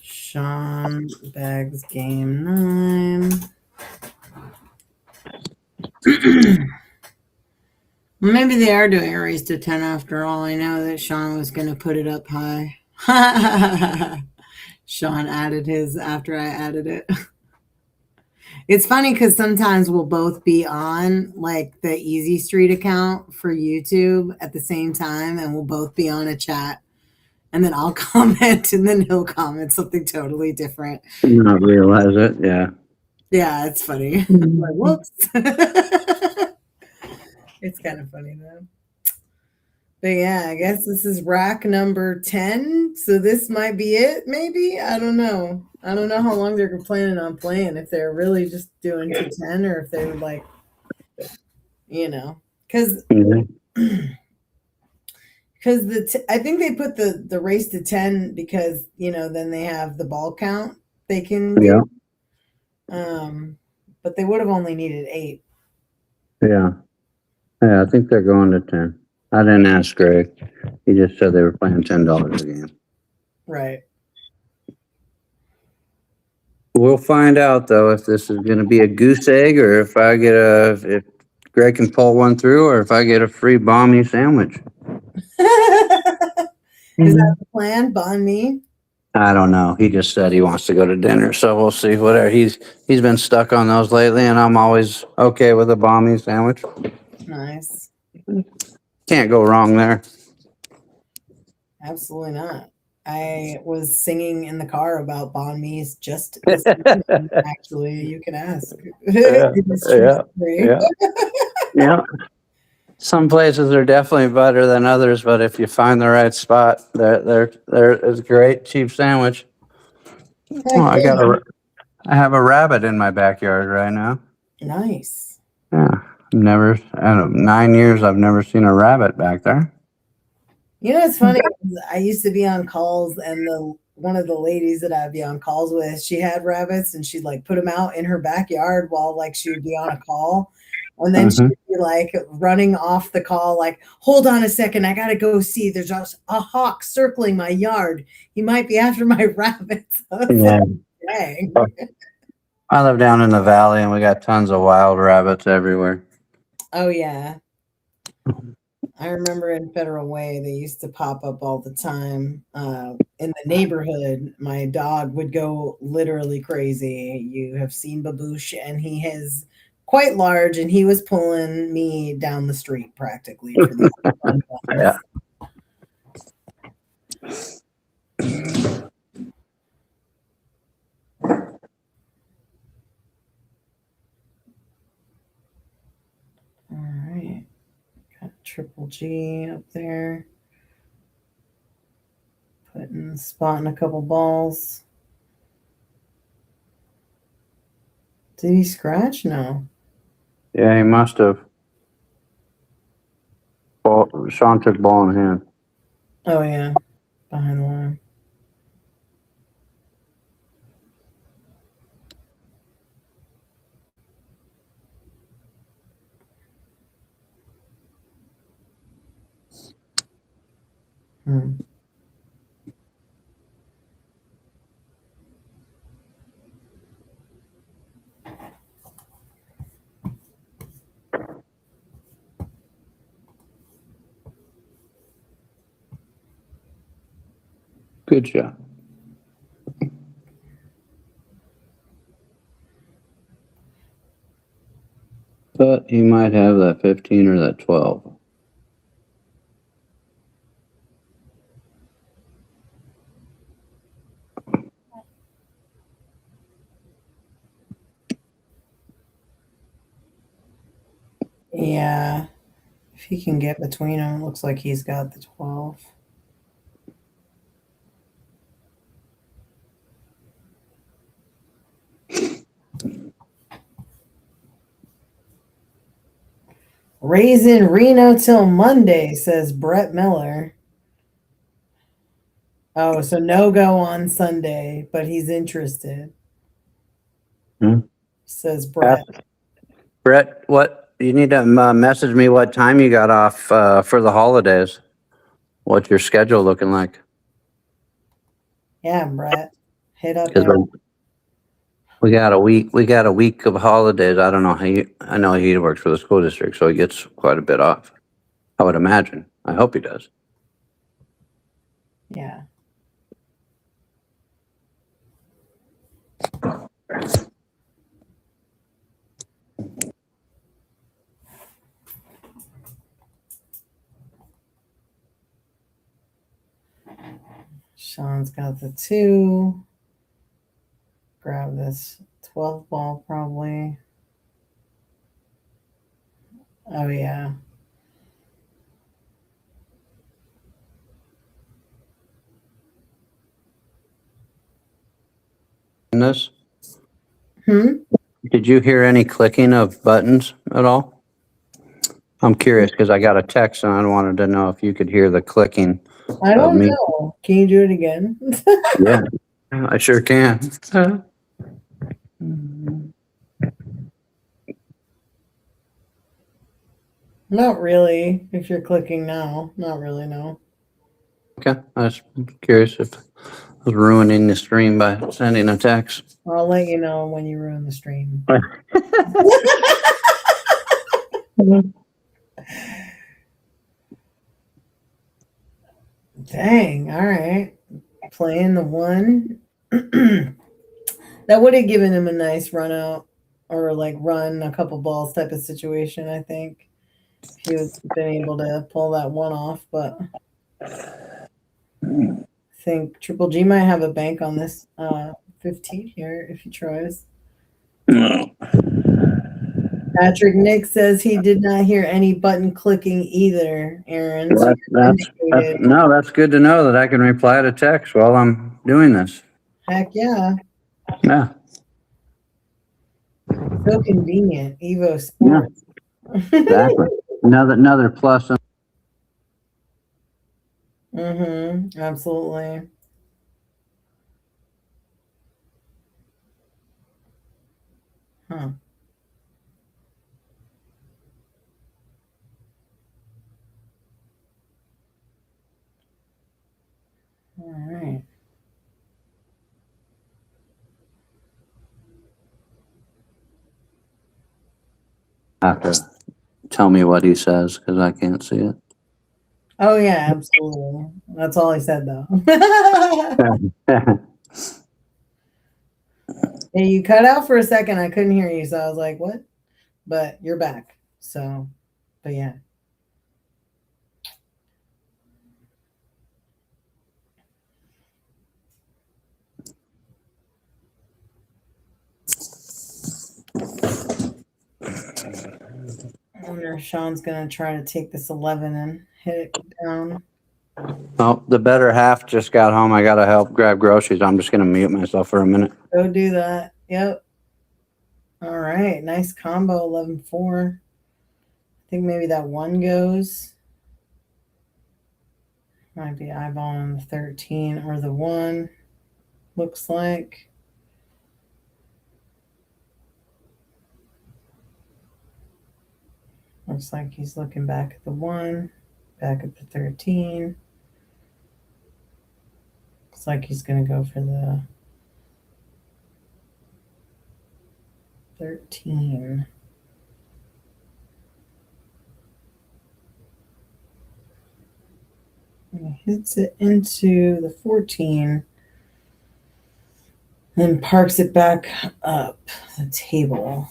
Sean bags game 9. Maybe they are doing a race to 10 after all. I know that Sean was going to put it up high. Sean added his after I added it. It's funny because sometimes we'll both be on like the Easy Street account for YouTube at the same time, and we'll both be on a chat. And then I'll comment, and then he'll comment something totally different. Not realize it, yeah. Yeah, it's funny. Like, whoops. It's kind of funny though. But yeah, I guess this is rack number 10. So this might be it, maybe. I don't know. I don't know how long they're planning on playing. If they're really just doing to 10, or if they're like, because because I think they put the race to 10 because then they have the ball count they can do. But they would have only needed 8. Yeah. I think they're going to 10. I didn't ask Greg. He just said they were playing $10 a game. Right. We'll find out though if this is going to be a goose egg or if if Greg can pull one through or if I get a free bommy sandwich. Is that the plan? Banh mi? I don't know. He just said he wants to go to dinner, so we'll see. Whatever. He's been stuck on those lately, and I'm always okay with a bomby sandwich. Nice. Can't go wrong there. Absolutely not. I was singing in the car about banh mi's just this morning, actually. You can ask. It is true story. Yeah. Some places are definitely better than others, but if you find the right spot, there is a great cheap sandwich. Oh, I have a rabbit in my backyard right now. Nice. Yeah, out of 9 years, I've never seen a rabbit back there. It's funny. I used to be on calls, and one of the ladies that I'd be on calls with, she had rabbits, and she'd like put them out in her backyard while like she would be on a call, and then she'd be like running off the call, like, "Hold on a second, I gotta go see. There's a hawk circling my yard. He might be after my rabbits." Yeah. Dang. I live down in the valley, and we got tons of wild rabbits everywhere. Oh yeah. I remember in Federal Way, they used to pop up all the time. In the neighborhood, my dog would go literally crazy. You have seen Baboosh, and he is quite large, and he was pulling me down the street practically for the Yeah. All right. Got Triple G up there. Spotting a couple balls. Did he scratch? No. Yeah, he must have. Sean took ball in hand. Oh, yeah. Behind the line. Good shot. But he might have that 15 or that 12. Yeah. If he can get between them, it looks like he's got the 12. Raising Reno till Monday, says Brett Miller. Oh, so no go on Sunday, but he's interested. Says Brett. Brett, what you need to message me what time you got off for the holidays. What's your schedule looking like? Yeah, Brett. Hit up. We got a week. We got a week of holidays. I don't know I know he works for the school district, so he gets quite a bit off. I would imagine. I hope he does. Yeah. Sean's got the 2. Grab this 12 ball probably. Oh, yeah. This? Did you hear any clicking of buttons at all? I'm curious because I got a text and I wanted to know if you could hear the clicking. I don't me. know. Can you do it again? Yeah, I sure can. Not really. If you're clicking now, not really. No. Okay, I was curious if I was ruining the stream by sending a text. I'll let you know when you ruin the stream. Dang. All right. Playing the one. That would have given him a nice run out or like run a couple balls type of situation, I think. If he was been able to pull that one off, but I think Triple G might have a bank on this 15 here if he tries. Patrick Nick says he did not hear any button clicking either, Aaron. So that's good to know that I can reply to text while I'm doing this. Heck yeah. Yeah. So convenient. EvoSports. Yeah, exactly. Another plus. Absolutely. Huh. All right. Have to tell me what he says because I can't see it. Oh yeah, absolutely. That's all he said though. Hey, you cut out for a second. I couldn't hear you, so I was like, "What?" But you're back. So, but yeah. I wonder if Sean's gonna try to take this 11 and hit it down. Well, the better half just got home. I got to help grab groceries. I'm just going to mute myself for a minute. Go do that. Yep. All right. Nice combo, 11-4. I think maybe that one goes. Might be eyeballing the 13 or the 1. Looks like. Looks like he's looking back at the 1, back at the 13. Looks like he's going to go for the 13. And he hits it into the 14. Then parks it back up the table.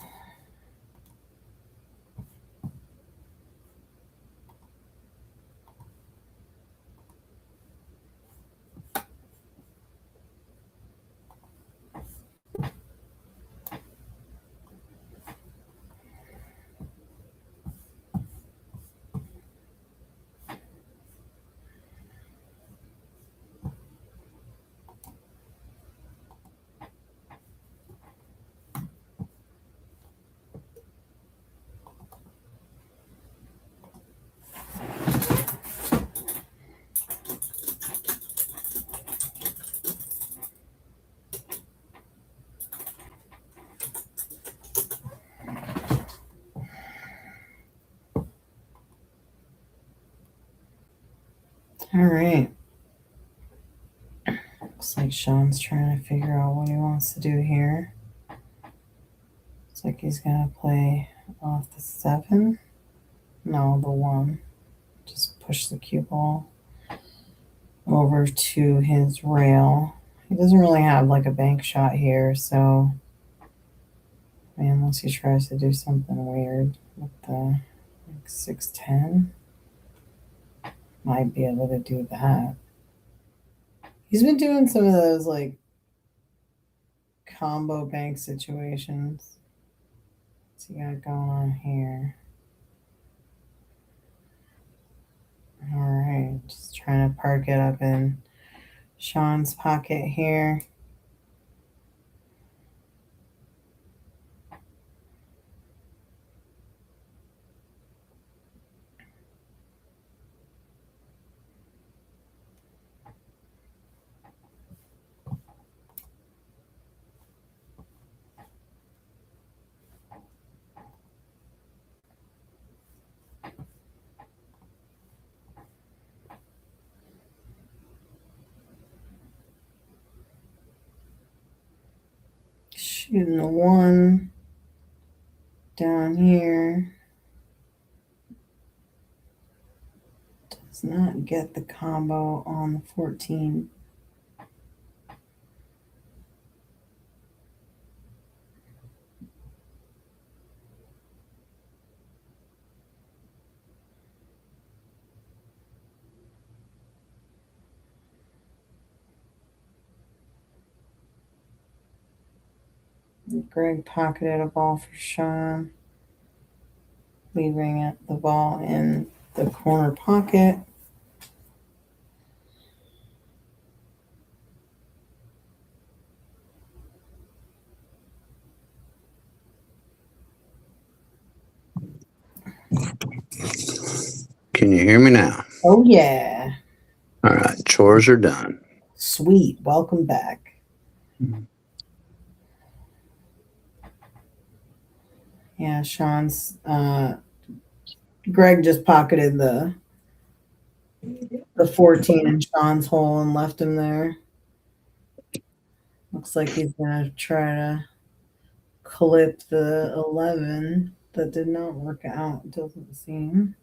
All right. Looks like Sean's trying to figure out what he wants to do here. Looks like he's going to play off the 7. No, the 1. Just push the cue ball over to his rail. He doesn't really have like a bank shot here, so I mean, unless he tries to do something weird with the like 6-10, might be able to do that. He's been doing some of those like combo bank situations. What's he got going on here? All right, just trying to park it up in Sean's pocket here. Shooting the 1 down here. Does not get the combo on the 14. Greg pocketed a ball for Sean, leaving the ball in the corner pocket. Can you hear me now? Oh, yeah. All right, chores are done. Sweet. Welcome back. Yeah, Sean's Greg just pocketed the 14 in Sean's hole and left him there. Looks like he's gonna try to clip the 11. That did not work out, doesn't seem.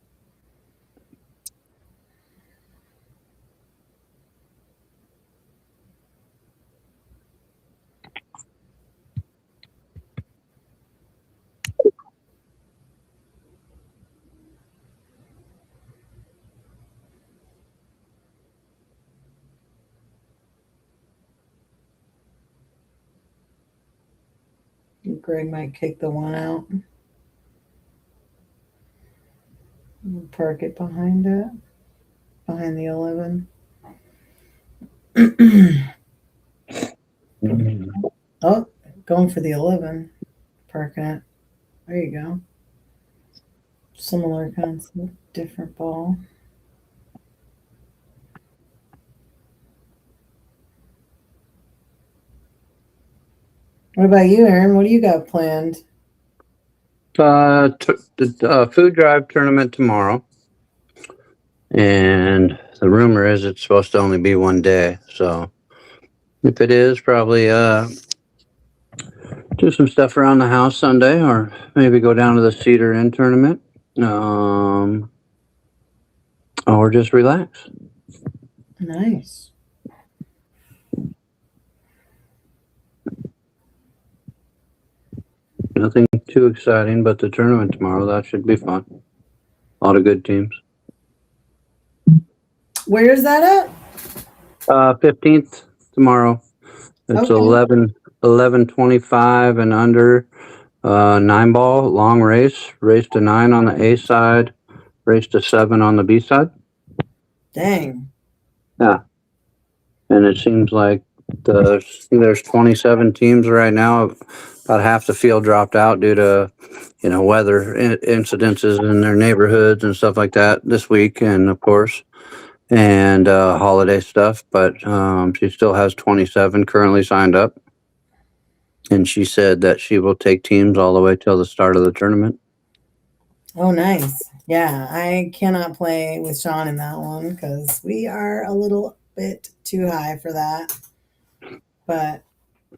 Greg might kick the 1 out. Park it behind the 11. Oh, going for the 11. Parking it. There you go. Similar concept, different ball. What about you, Aaron? What do you got planned? The food drive tournament tomorrow. And the rumor is it's supposed to only be 1 day. So if it is, probably do some stuff around the house Sunday, or maybe go down to the Cedar Inn tournament. Or just relax. Nice. Nothing too exciting, but the tournament tomorrow, that should be fun. A lot of good teams. Where is that at? 15th tomorrow. It's Okay. 11:25 and under. 9-ball, long race to 9 on the A side, race to 7 on the B side. Dang. Yeah. And it seems like there's 27 teams right now. About half the field dropped out due to, weather incidences in their neighborhoods and stuff like that this week, and of course, and holiday stuff. But she still has 27 currently signed up, and she said that she will take teams all the way till the start of the tournament. Oh, nice. Yeah, I cannot play with Sean in that one because we are a little bit too high for that. But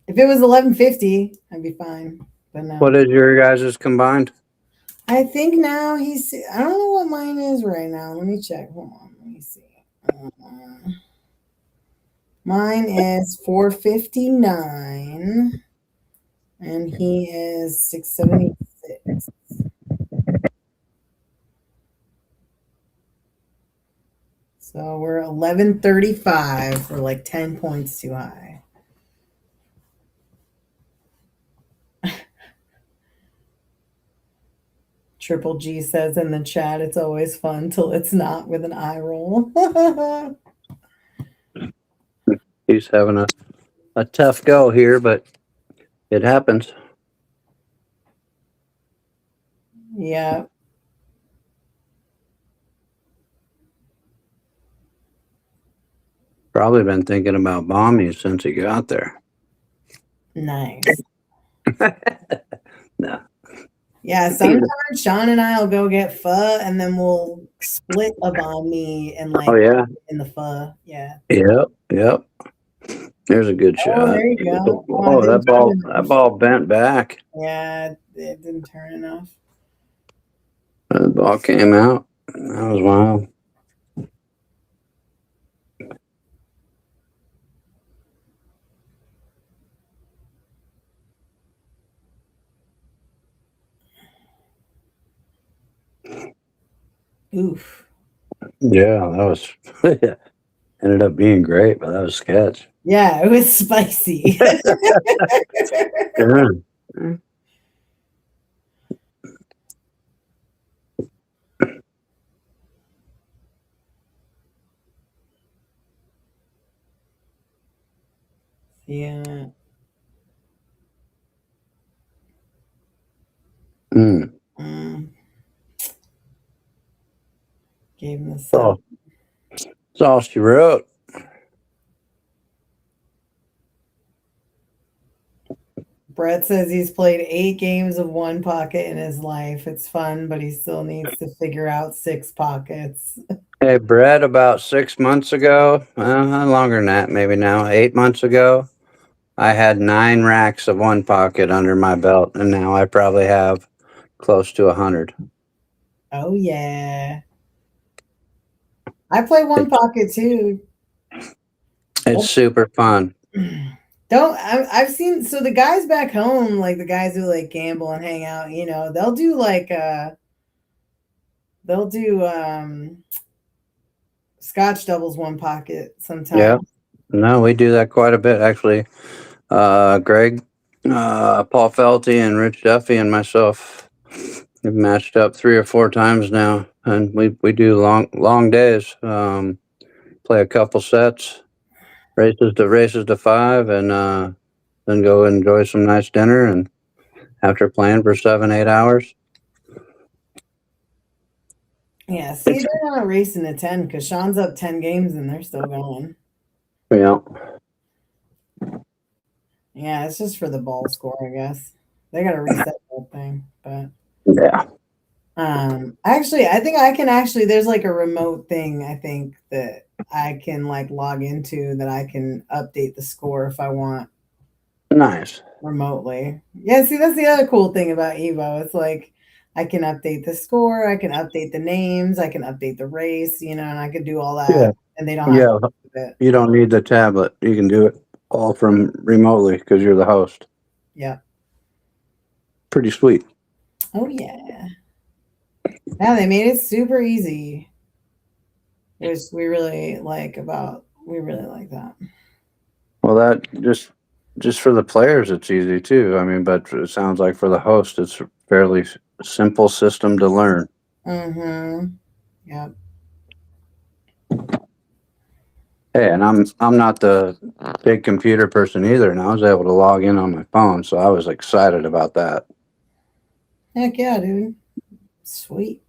if it was 1150, I'd be fine. But no. What is your guys' combined? I think now I don't know what mine is right now. Let me check. Hold on. Let me see. Mine is 459 and he is 676. So we're 1135. We're like 10 points too high. Triple G says in the chat, it's always fun till it's not, with an eye roll. He's having a tough go here, but it happens. Yeah. Probably been thinking about bombing since he got there. Nice. No. Yeah, sometimes Sean and I will go get pho and then we'll split a bomb me and Oh yeah. in the pho. Yeah. Yep. There's a good Oh, shot. there you go. Oh, it Oh, didn't turn that enough. ball bent back. Yeah, it didn't turn enough. The ball came out. That was wild. Oof. Yeah, that was ended up being great, but that was sketch. Yeah, it was spicy. Yeah. Yeah. Mm. Mm. Gave him the So, seven. that's all she wrote. Brett says he's played 8 games of one pocket in his life. It's fun, but he still needs to figure out 6 pockets. Hey, Brett, about 6 months ago, longer than that, maybe now, 8 months ago, I had 9 racks of one pocket under my belt, and now I probably have close to 100. Oh yeah. I play one pocket too. It's super fun. I've seen so the guys back home, like the guys who like gamble and hang out, they'll do like they'll do scotch doubles one pocket Yeah. sometimes. No, we do that quite a bit, actually. Greg, Paul Felty, and Rich Duffy, and myself have matched up 3 or 4 times now, and we do long days. Play a couple sets, races to 5, and then go enjoy some nice dinner. And after playing for 7-8 hours, Yeah, see, they're not racing to 10 because Sean's up 10 games and they're still going. yeah, Yeah, it's just for the ball score, I guess. They got to reset that thing, but yeah, actually, I think I can actually. There's like a remote thing. I think that I can like log into that I can update the score if I want nice. remotely. Yeah, see, that's the other cool thing about Evo. It's like I can update the score, I can update the names, I can update the race, and I can do all Yeah, that, and they don't have yeah. to do it. You don't need the tablet. You can do it all from remotely because you're the host. Yeah. Pretty sweet. Oh yeah. Yeah, they made it super easy, which we really like that. Well, that just for the players, it's easy too. I mean, but it sounds like for the host, it's a fairly simple system to learn. Mm-hmm. Yeah. Hey, and I'm not the big computer person either, and I was able to log in on my phone, so I was excited about that. Heck yeah, dude. Sweet.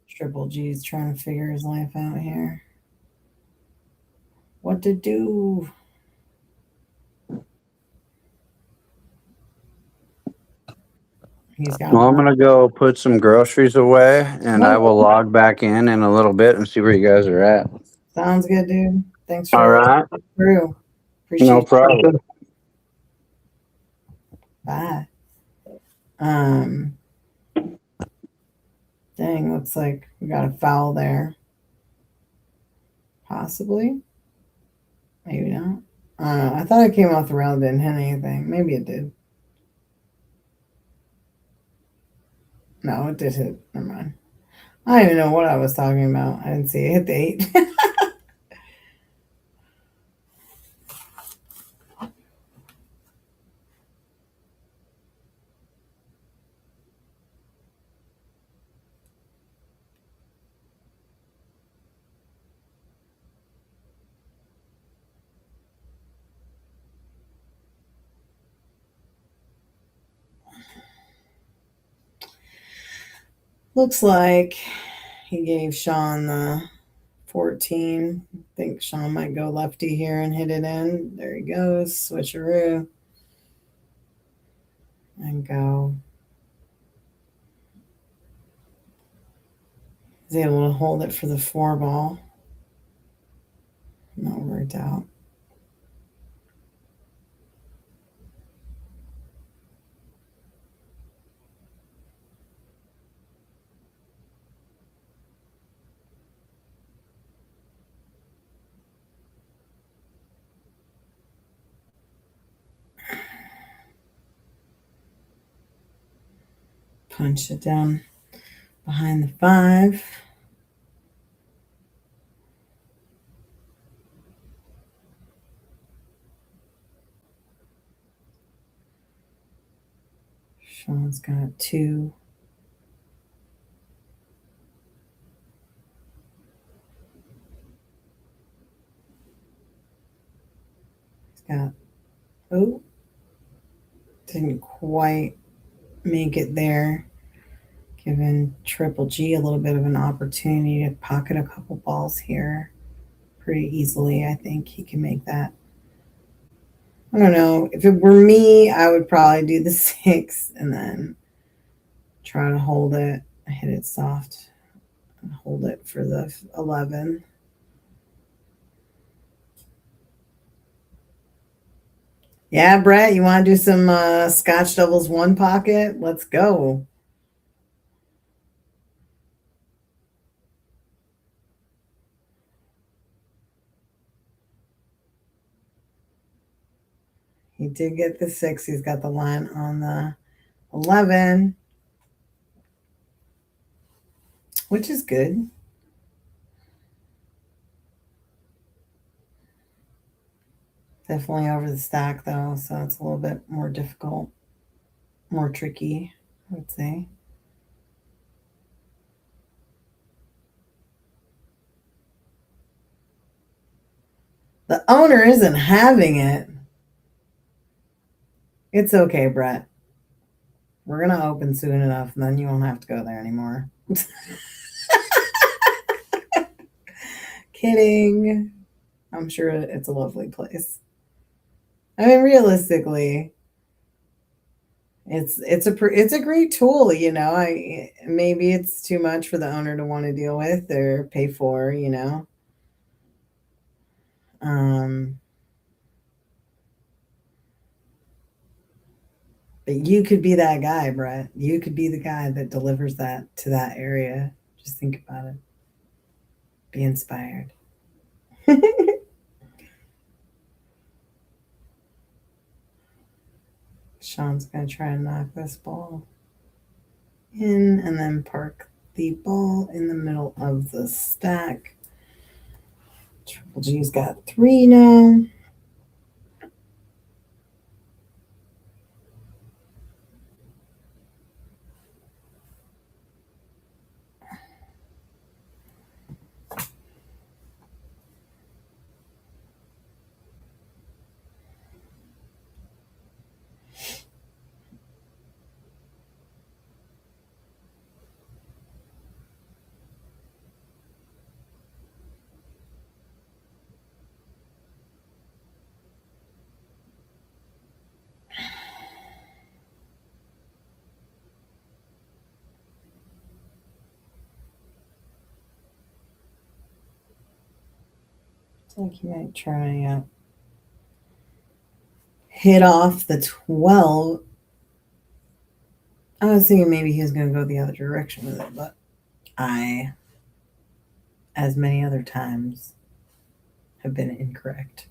Triple G's trying to figure his life out here. What to do? He's got Well, I'm one. gonna go put some groceries away, and I will Okay. log back in a little bit and see where you guys are at. Sounds good, dude. Thanks All for right, through. no Appreciate it. problem. Bye. Um, dang, looks like we got a foul there. Possibly. Maybe not. I don't know. I thought it came off the rail, didn't hit anything. Maybe it did. No, it did hit. Never mind. I don't even know what I was talking about. I didn't see it hit the 8. Looks like he gave Sean the 14. I think Sean might go lefty here and hit it in. There he goes. Switcheroo. And go. was able to hold it for the 4 ball. Not worked out. Punch it down behind the 5. Sean's got 2. He's got, oh, didn't quite make it there. Giving Triple G a little bit of an opportunity to pocket a couple balls here pretty easily. I think he can make that. I don't know. If it were me, I would probably do the 6 and then try to hold it, hit it soft, and hold it for the 11. Yeah, Brett, you want to do some Scotch doubles 1 pocket? Let's go. He did get the 6. He's got the line on the 11, which is good. Definitely over the stack, though, so it's a little bit more difficult, more tricky, I would say. The owner isn't having it. It's okay, Brett. We're going to open soon enough, and then you won't have to go there anymore. Kidding. I'm sure it's a lovely place. I mean, realistically, it's a great tool, you know. Maybe it's too much for the owner to want to deal with or pay for, you know. But you could be that guy, Brett. You could be the guy that delivers that to that area. Just think about it. Be inspired. Sean's going to try and knock this ball in and then park the ball in the middle of the stack. Triple G's got 3 now. I think he might try hit off the 12. I was thinking maybe he was going to go the other direction with it, but I, as many other times, have been incorrect.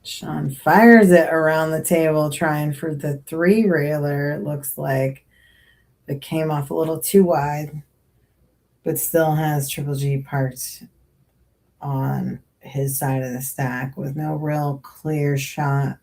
Sean fires it around the table, trying for the 3 railer. It looks like it came off a little too wide, but still has Triple G parked on his side of the stack with no real clear shot.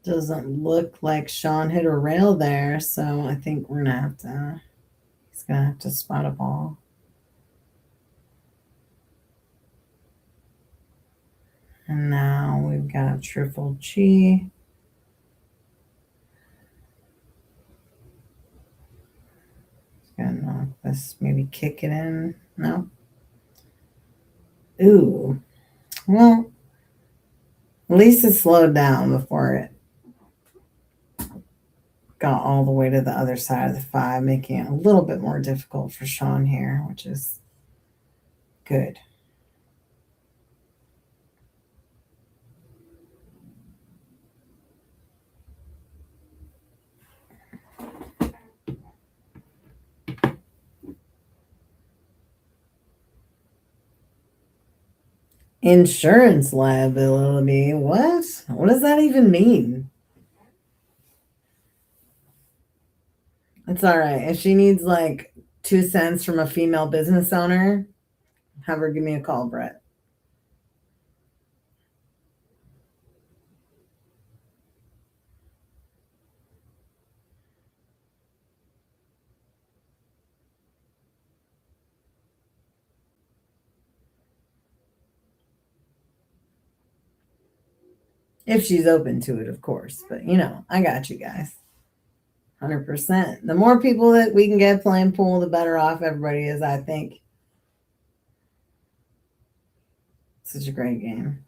Doesn't look like Sean hit a rail there, so I think we're gonna have to. He's gonna have to spot a ball. And now we've got a triple G. Gonna knock this, maybe kick it in. No. Ooh. Well, at least it slowed down before it got all the way to the other side of the 5, making it a little bit more difficult for Sean here, which is good. Insurance liability? What? What does that even mean? It's all right. If she needs like 2 cents from a female business owner, have her give me a call, Brett. If she's open to it, of course. But, you know, I got you guys. 100%. The more people that we can get playing pool, the better off everybody is, I think. Such a great game.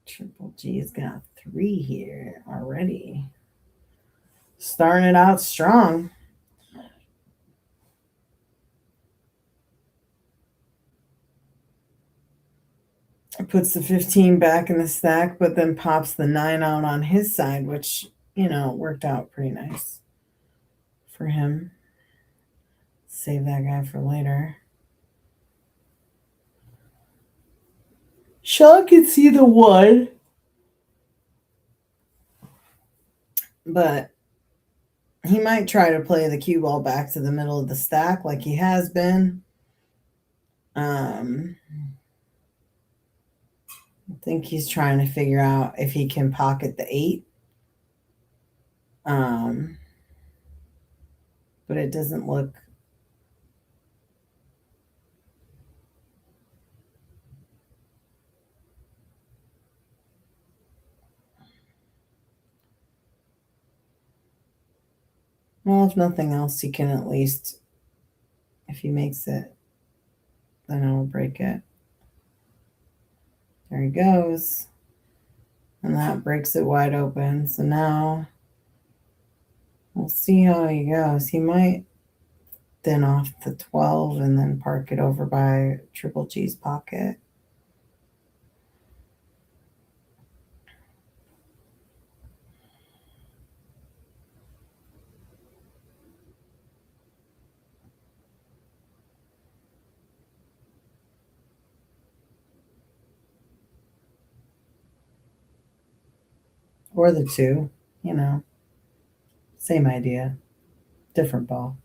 Triple G's got 3 here already. Starting it out strong. Puts the 15 back in the stack, but then pops the 9 out on his side, which, you know, worked out pretty nice for him. Save that guy for later. Sean can see the 1. But he might try to play the cue ball back to the middle of the stack like he has been. I think he's trying to figure out if he can pocket the 8. But it doesn't look. Well, if nothing else, he can at least, if he makes it, then I'll break it. There he goes. And that breaks it wide open. So now we'll see how he goes. He might thin off the 12 and then park it over by Triple G's pocket. Or the 2, you know. Same idea. Different ball.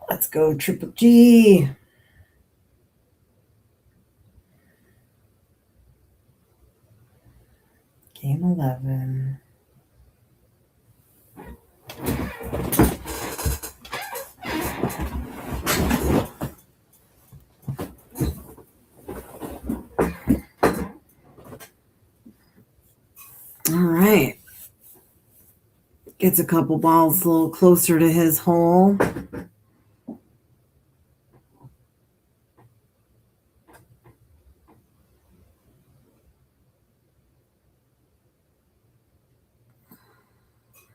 Let's go Triple G. Game 11. All right. Gets a couple balls a little closer to his hole.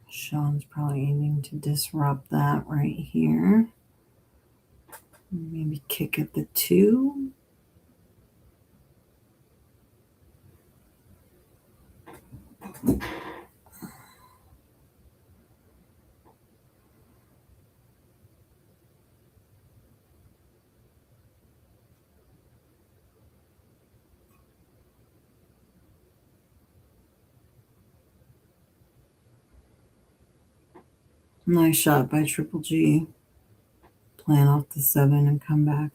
Sean's probably aiming to disrupt that right here. Maybe kick at the 2. Nice shot by Triple G. Plan off the 7 and come back.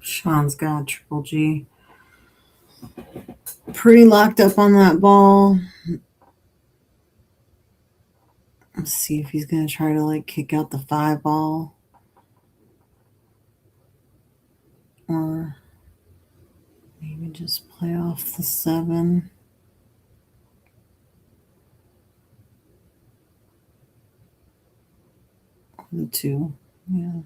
Sean's got Triple G pretty locked up on that ball. Let's see if he's going to try to like kick out the 5 ball. Or maybe just play off the 7. The 2. Yeah.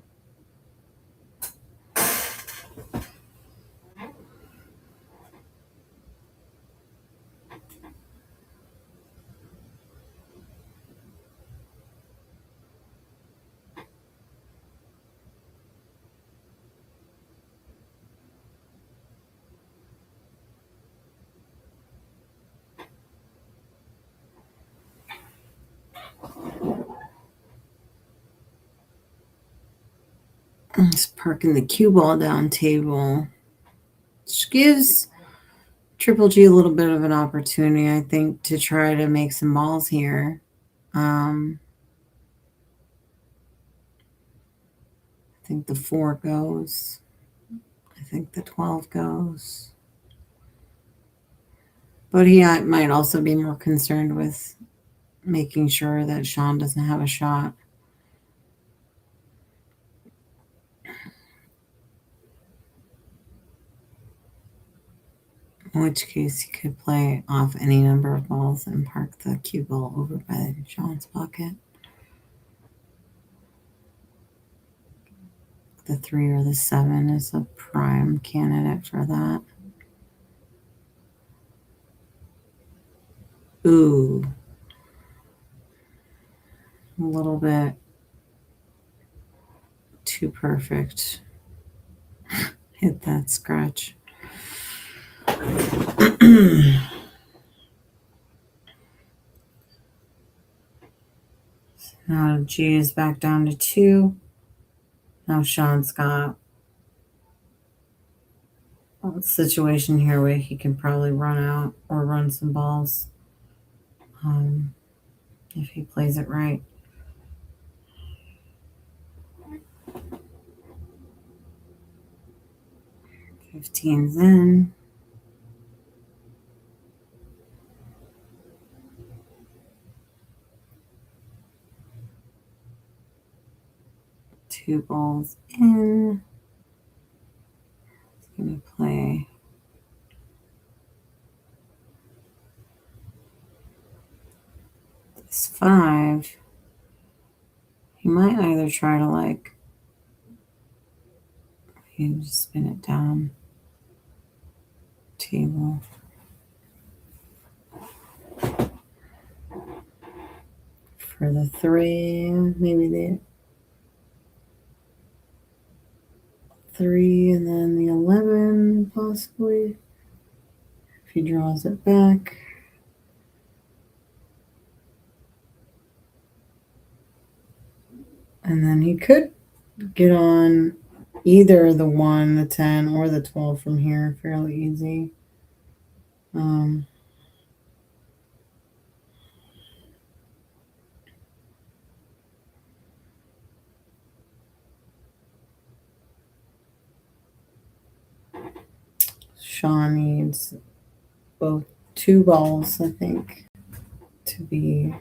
Just parking the cue ball down table. Which gives Triple G a little bit of an opportunity, I think, to try to make some balls here. I think the 4 goes. I think the 12 goes. But he might also be more concerned with making sure that Sean doesn't have a shot. In which case, he could play off any number of balls and park the cue ball over by Sean's pocket. The 3 or the 7 is a prime candidate for that. Ooh. A little bit too perfect. Hit that scratch. Now G is back down to 2. Now Sean's got a situation here where he can probably run out or run some balls if he plays it right. $15's in. Two balls in. He's going to play this 5. He might either try to like, he can just spin it down table. For the 3, maybe the 3 and then the 11 possibly, if he draws it back. And then he could get on either the 1, the 10, or the 12 from here fairly easy. Sean needs both 2 balls, I think, to be.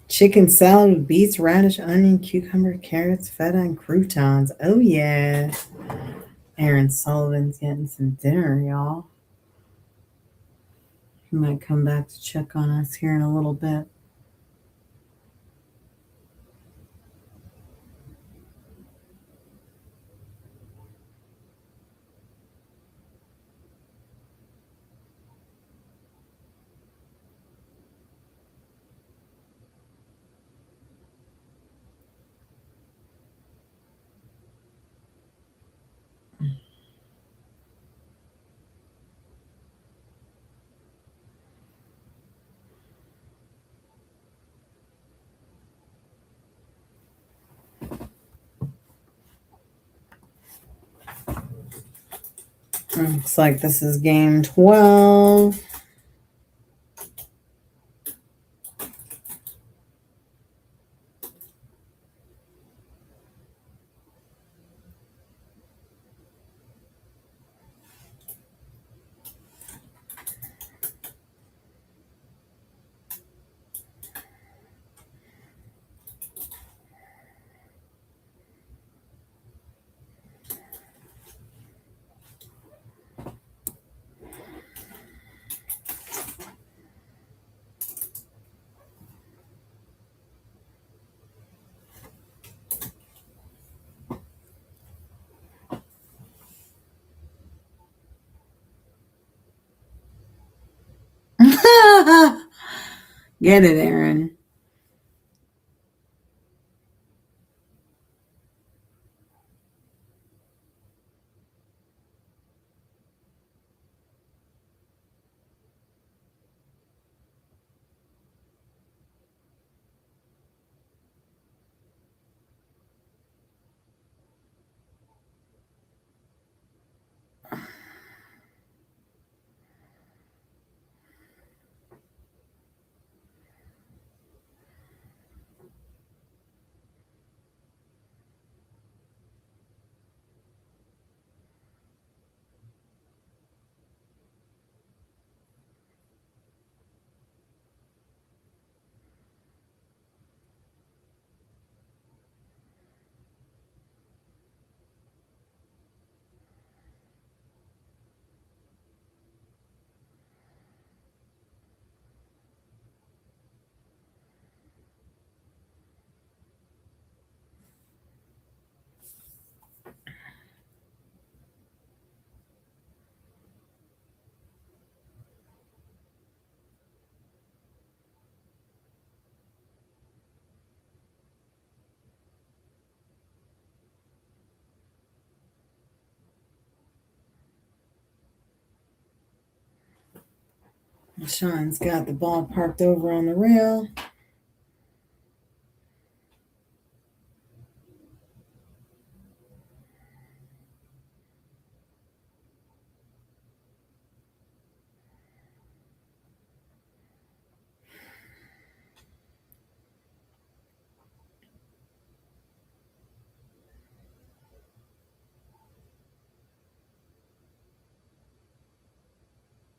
Chicken salad with beets, radish, onion, cucumber, carrots, feta, and croutons. Oh, yeah. Aaron Sullivan's getting some dinner, y'all. He might come back to check on us here in a little bit. Looks like this is game 12. Get it, Aaron. Sean's got the ball parked over on the rail.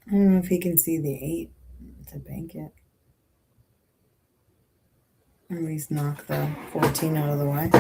I don't know if he can see the 8 to bank it. At least knock the 14 out of the way.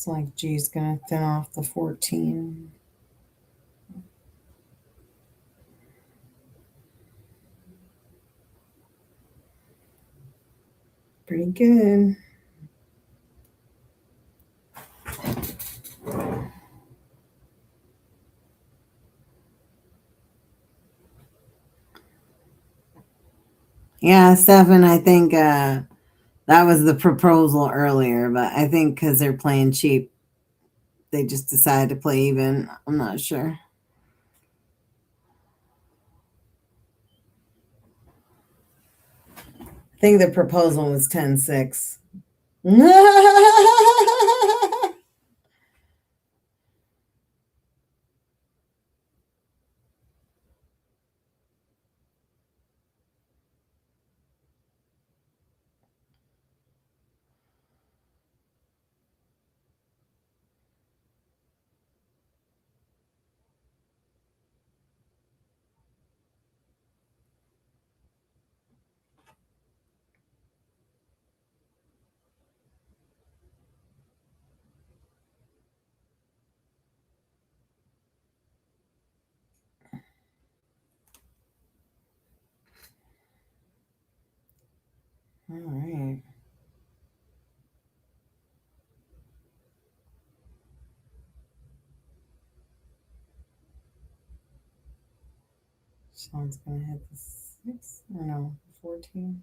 Looks like G's gonna thin off the 14. Pretty good. Yeah, Stefan, I think that was the proposal earlier, but I think because they're playing cheap, they just decided to play even. I'm not sure. I think the proposal was 10-6. All right. Sean's gonna hit the 6 or no 14.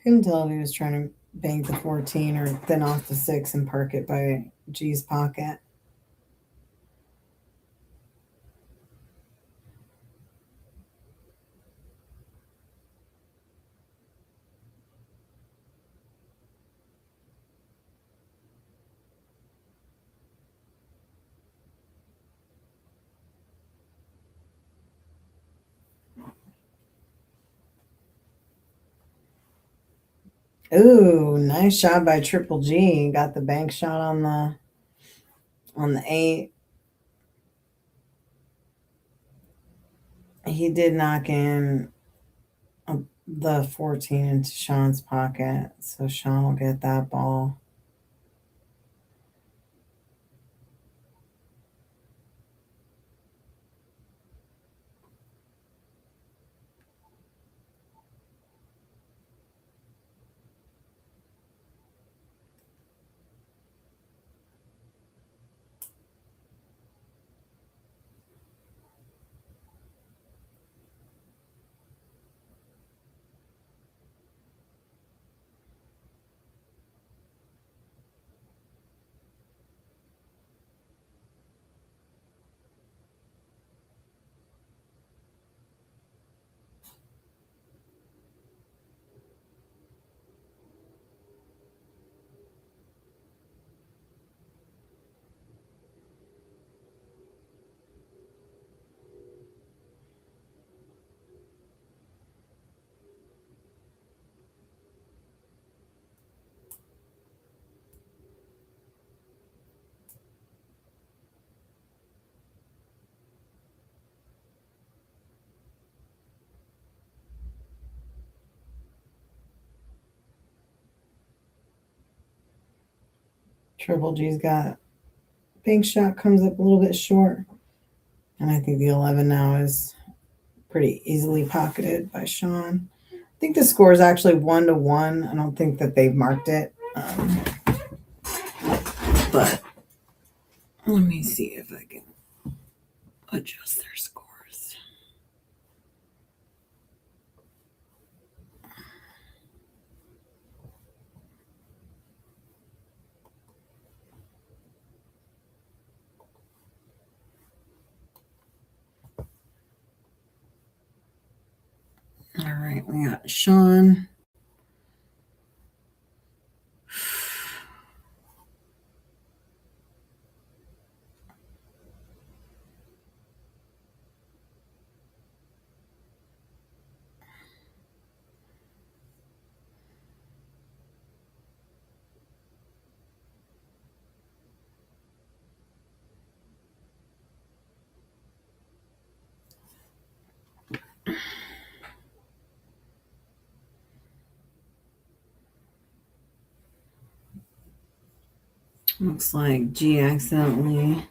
Couldn't tell if he was trying to bank the 14 or thin off the 6 and park it by G's pocket. Ooh, nice shot by Triple G. Got the bank shot on the 8. He did knock in the 14 into Sean's pocket, so Sean will get that ball. Triple G's got bank shot, comes up a little bit short. And I think the 11 now is pretty easily pocketed by Sean. I think the score is actually 1-1. I don't think that they've marked it. But let me see if I can adjust their scores. All right, we got Sean. Looks like G accidentally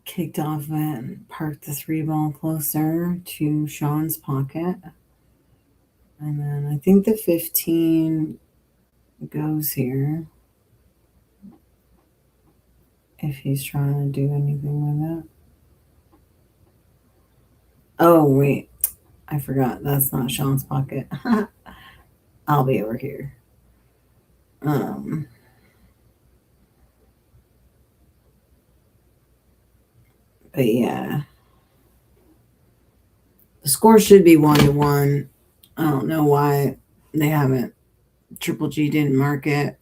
kicked off it and parked the 3 ball closer to Sean's pocket. And then I think the 15 goes here if he's trying to do anything with it. Oh, wait. I forgot. That's not Sean's pocket. I'll be over here. But yeah. The score should be 1-1. I don't know why they haven't. Triple G didn't mark it.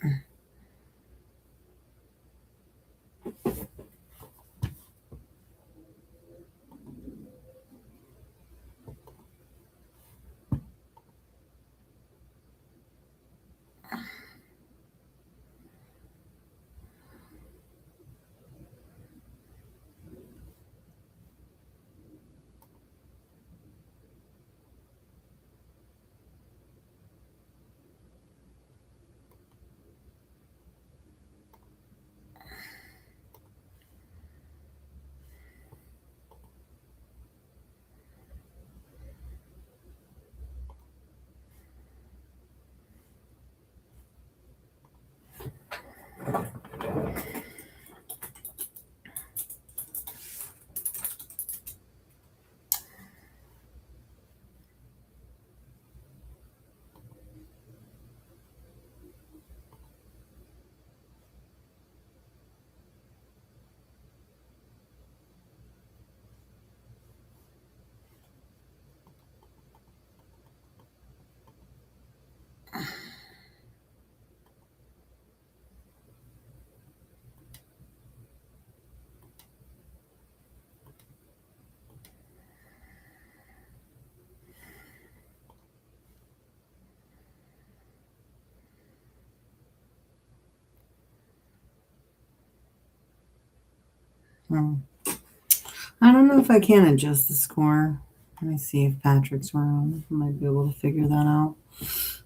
I don't know if I can adjust the score. Let me see if Patrick's around. I might be able to figure that out.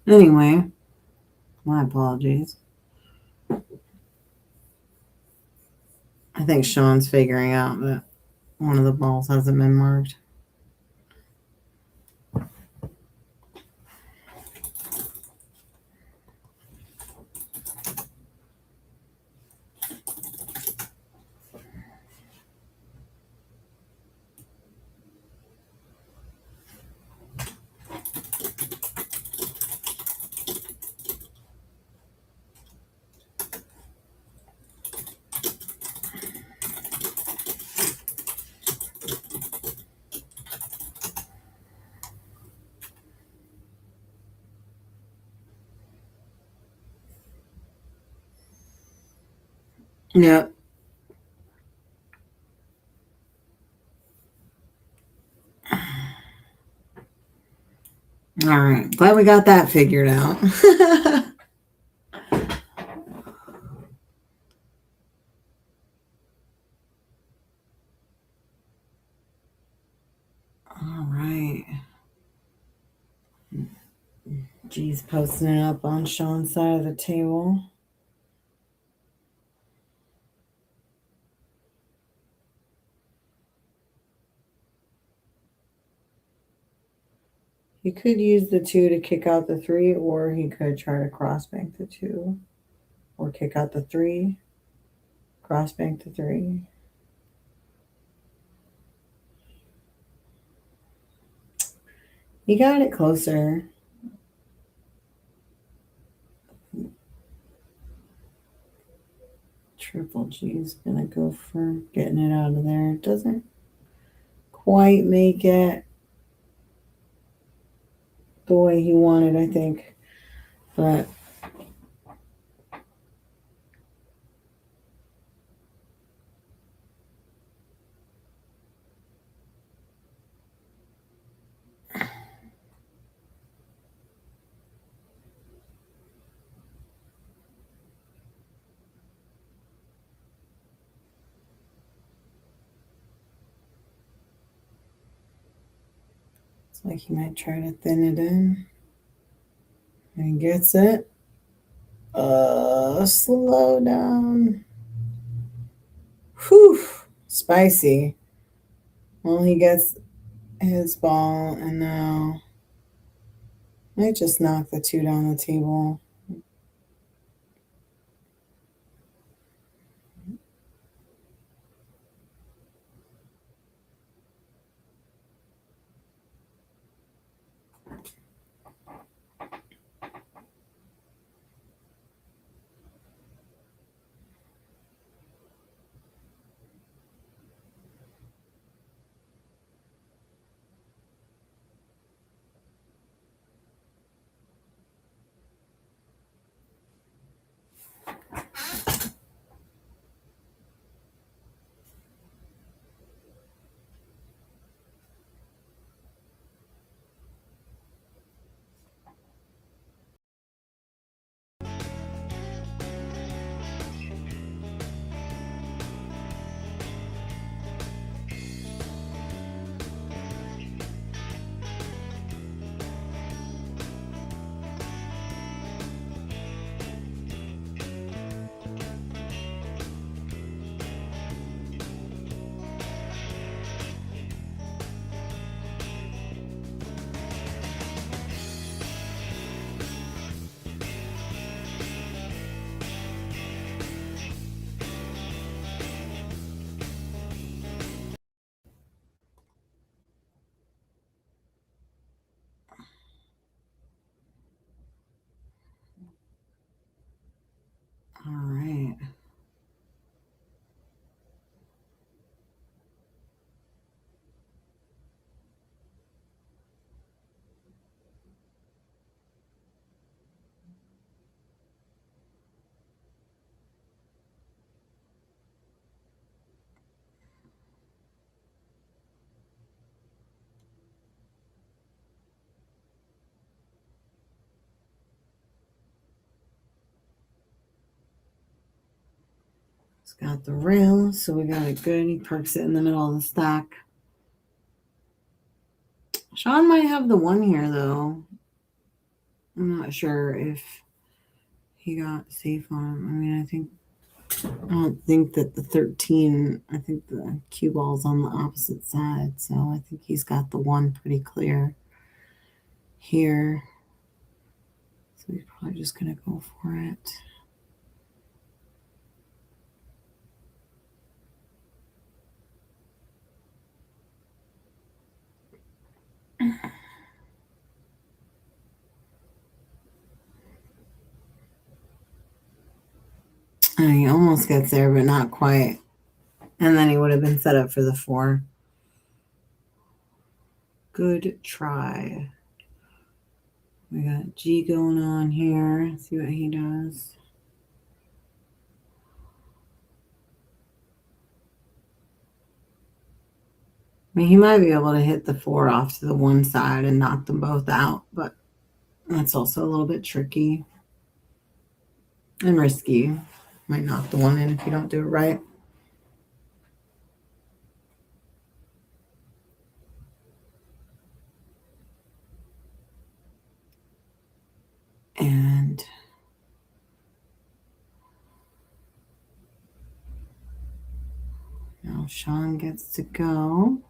Anyway, my apologies. I think Sean's figuring out that one of the balls hasn't been marked. Yep. All right. Glad we got that figured out. All right. G's posting it up on Sean's side of the table. He could use the 2 to kick out the 3, or he could try to cross bank the 2, or kick out the 3, cross bank the 3. He got it closer. Triple G's gonna go for getting it out of there. It doesn't quite make it the way he wanted, I think. But it's like he might try to thin it in. And he gets it. slow down. Whew, spicy. Well, he gets his ball, and now I just knocked the 2 down the table. All right. It's got the rail, so we got it good. He parks it in the middle of the stack. Sean might have the 1 here, though. I'm not sure if he got safe on him. I mean, I don't think that the 13, I think the cue ball's on the opposite side, so I think he's got the 1 pretty clear here. So he's probably just going to go for it. And he almost gets there, but not quite. And then he would have been set up for the 4. Good try. We got G going on here. Let's see what he does. I mean, he might be able to hit the 4 off to the 1 side and knock them both out, but that's also a little bit tricky and risky. Might knock the 1 in if you don't do it right. And now Sean gets to go.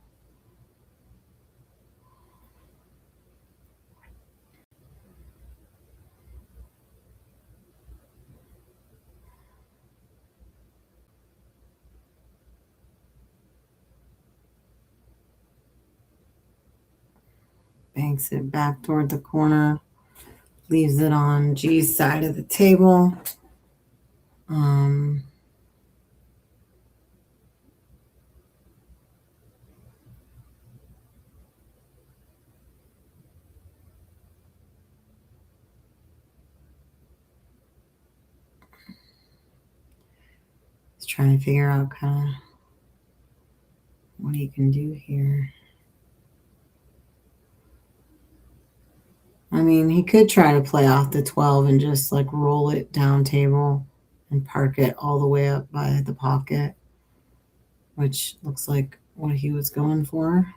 Banks it back toward the corner. Leaves it on G's side of the table. He's trying to figure out kind of what he can do here. I mean, he could try to play off the 12 and just like roll it down table and park it all the way up by the pocket, which looks like what he was going for.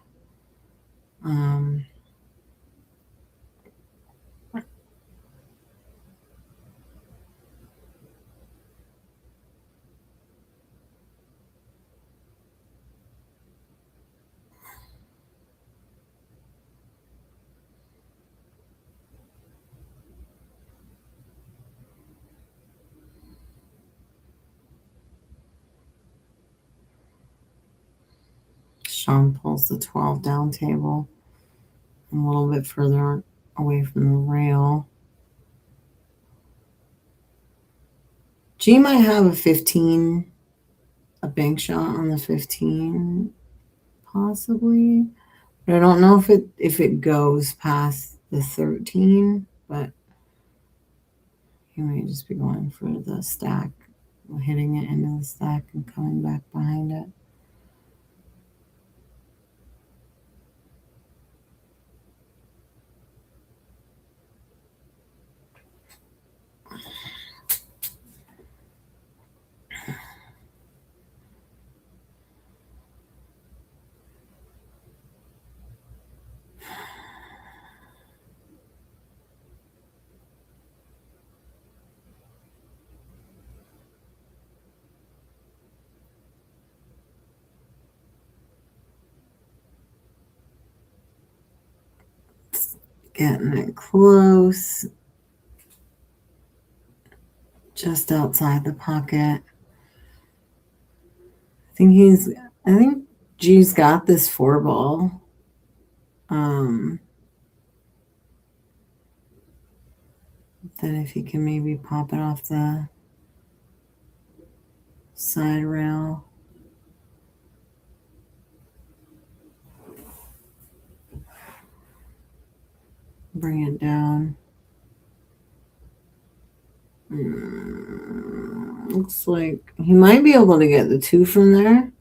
Sean pulls the 12 down table a little bit further away from the rail. G might have a 15, a bank shot on the 15, possibly. But I don't know if it goes past the 13, but he may just be going for the stack, hitting it into the stack and coming back behind it. Getting it close. Just outside the pocket. I think G's got this 4-ball. Then if he can maybe pop it off the side rail. Bring it down. Looks like he might be able to get the 2 from there.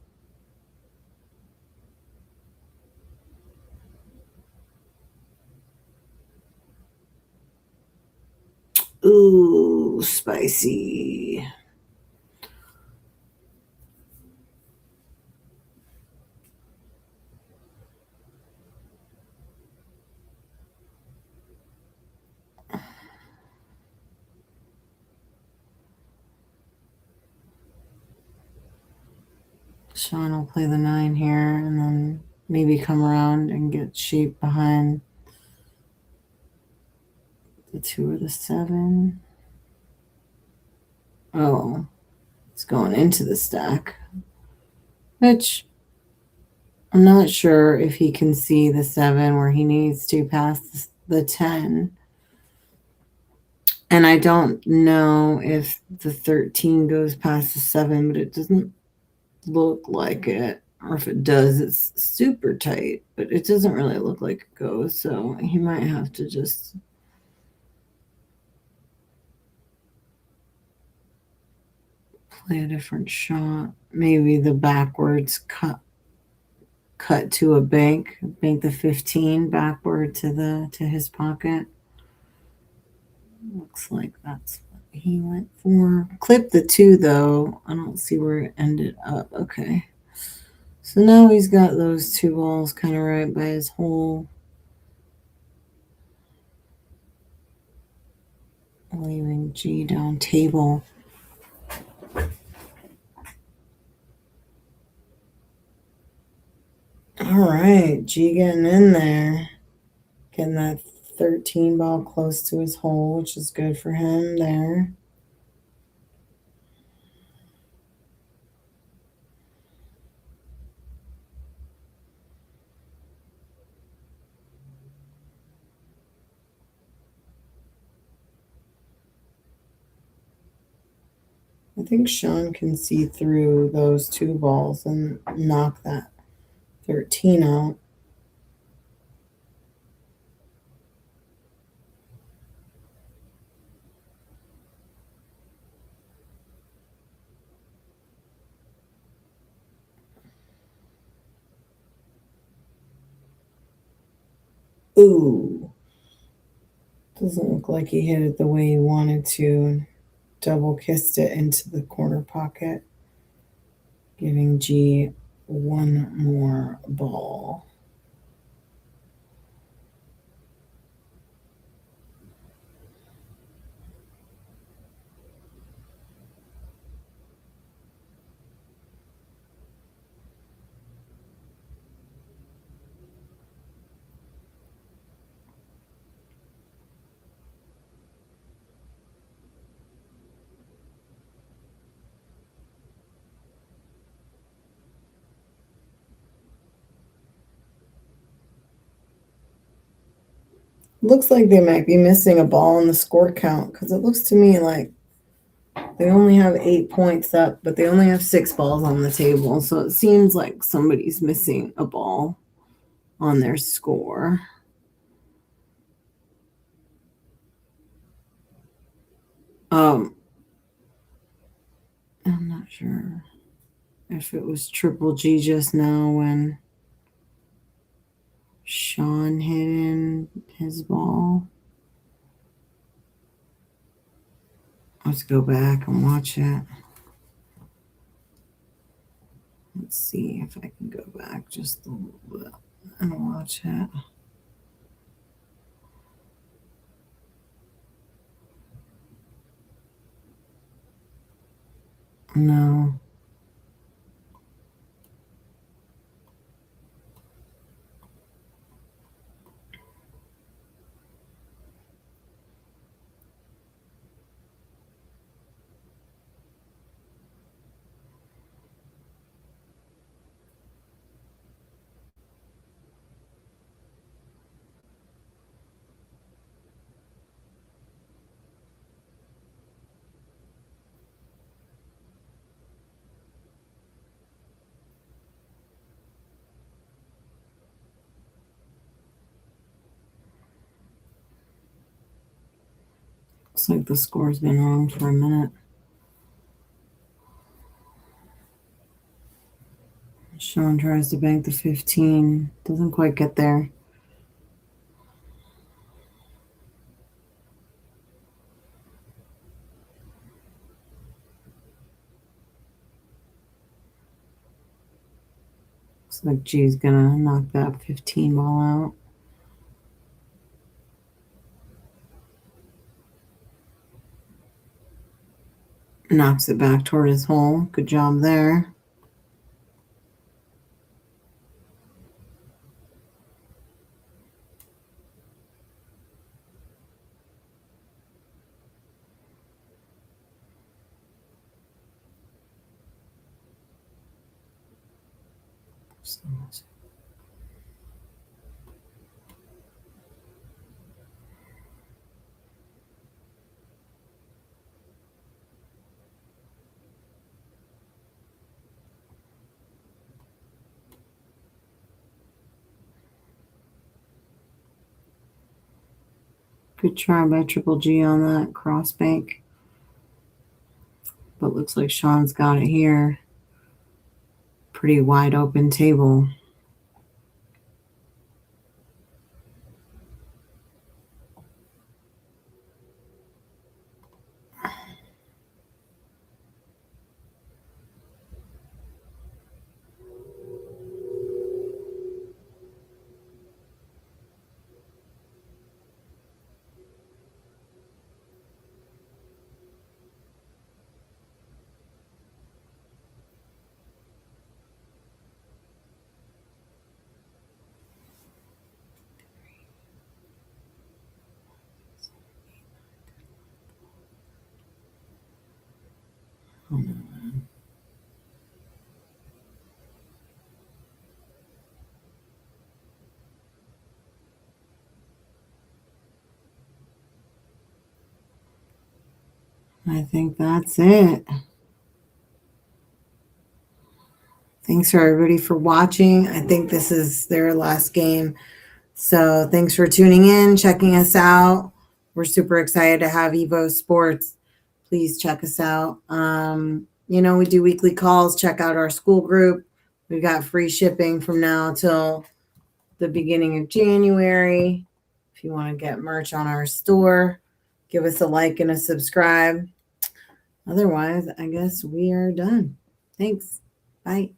Ooh, spicy. Sean will play the 9 here and then maybe come around and get shape behind the 2 or the 7. Oh, it's going into the stack, which I'm not sure if he can see the 7 where he needs to pass the 10. And I don't know if the 13 goes past the 7, but it doesn't look like it. Or if it does, it's super tight, but it doesn't really look like it goes. So he might have to just play a different shot. Maybe the backwards cut to a bank the 15 backward to his pocket. Looks like that's what he went for. Clip the 2 though. I don't see where it ended up. Okay. So now he's got those 2 balls kind of right by his hole. Leaving G down table. All right, G getting in there. Getting that 13 ball close to his hole, which is good for him there. I think Sean can see through those 2 balls and knock that 13 out. Ooh. Doesn't look like he hit it the way he wanted to. Double kissed it into the corner pocket, giving G 1 more ball. Looks like they might be missing a ball in the score count because it looks to me like they only have 8 points up, but they only have 6 balls on the table. So it seems like somebody's missing a ball on their score. I'm not sure if it was Triple G just now when Sean hit in his ball. Let's go back and watch it. Let's see if I can go back just a little bit and watch it. No. Looks like the score's been wrong for a minute. Sean tries to bank the 15. Doesn't quite get there. Looks like G's gonna knock that 15 ball out. Knocks it back toward his hole. Good job there. Good try by Triple G on that cross bank. But looks like Sean's got it here. Pretty wide open table. Oh, no. I think that's it. Thanks for everybody for watching. I think this is their last game. So thanks for tuning in, checking us out. We're super excited to have EvoSports. Please check us out. We do weekly calls. Check out our school group. We've got free shipping from now till the beginning of January. If you want to get merch on our store, give us a like and a subscribe. Otherwise, I guess we are done. Thanks. Bye.